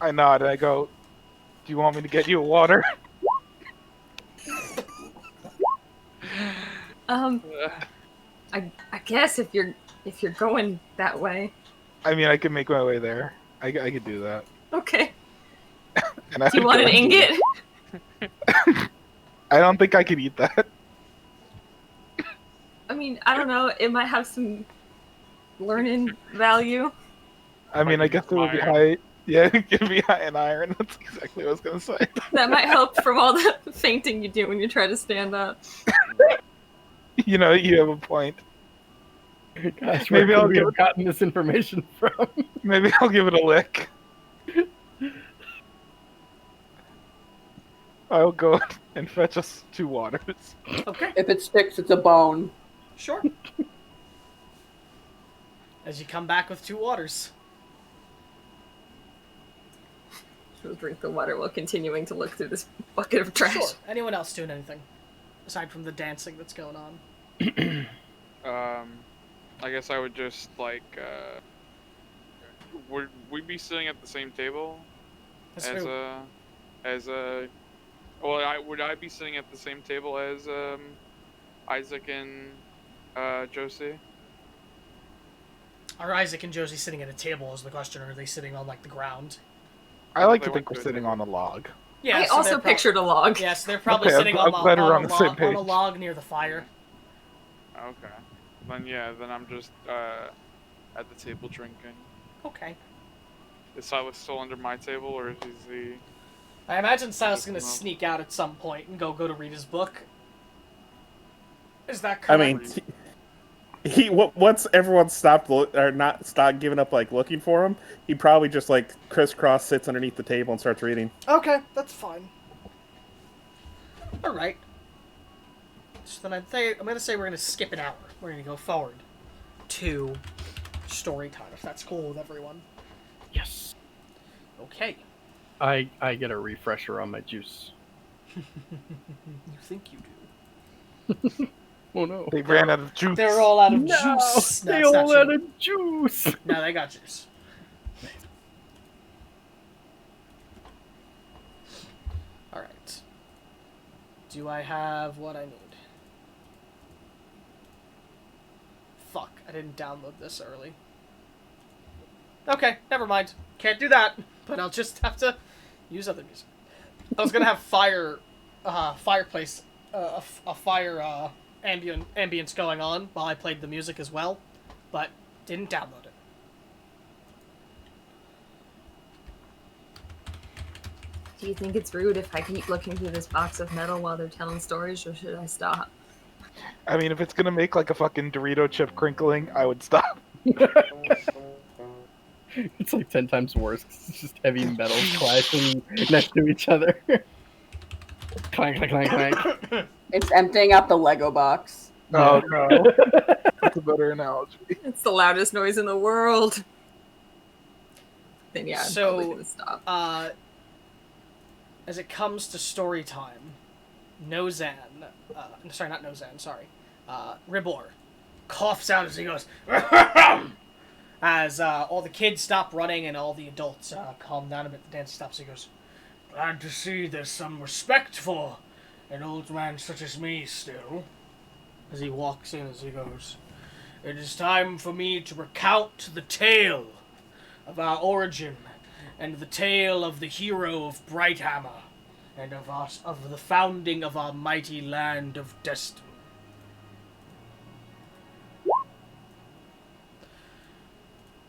I nod and I go, "Do you want me to get you a water?" I guess if you're going that way. I mean, I can make my way there. I could do that. Okay. And I Do you would want go an and do ingot? it. I don't think I could eat that. I mean, I don't know. It might have some learning value. I mean, I guess it would be high. Yeah, it could be high in iron. That's exactly what I was gonna say. That might help from all the fainting you do when you try to stand up. You know, you have a point. Gosh, Maybe where I'll could we give have gotten this information from? Maybe I'll give it a lick. I'll go and fetch us 2 waters. Okay. If it sticks, it's a bone. Sure. As you come back with 2 waters. She'll drink the water while continuing to look through this bucket of trash. Sure. Anyone else doing anything? Aside from the dancing that's going on. I guess I would just like. Would we be sitting at the same table That's as true. Well, would I be sitting at the same table as Isaac and Josie? Are Isaac and Josie sitting at a table is the question, or are they sitting on, like, the ground? I like to They think went we're to a sitting on a log. Yeah, I so also they're pictured a log. Yes, they're probably Okay, sitting I'm glad we're on the same on a page. log near the fire. Okay. Then I'm just at the table drinking. Okay. Is Silas still under my table, or is he? I imagine Silas is going to sneak out at some point and go to read his book. Is that correct? I mean, Once everyone stopped giving up like looking for him, he probably just like crisscross sits underneath the table and starts reading. Okay, that's fine. All right. So then I'm going to say we're going to skip an hour. We're going to go forward to story time, if that's cool with everyone. Yes. Okay. I get a refresher on my juice. You think you do. Oh no. They ran out of juice. They're all out of No, juice. No, they it's not all out true. of juice. No, they got juice. Alright. Do I have what I need? Fuck, I didn't download this early. Okay, never mind. Can't do that, but I'll just have to use other music. I was gonna have fireplace, a fire, ambience going on while I played the music as well, but didn't download it. Do you think it's rude if I keep looking through this box of metal while they're telling stories, or should I stop? I mean, if it's gonna make like a fucking Dorito chip crinkling, I would stop. It's like 10 times worse. 'Cause it's just heavy metals clashing next to each other. Clank, clank, clank, clank. It's emptying out the Lego box. Oh no, that's a better analogy. It's the loudest noise in the world. Then yeah, I'm So, probably gonna stop. As it comes to story time, Nozan, sorry, not Nozan, sorry, Ribor, coughs out as he goes, as all the kids stop running and all the adults calm down a bit. The dance stops. He goes, "Glad to see there's some respect for an old man such as me still." As he walks in, as he goes, "It is time for me to recount the tale of our origin, and the tale of the hero of Brighthammer, and of the founding of our mighty land of Destin.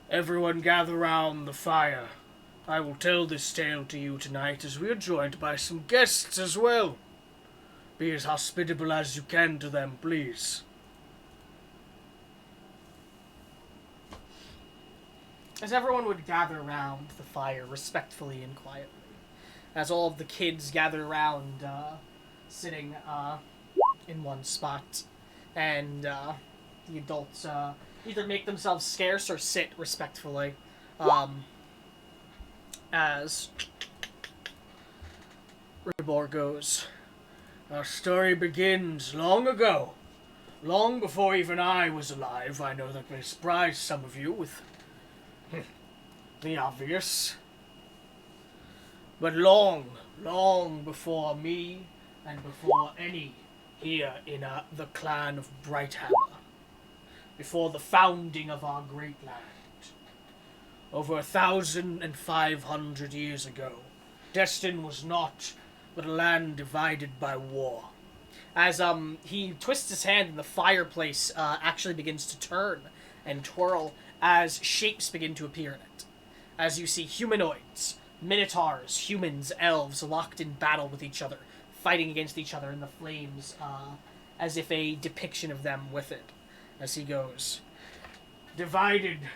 Everyone gather round the fire. I will tell this tale to you tonight, as we are joined by some guests as well. Be as hospitable as you can to them, please." As everyone would gather around the fire respectfully and quietly, as all of the kids gather around, sitting in one spot, and the adults either make themselves scarce or sit respectfully, as Ribor goes, "Our story begins long ago, long before even I was alive. I know that may surprise some of you with the obvious. But long, long before me, and before any here in the clan of Brighthammer, before the founding of our great land, over 1,500 years ago, Destin was not but a land divided by war." As he twists his hand and the fireplace actually begins to turn and twirl as shapes begin to appear in it. As you see humanoids, minotaurs, humans, elves locked in battle with each other, fighting against each other in the flames, as if a depiction of them with it. As he goes, "Divided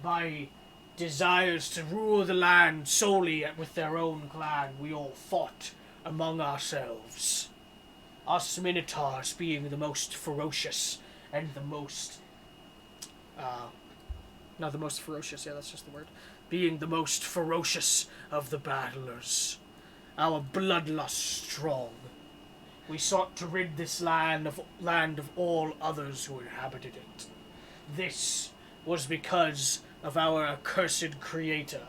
by desires to rule the land solely with their own clan, we all fought among ourselves. Us minotaurs being the most ferocious and the most... no, the most ferocious, yeah, that's just the word. Being the most ferocious of the battlers. Our bloodlust strong. We sought to rid this land of all others who inhabited it. This was because of our accursed creator,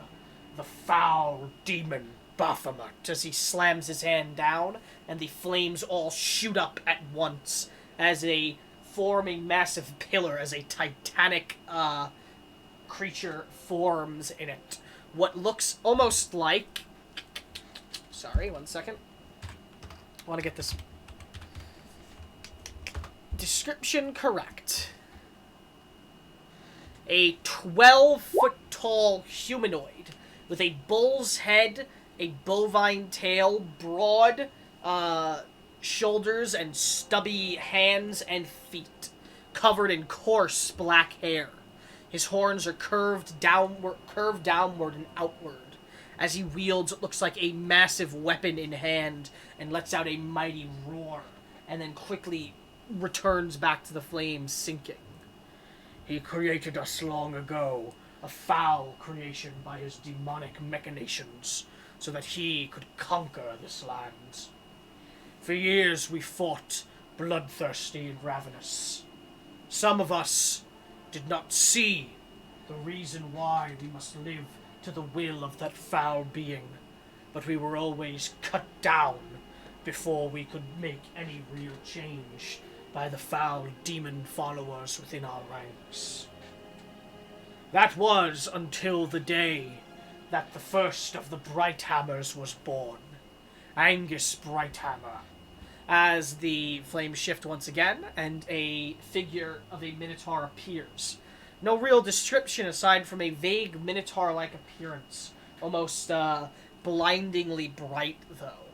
the foul demon Baphomet," as he slams his hand down, and the flames all shoot up at once as a forming massive pillar, as a titanic creature forms in it. What looks almost like... Sorry, 1 second. I want to get this description correct. A 12-foot-tall humanoid with a bull's head, a bovine tail, broad shoulders, and stubby hands and feet, covered in coarse black hair. His horns are curved downward and outward, as he wields what looks like a massive weapon in hand and lets out a mighty roar, and then quickly returns back to the flames, sinking. He created us long ago, a foul creation by his demonic machinations, so that he could conquer this land. For years we fought, bloodthirsty and ravenous. Some of us did not see the reason why we must live to the will of that foul being, but we were always cut down before we could make any real change by the foul demon followers within our ranks. That was until the day that the first of the Brighthammers was born, Angus Brighthammer. As the flames shift once again, and a figure of a minotaur appears. No real description aside from a vague minotaur-like appearance, almost blindingly bright, though.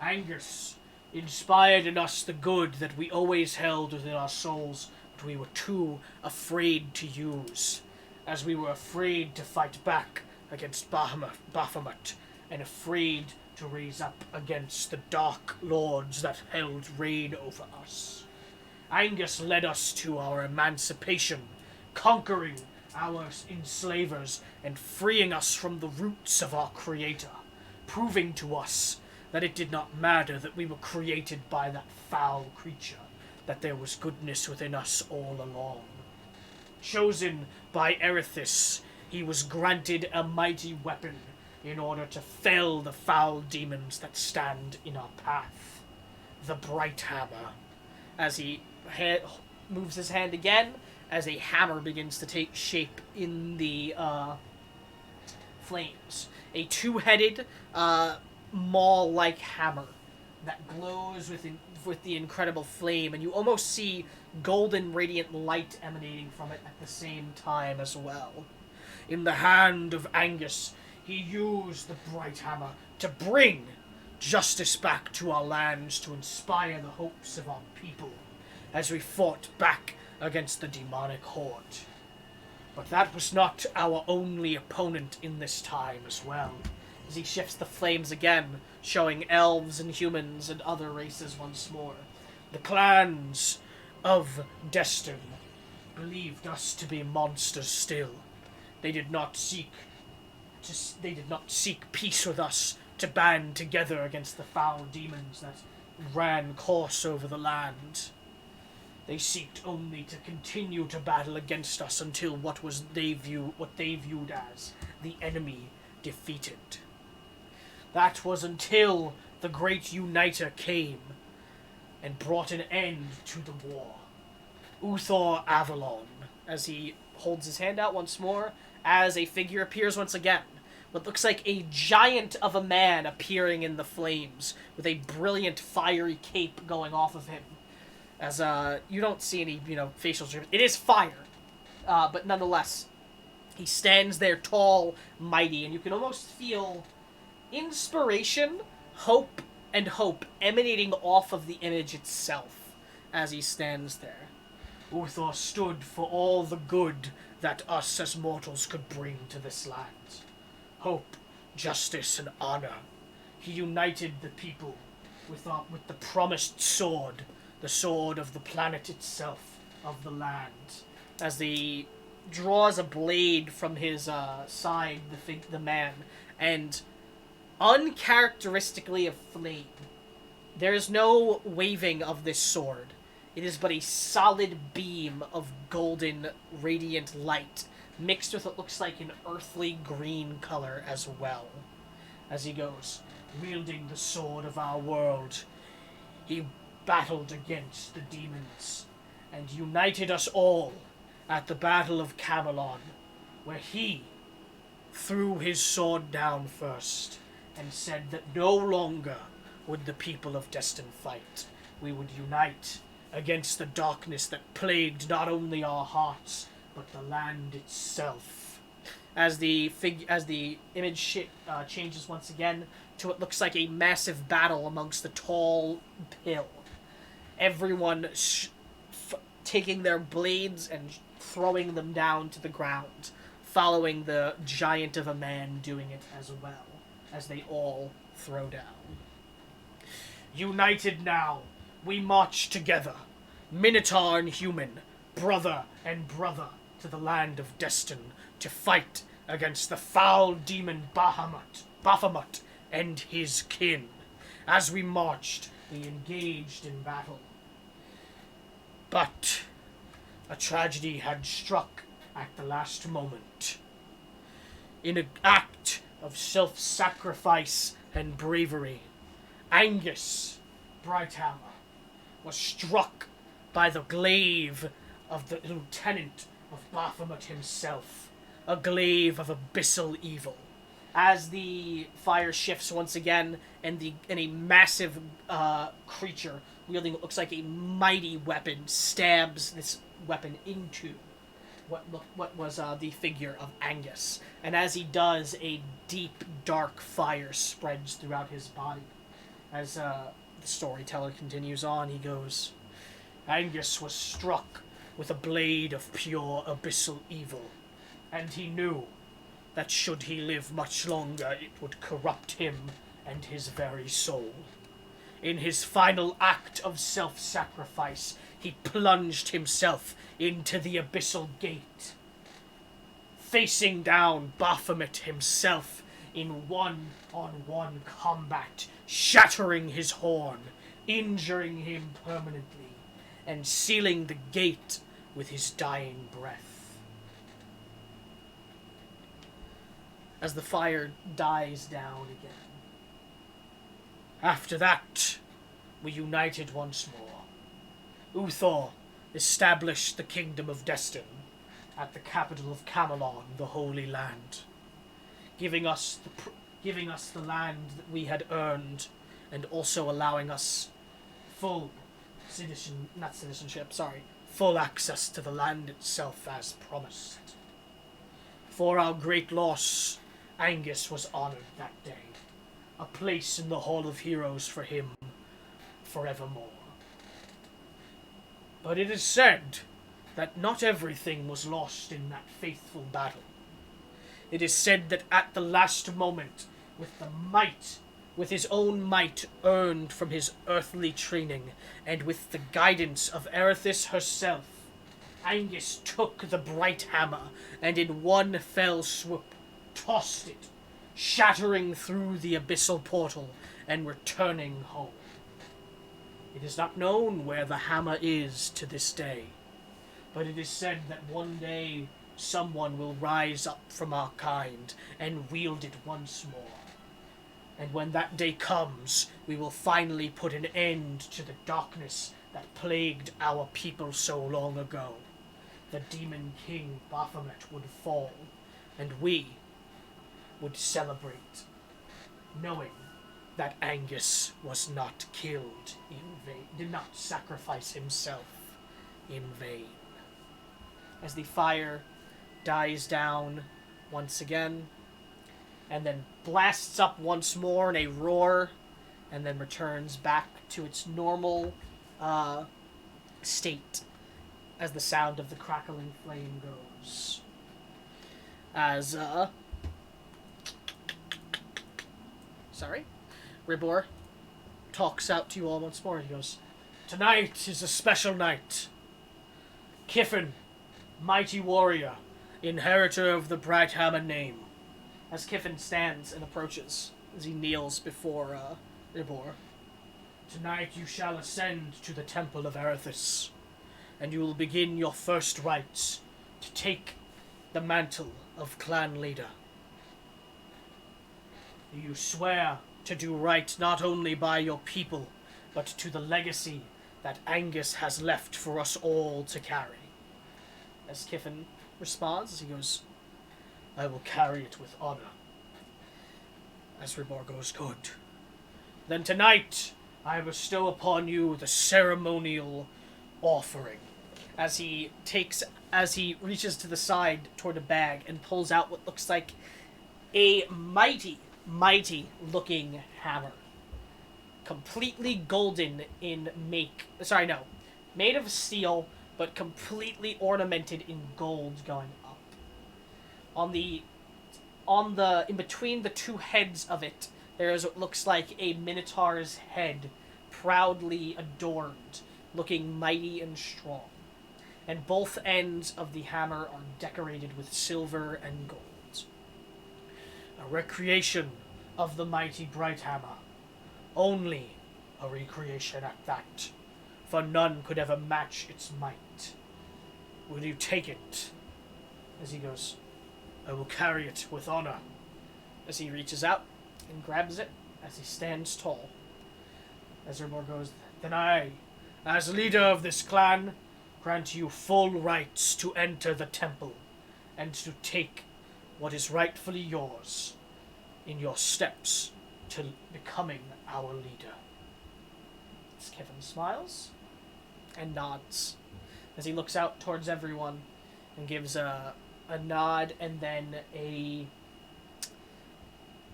Angus inspired in us the good that we always held within our souls, but we were too afraid to use, as we were afraid to fight back against Baphomet, and afraid to raise up against the dark lords that held reign over us. Angus led us to our emancipation, conquering our enslavers and freeing us from the roots of our creator, proving to us that it did not matter that we were created by that foul creature, that there was goodness within us all along. Chosen by Erithis, he was granted a mighty weapon in order to fell the foul demons that stand in our path. The Bright Hammer. As he moves his hand again, as a hammer begins to take shape in the flames. A two-headed, maul-like hammer that glows with the incredible flame, and you almost see golden radiant light emanating from it at the same time as well. In the hand of Angus, he used the bright hammer to bring justice back to our lands, to inspire the hopes of our people as we fought back against the demonic horde. But that was not our only opponent in this time as well, as he shifts the flames again, showing elves and humans and other races once more. The clans of Destin believed us to be monsters still. They did not seek peace with us, to band together against the foul demons that ran course over the land. They seeked only to continue to battle against us until what they viewed as the enemy defeated. That was until the Great Uniter came and brought an end to the war. Uthor Avalon, as he holds his hand out once more, as a figure appears once again. What looks like a giant of a man appearing in the flames, with a brilliant fiery cape going off of him. As you don't see any, facial strips. It is fire, but nonetheless, he stands there tall, mighty, and you can almost feel inspiration, hope emanating off of the image itself as he stands there. Uthor stood for all the good that us as mortals could bring to this land. Hope, justice, and honor. He united the people with the promised sword, the sword of the planet itself, of the land. As he draws a blade from his side, the man, and uncharacteristically of flame, there is no waving of this sword. It is but a solid beam of golden, radiant light, mixed with what looks like an earthly green color as well. As he goes, wielding the sword of our world, he battled against the demons, and united us all at the Battle of Camelon, where he threw his sword down first, and said that no longer would the people of Destin fight. We would unite against the darkness that plagued not only our hearts, but the land itself. As the image changes once again to what looks like a massive battle amongst the tall hill. Everyone taking their blades and throwing them down to the ground, following the giant of a man doing it as well, as they all throw down. United now, we march together, Minotaur and human, brother and brother, to the land of Destin, to fight against the foul demon Baphomet and his kin. As we marched, we engaged in battle. But a tragedy had struck at the last moment. In an act of self-sacrifice and bravery, Angus Brighthammer was struck by the glaive of the lieutenant of Baphomet himself, a glaive of abyssal evil. As the fire shifts once again, and a massive creature wielding what looks like a mighty weapon stabs this weapon into what was the figure of Angus. And as he does, a deep, dark fire spreads throughout his body. As the storyteller continues on, he goes, Angus was struck with a blade of pure abyssal evil, and he knew that should he live much longer, it would corrupt him and his very soul. In his final act of self-sacrifice, he plunged himself into the abyssal gate, facing down Baphomet himself in one-on-one combat, shattering his horn, injuring him permanently, and sealing the gate with his dying breath. As the fire dies down again. After that, we united once more. Uthor established the kingdom of Destin at the capital of Camelon, the Holy Land, giving us the land that we had earned, and also allowing us full access to the land itself as promised. For our great loss, Angus was honored that day, a place in the Hall of Heroes for him forevermore. But it is said that not everything was lost in that faithful battle. It is said that at the last moment, with his own might earned from his earthly training, and with the guidance of Erithis herself, Angus took the bright hammer, and in one fell swoop tossed it, shattering through the abyssal portal and returning home. It is not known where the hammer is to this day, but it is said that one day someone will rise up from our kind and wield it once more. And when that day comes, we will finally put an end to the darkness that plagued our people so long ago. The demon king Baphomet would fall, and we would celebrate, knowing that Angus was not killed in vain, did not sacrifice himself in vain. As the fire dies down once again, and then blasts up once more in a roar, and then returns back to its normal state as the sound of the crackling flame goes. As, Ribor talks out to you all once more. He goes, Tonight is a special night. Kiffin, mighty warrior, inheritor of the Bright Hammer name. As Kiffin stands and approaches, as he kneels before Ribor. Tonight you shall ascend to the Temple of Erithis, and you will begin your first rites to take the mantle of clan leader. You swear to do right not only by your people, but to the legacy that Angus has left for us all to carry. As Kiffin responds, he goes, I will carry it with honor. As Ribor goes, good. Then tonight, I bestow upon you the ceremonial offering. As he reaches to the side toward a bag and pulls out what looks like a mighty looking hammer. Completely golden in make. Sorry, no. Made of steel, but completely ornamented in gold going up. In between the two heads of it, there is what looks like a minotaur's head, proudly adorned, looking mighty and strong. And both ends of the hammer are decorated with silver and gold. A recreation of the mighty bright hammer. Only a recreation at that, for none could ever match its might. Will you take it? As he goes, I will carry it with honor. As he reaches out and grabs it as he stands tall. As Urbor goes, then I, as leader of this clan, grant you full rights to enter the temple and to take what is rightfully yours in your steps to becoming our leader. As Kevin smiles and nods as he looks out towards everyone and gives a nod and then a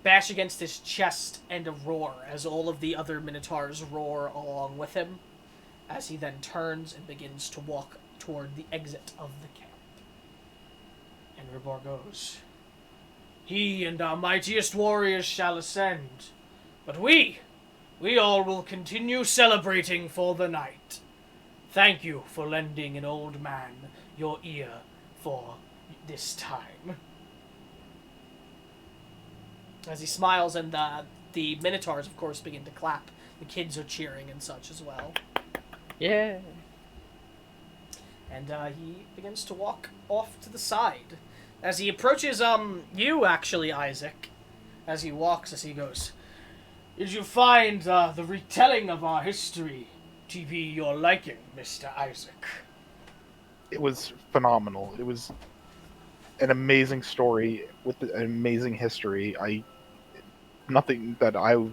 bash against his chest and a roar as all of the other minotaurs roar along with him, as he then turns and begins to walk toward the exit of the camp. And Ribor goes, he and our mightiest warriors shall ascend, but we all will continue celebrating for the night. Thank you for lending an old man your ear for this time. As he smiles, and the minotaurs, of course, begin to clap. The kids are cheering and such as well. Yeah. And he begins to walk off to the side. As he approaches, you actually, Isaac, as he walks, as he goes, did you find the retelling of our history to be your liking, Mr. Isaac? It was phenomenal. It was an amazing story with an amazing history. Nothing that I've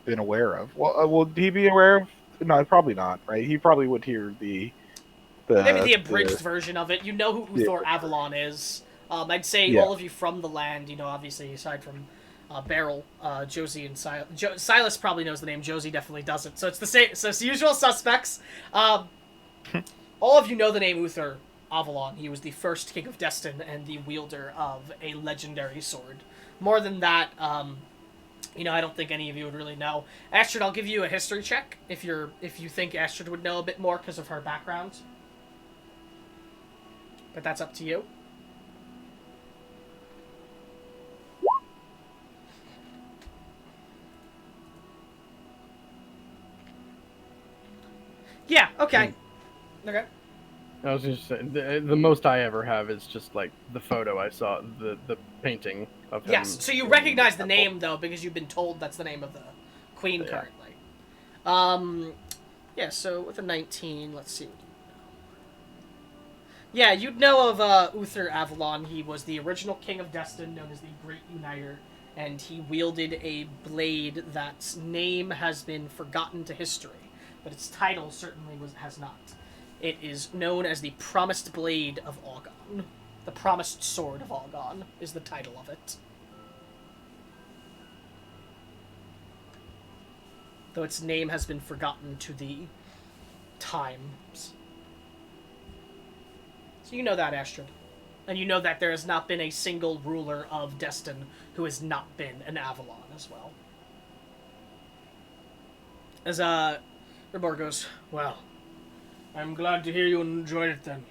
been aware of. Well, will he be aware of? No, probably not. Right? He probably would hear the maybe the abridged version of it. You know who Uthor Avalon is. I'd say all of you from the land. You know, obviously aside from Beryl, Josie, and Silas. Silas probably knows the name. Josie definitely doesn't. So it's the same. So it's the usual suspects. All of you know the name Uthor Avalon. He was the first king of Destin and the wielder of a legendary sword. More than that, I don't think any of you would really know. Astrid, I'll give you a history check if you think Astrid would know a bit more because of her background. But that's up to you. Yeah, okay. Okay. I was just saying, the most I ever have is just like the photo I saw, the painting of him. Yes, so you recognize the name though because you've been told that's the name of the queen currently. Yeah, so with a 19, let's see. Yeah, you'd know of Uthor Avalon. He was the original king of Destin, known as the Great Uniter, and he wielded a blade that's name has been forgotten to history, but its title certainly has not. It is known as the Promised Blade of Augon. The Promised Sword of Augon is the title of it. Though its name has been forgotten to the times. So you know that, Astrid. And you know that there has not been a single ruler of Destin who has not been an Avalon as well. As, Ribor goes, well, I'm glad to hear you enjoyed it then.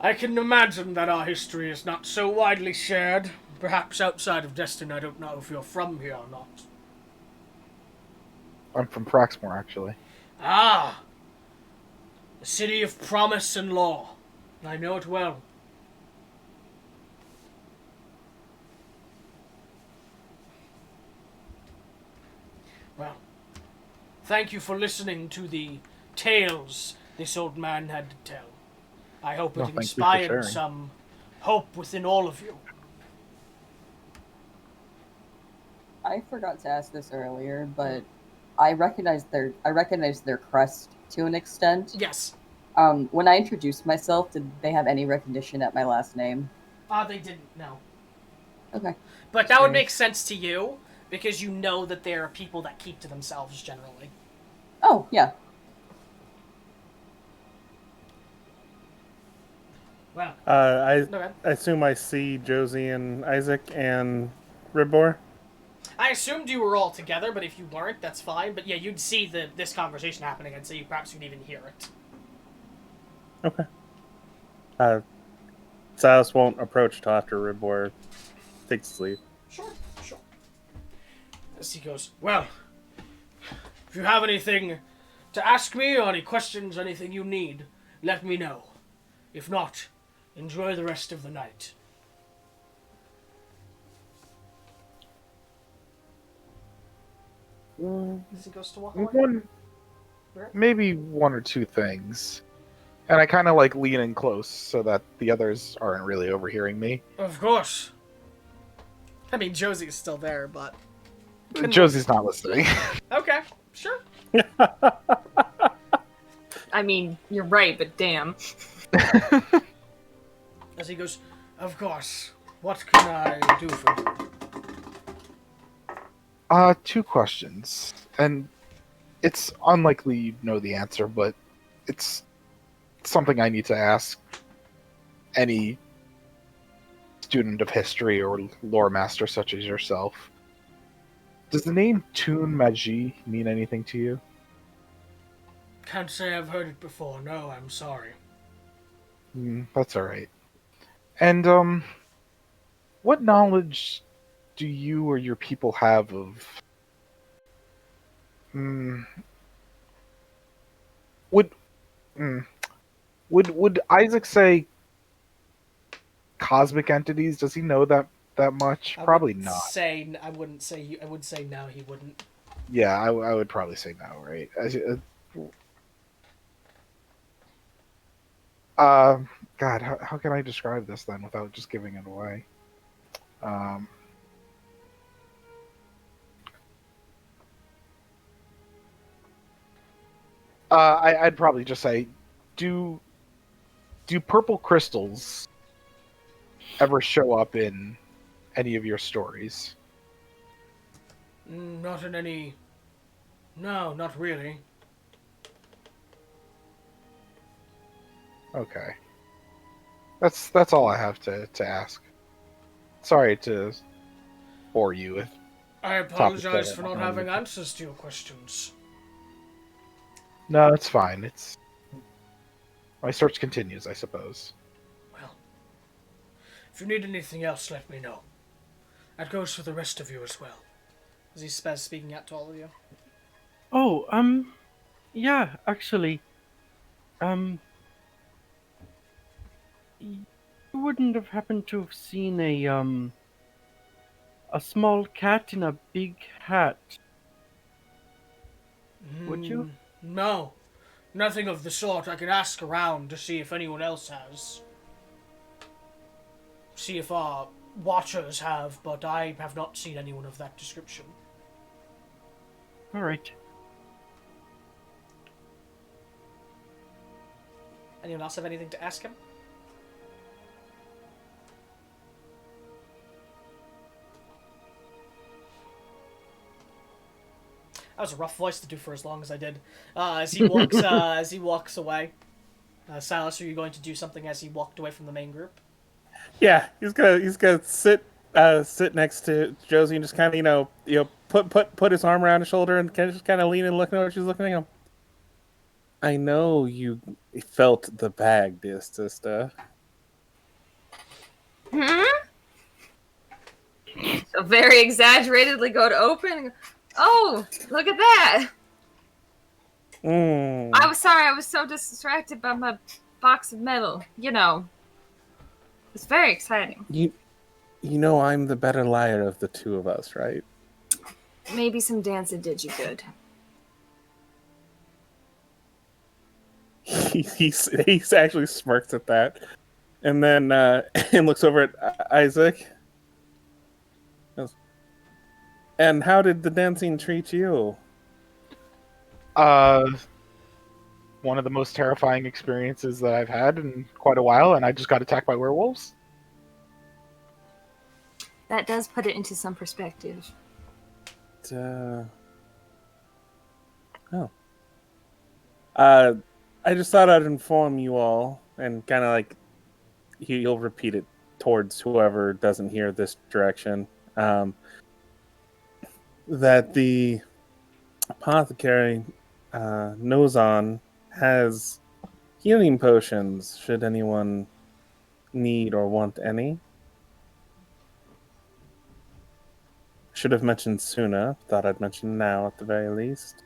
I can imagine that our history is not so widely shared. Perhaps outside of Destin, I don't know if you're from here or not. I'm from Praxmore, actually. Ah! The city of promise and law. I know it well. Well, thank you for listening to the tales this old man had to tell. I hope it inspired some hope within all of you. I forgot to ask this earlier, but I recognize their crest to an extent. Yes. When I introduced myself, did they have any recognition at my last name? They didn't, no. Okay. But that would make sense to you, because you know that there are people that keep to themselves, generally. Oh, yeah. Well, I no, man. I assume I see Josie and Isaac and Ribbor. I assumed you were all together, but if you weren't, that's fine. But yeah, you'd see this conversation happening, and so you perhaps you'd even hear it. Okay. Silas won't approach till after Ribbor takes his leave. Sure. As he goes, well, if you have anything to ask me or any questions, anything you need, let me know. If not, enjoy the rest of the night. As he goes to walk away. Maybe one or two things. And I kind of like lean in close so that the others aren't really overhearing me. Of course. I mean, Josie's still there, but... Josie's not listening. Okay, sure. I mean, you're right, but damn. As he goes, of course. What can I do for you? Two questions. And it's unlikely you know the answer, but it's something I need to ask any student of history or lore master such as yourself. Does the name Toon Magie mean anything to you? Can't say I've heard it before. No, I'm sorry. That's alright. And, what knowledge do you or your people have of... Would Isaac say cosmic entities? Does he know that much? Probably not. I wouldn't say. I would say no. He wouldn't. Yeah, I would probably say no, right? God, how can I describe this then without just giving it away? I'd probably just say, do purple crystals ever show up in any of your stories? Not in any. No, not really. Okay. That's all I have to ask. Sorry to bore you with. I apologize for not having answers to your questions. No, it's fine. It's my search continues, I suppose. Well, if you need anything else, let me know. That goes for the rest of you as well. As he speaking out to all of you. Oh, yeah, actually, you wouldn't have happened to have seen a small cat in a big hat, would you? No, nothing of the sort. I can ask around to see if anyone else has. See if our watchers have, but I have not seen anyone of that description. All right. Anyone else have anything to ask him? That was a rough voice to do for as long as I did. As he walks away. Silas, are you going to do something as he walked away from the main group? Yeah, he's gonna sit next to Josie and just kind of put his arm around his shoulder and just kind of lean and look at her. She's looking at him. I know you felt the bag, dear sister. So very exaggeratedly go to open. Oh, look at that! I was sorry, I was so distracted by my box of metal. You know, it's very exciting. You know I'm the better liar of the two of us, right? Maybe some dancing did you good. He actually smirks at that, and then and looks over at Isaac. And how did the dancing treat you? One of the most terrifying experiences that I've had in quite a while, and I just got attacked by werewolves. That does put it into some perspective. I just thought I'd inform you all and kind of like he'll repeat it towards whoever doesn't hear this direction. That the apothecary Nozon has healing potions should anyone need or want any. Should have mentioned sooner. Thought I'd mention now at the very least.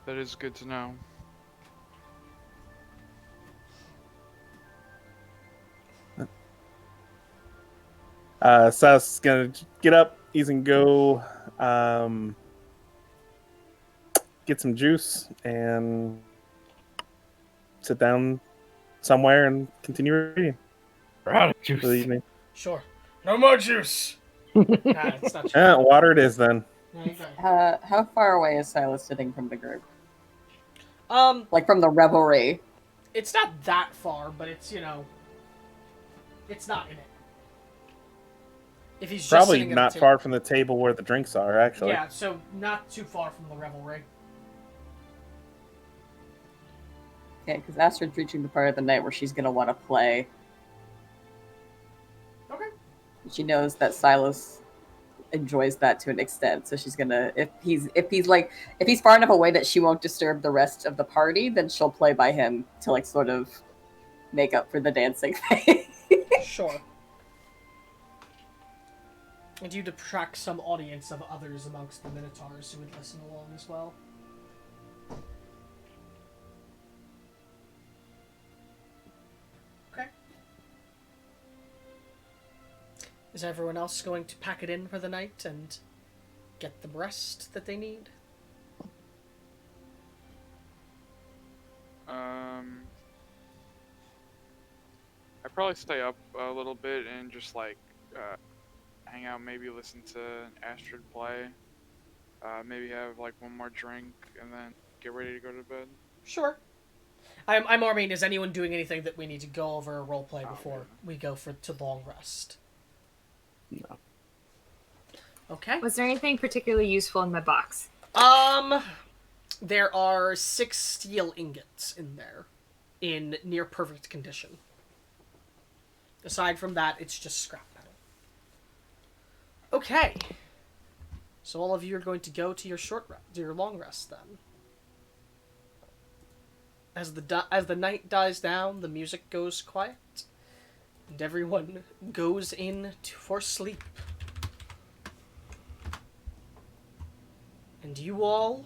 That is good to know. Silas is gonna get up. He's gonna go get some juice and sit down somewhere and continue reading We're out of for the juice. evening. Sure. No more juice. Nah, it's not true. Water it is then. No, you got it. How far away is Silas sitting from the group? Like from the revelry? it's not that far, but it's it's not in it. If he's just Probably sitting at not a far from the table where the drinks are, actually. Yeah, so not too far from the revelry. Okay, because Astrid's reaching the part of the night where she's gonna want to play. Okay. She knows that Silas enjoys that to an extent, so she's gonna if he's far enough away that she won't disturb the rest of the party, then she'll play by him to like sort of make up for the dancing thing. Sure. And you'd attract some audience of others amongst the Minotaurs who would listen along as well. Okay. Is everyone else going to pack it in for the night and get the rest that they need? I'd probably stay up a little bit and just like hang out, maybe listen to Astrid play, maybe have like one more drink, and then get ready to go to bed. Sure. I'm more mean, is anyone doing anything that we need to go over a roleplay before we go to long rest? No. Okay. Was there anything particularly useful in my box? There are 6 steel ingots in there, in near perfect condition. Aside from that, it's just scrap metal. Okay. So all of you are going to go to your long rest then. As the night dies down, the music goes quiet, and everyone goes in for sleep. And you all...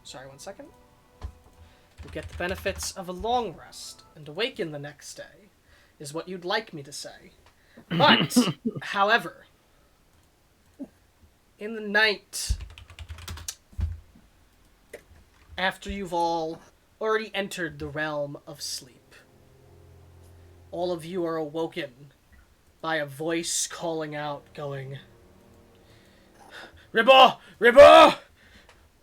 Sorry, one second. You get the benefits of a long rest and awaken the next day, is what you'd like me to say. But, however, in the night, after you've all already entered the realm of sleep, all of you are awoken by a voice calling out, going, "Ribor! Ribor!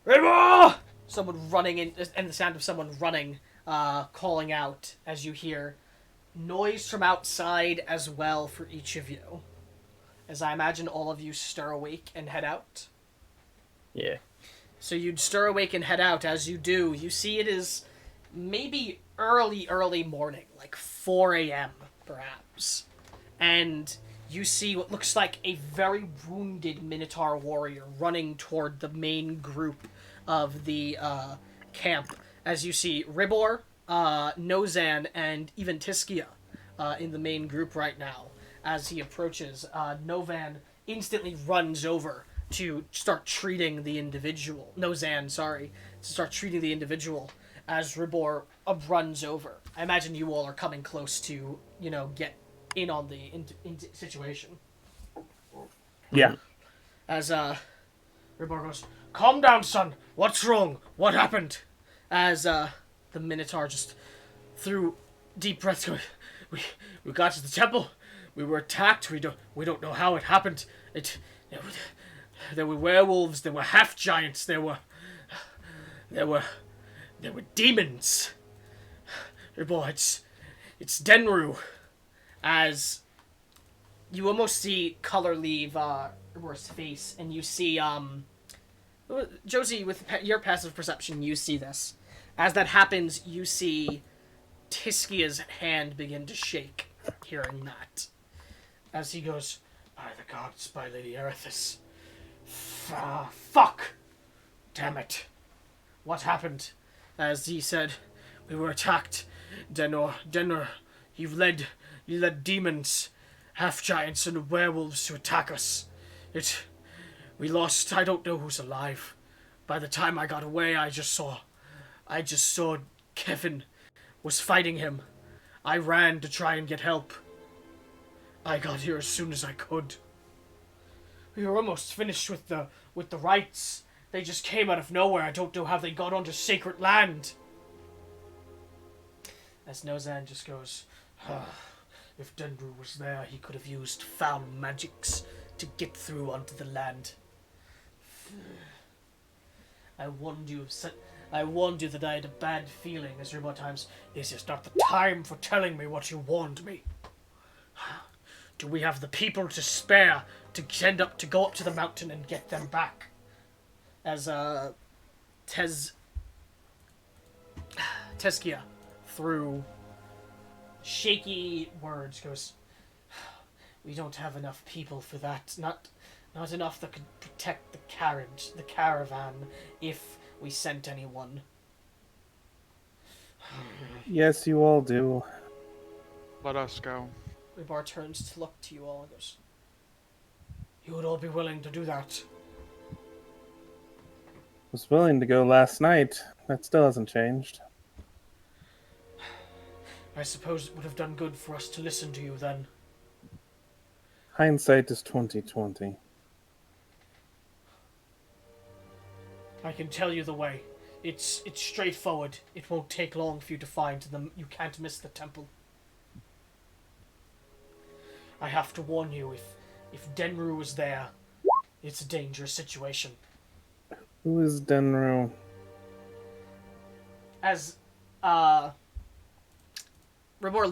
Ribor!" Someone running in, and the sound of someone running, calling out as you hear noise from outside as well for each of you. As I imagine all of you stir awake and head out. Yeah. So you'd stir awake and head out. As you do, you see it is maybe early morning, like 4 a.m. perhaps. And you see what looks like a very wounded Minotaur warrior running toward the main group of the camp. As you see Ribor, Nozan, and even Tiskia in the main group right now. As he approaches, Novan instantly runs over to start treating the individual. Nozan, sorry. To start treating the individual as Ribor runs over. I imagine you all are coming close to, get in on the situation. Yeah. As Ribor goes, "Calm down, son. What's wrong? What happened?" As the Minotaur just threw deep breaths, going, We got to the temple. We were attacked. We don't know how it happened. There were werewolves. There were half giants. There were demons. Boy, it's Denru. As you almost see color leave Ribor's face, and you see Josie, with your passive perception, you see this. As that happens, you see Tiskia's hand begin to shake, hearing that. As he goes, by the gods, by Lady Erithis. Fuck! Damn it. What happened? As he said, we were attacked. Denor, you led demons, half-giants, and werewolves to attack us. We lost. I don't know who's alive. By the time I got away, I just saw Kevin was fighting him. I ran to try and get help. I got here as soon as I could. We were almost finished with the rites. They just came out of nowhere. I don't know how they got onto sacred land. As Nozan just goes, if Dendru was there, he could have used foul magics to get through onto the land. I warned you that I had a bad feeling, as Ribor times. This is not the time for telling me what you warned me. Do we have the people to spare to go up to the mountain and get them back? As Teskia, through shaky words, goes, we don't have enough people for that. Not enough that could protect the caravan, if we sent anyone. Yes, you all do. Let us go. Ribor turns to look to you all and goes, you would all be willing to do that? Was willing to go last night. That still hasn't changed. I suppose it would have done good for us to listen to you then. Hindsight is 20/20. I can tell you the way. It's straightforward. It won't take long for you to find them. You can't miss the temple. I have to warn you, if Denru is there, it's a dangerous situation. Who is Denru? As Ribor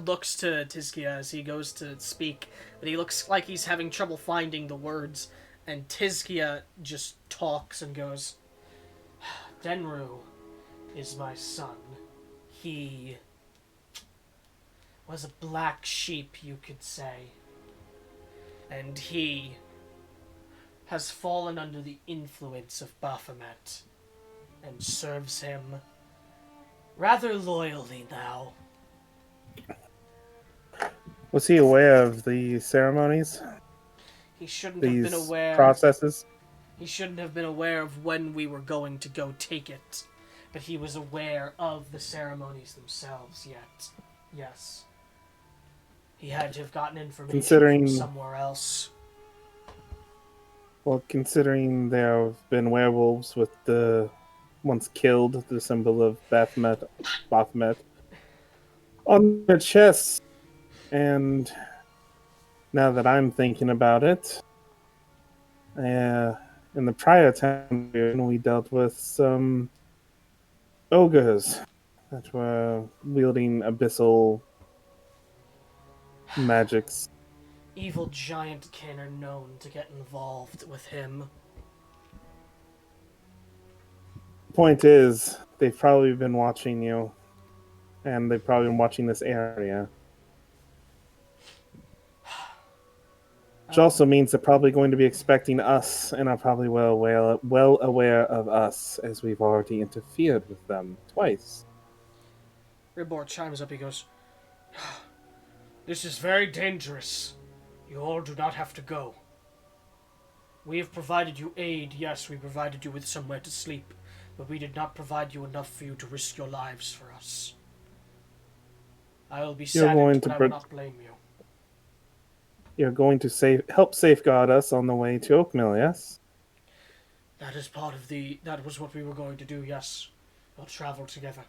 looks to Tizkia as he goes to speak, but he looks like he's having trouble finding the words, and Tizkia just talks and goes, Denru is my son. He was a black sheep, you could say. And he has fallen under the influence of Baphomet and serves him rather loyally now. Was he aware of the ceremonies? He shouldn't have been aware. Processes? He shouldn't have been aware of when we were going to go take it, but he was aware of the ceremonies themselves yet. Yes. He had to have gotten information from somewhere else. Well, considering there have been werewolves with the once killed, the symbol of Baphomet on their chests, and now that I'm thinking about it, in the prior time we dealt with some ogres that were wielding abyssal magics. Evil giant kin are known to get involved with him. Point is, they've probably been watching you, and they've probably been watching this area. Which also means they're probably going to be expecting us, and are probably well aware of us, as we've already interfered with them twice. Ribor chimes up, he goes, this is very dangerous. You all do not have to go. We have provided you aid, yes, we provided you with somewhere to sleep, but we did not provide you enough for you to risk your lives for us. I will be saddened, but I will not blame you. You're going to help safeguard us on the way to Oakmil, yes? That is part of that was what we were going to do, yes. We'll travel together.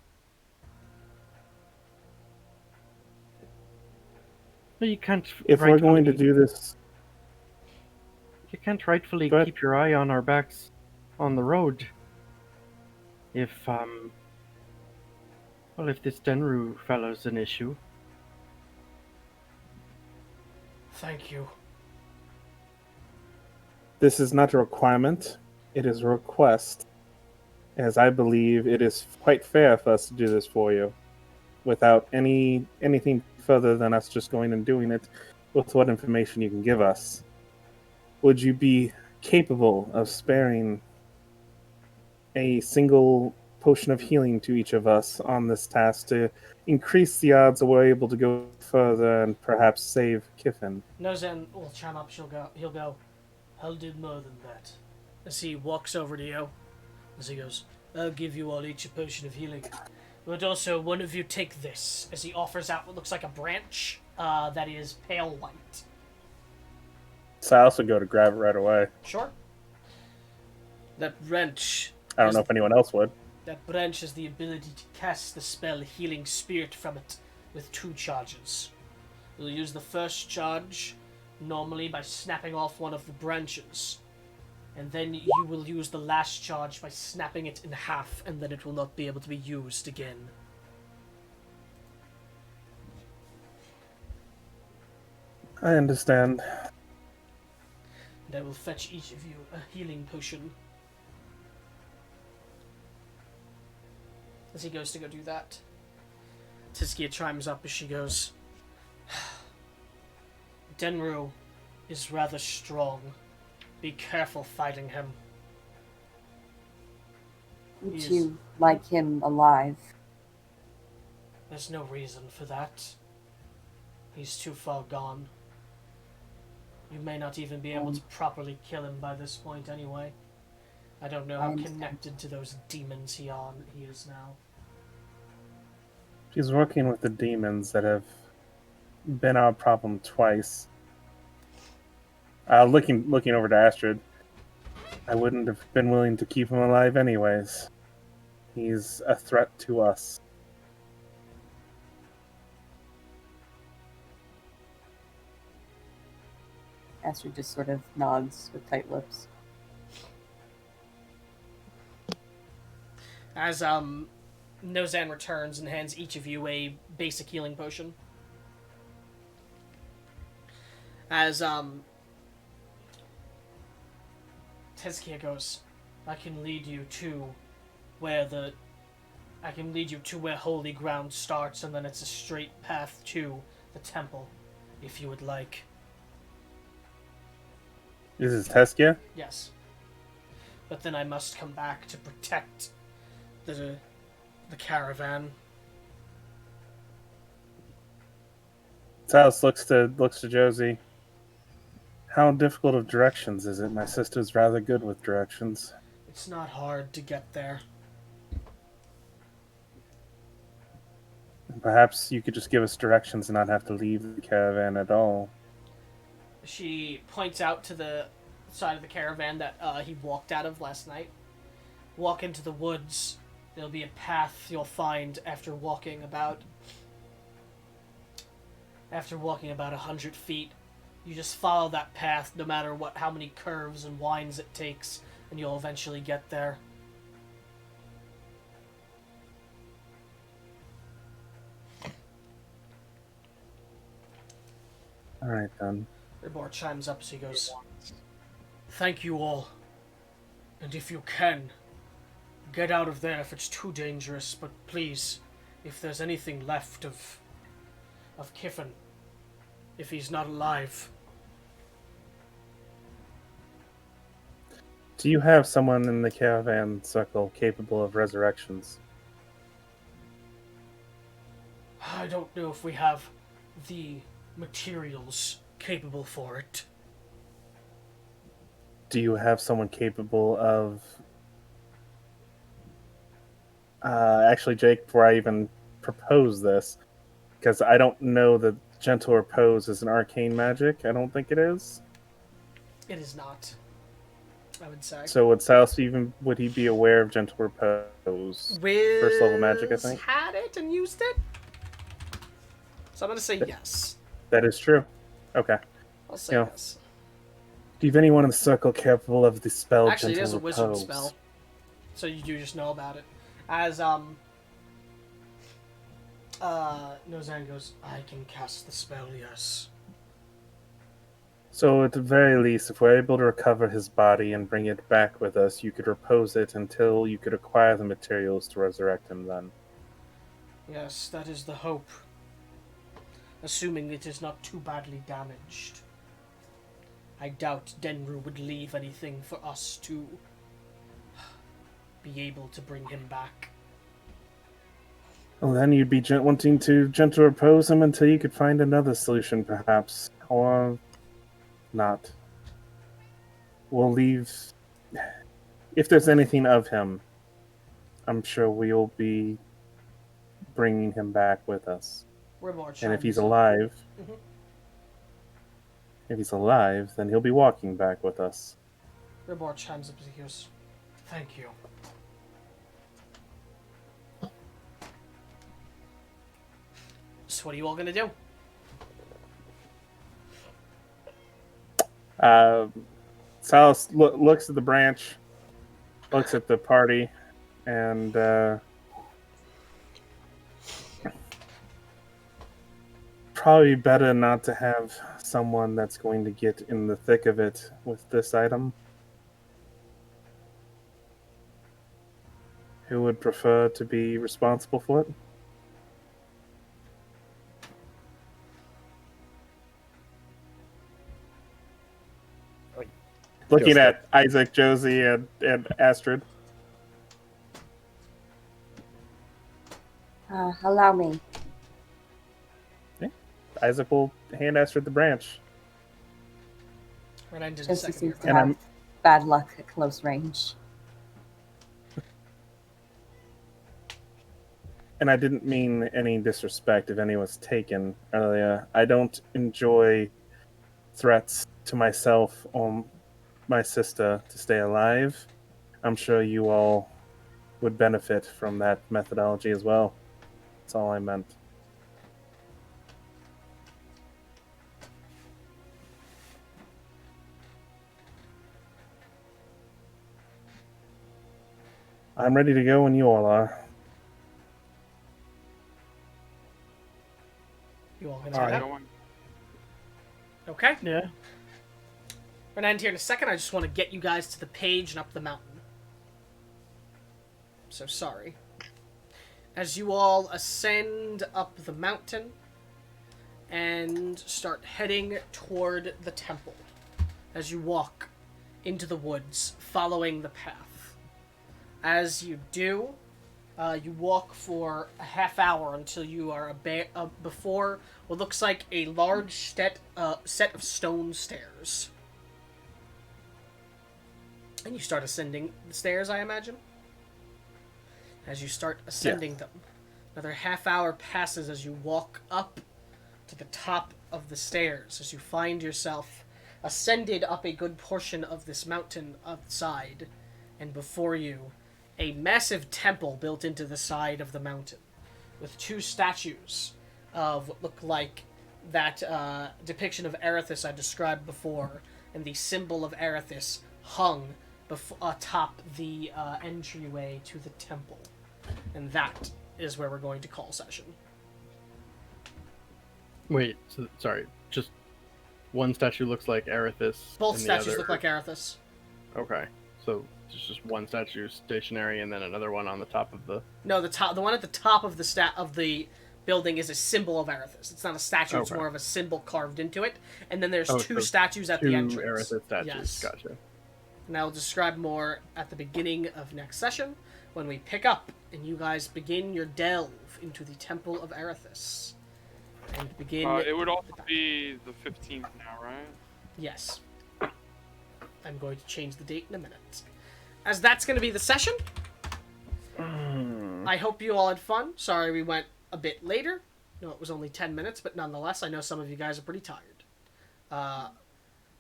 But you can't. If we're going to do this, you can't rightfully keep your eye on our backs on the road. If this Denru fellow's an issue. Thank you. This is not a requirement, it is a request, as I believe it is quite fair for us to do this for you, without anything further than us just going and doing it with what information you can give us. Would you be capable of sparing a single potion of healing to each of us on this task to increase the odds that we're able to go further and perhaps save Kiffin? Nozan will chime up. He'll go, I'll do more than that. As he walks over to you, as he goes, I'll give you all each a potion of healing. But also, one of you take this. As he offers out what looks like a branch that is pale white. So I also go to grab it right away. Sure. That branch. I don't know if anyone else would. That branch has the ability to cast the spell Healing Spirit from it with 2 charges. You'll use the first charge normally by snapping off one of the branches. And then you will use the last charge by snapping it in half, and then it will not be able to be used again. I understand. And I will fetch each of you a healing potion. As he goes to go do that, Tiskia chimes up as she goes, Denru is rather strong. Be careful fighting him. Would you like him alive? There's no reason for that. He's too far gone. You may not even be able to properly kill him by this point anyway. I don't know how connected to those demons he is now. She's working with the demons that have been our problem twice. Looking over to Astrid, I wouldn't have been willing to keep him alive anyways. He's a threat to us. Astrid just sort of nods with tight lips. As Nozan returns and hands each of you a basic healing potion. As Tezkia goes, I can lead you to where holy ground starts, and then it's a straight path to the temple, if you would like. This is Teskia? Yes. But then I must come back to protect the caravan. Silas looks to Josie. How difficult of directions is it? My sister's rather good with directions. It's not hard to get there. Perhaps you could just give us directions and not have to leave the caravan at all. She points out to the side of the caravan that he walked out of last night. Walk into the woods. There'll be a path you'll find after walking about 100 feet. You just follow that path no matter how many curves and winds it takes, and you'll eventually get there. Alright then. Ribor chimes up as he goes, Thank you all. And if you can, get out of there if it's too dangerous, but please, if there's anything left of Kiffin, if he's not alive. Do you have someone in the caravan circle capable of resurrections? I don't know if we have the materials capable for it. Do you have someone capable of... actually, Jake, before I even propose this, because I don't know that Gentle Repose is an arcane magic. I don't think it is. It is not, I would say. So would he be aware of Gentle Repose? First level magic, I think. Had it and used it? So I'm going to say yes. That is true. Okay. I'll say yes. Do you have anyone in the circle capable of the spell Actually, it Gentle is a wizard Repose? spell. So you do just know about it. As, Nozan goes, I can cast the spell, yes. So at the very least, if we're able to recover his body and bring it back with us, you could repose it until you could acquire the materials to resurrect him then. Yes, that is the hope. Assuming it is not too badly damaged. I doubt Denru would leave anything for us to be able to bring him back. Well, then you'd be wanting to gently repose him until you could find another solution, perhaps. Or not. We'll leave... If there's anything of him, I'm sure we'll be bringing him back with us. And if he's alive... Mhm. If he's alive, then he'll be walking back with us. Ribor chimes up as he goes, "Thank you." So what are you all gonna do? Silas looks at the branch, looks at the party, and probably better not to have someone that's going to get in the thick of it with this item. Who would prefer to be responsible for it? Looking at Isaac, Josie, and Astrid. Allow me. Isaac will hand Astrid the branch. Renan did a Just second seems here. to have bad luck at close range. And I didn't mean any disrespect if any was taken earlier. I don't enjoy threats to myself or my sister to stay alive. I'm sure you all would benefit from that methodology as well. That's all I meant. I'm ready to go when you all are. You all gonna head out? Going. Okay. Yeah. We're gonna end here in a second. I just want to get you guys to the page and up the mountain. So sorry. As you all ascend up the mountain and start heading toward the temple, as you walk into the woods, following the path. As you do, you walk for a half hour until you are before what looks like a large set of stone stairs. And you start ascending the stairs, I imagine? As you start ascending them, another half hour passes as you walk up to the top of the stairs, as you find yourself ascended up a good portion of this mountain outside, and before you, a massive temple built into the side of the mountain, with two statues of what look like that depiction of Erithus I described before, and the symbol of Erithus hung atop the entryway to the temple. And that is where we're going to call session. Wait, so, sorry. Just one statue looks like Erithus. Both and statues the other... look like Erithus. Okay, so there's just one statue stationary, and then another one on the top of the. No, the one at the top of the building is a symbol of Erithus. It's not a statue; it's more of a symbol carved into it. And then there's two statues at the entrance. Two Erithus statues. Yes. Gotcha. And I'll describe more at the beginning of next session when we pick up and you guys begin your delve into the Temple of Erithus. And begin. It would also be the 15th now, right? Yes. I'm going to change the date in a minute. As that's going to be the session. I hope you all had fun. Sorry we went a bit later. No, it was only 10 minutes, but nonetheless, I know some of you guys are pretty tired.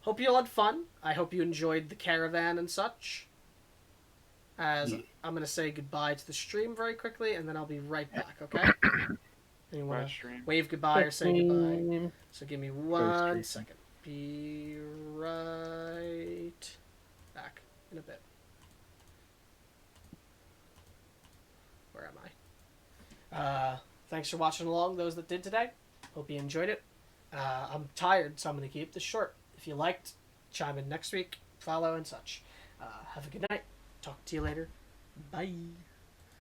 Hope you all had fun. I hope you enjoyed the caravan and such. As I'm going to say goodbye to the stream very quickly, and then I'll be right back, okay? Anyone wave goodbye or say goodbye? So give me 1 second. Be right back in a bit. Where am I? Thanks for watching along, those that did today. Hope you enjoyed it. I'm tired, so I'm going to keep this short. If you liked, chime in next week, follow and such. Have a good night. Talk to you later. Bye.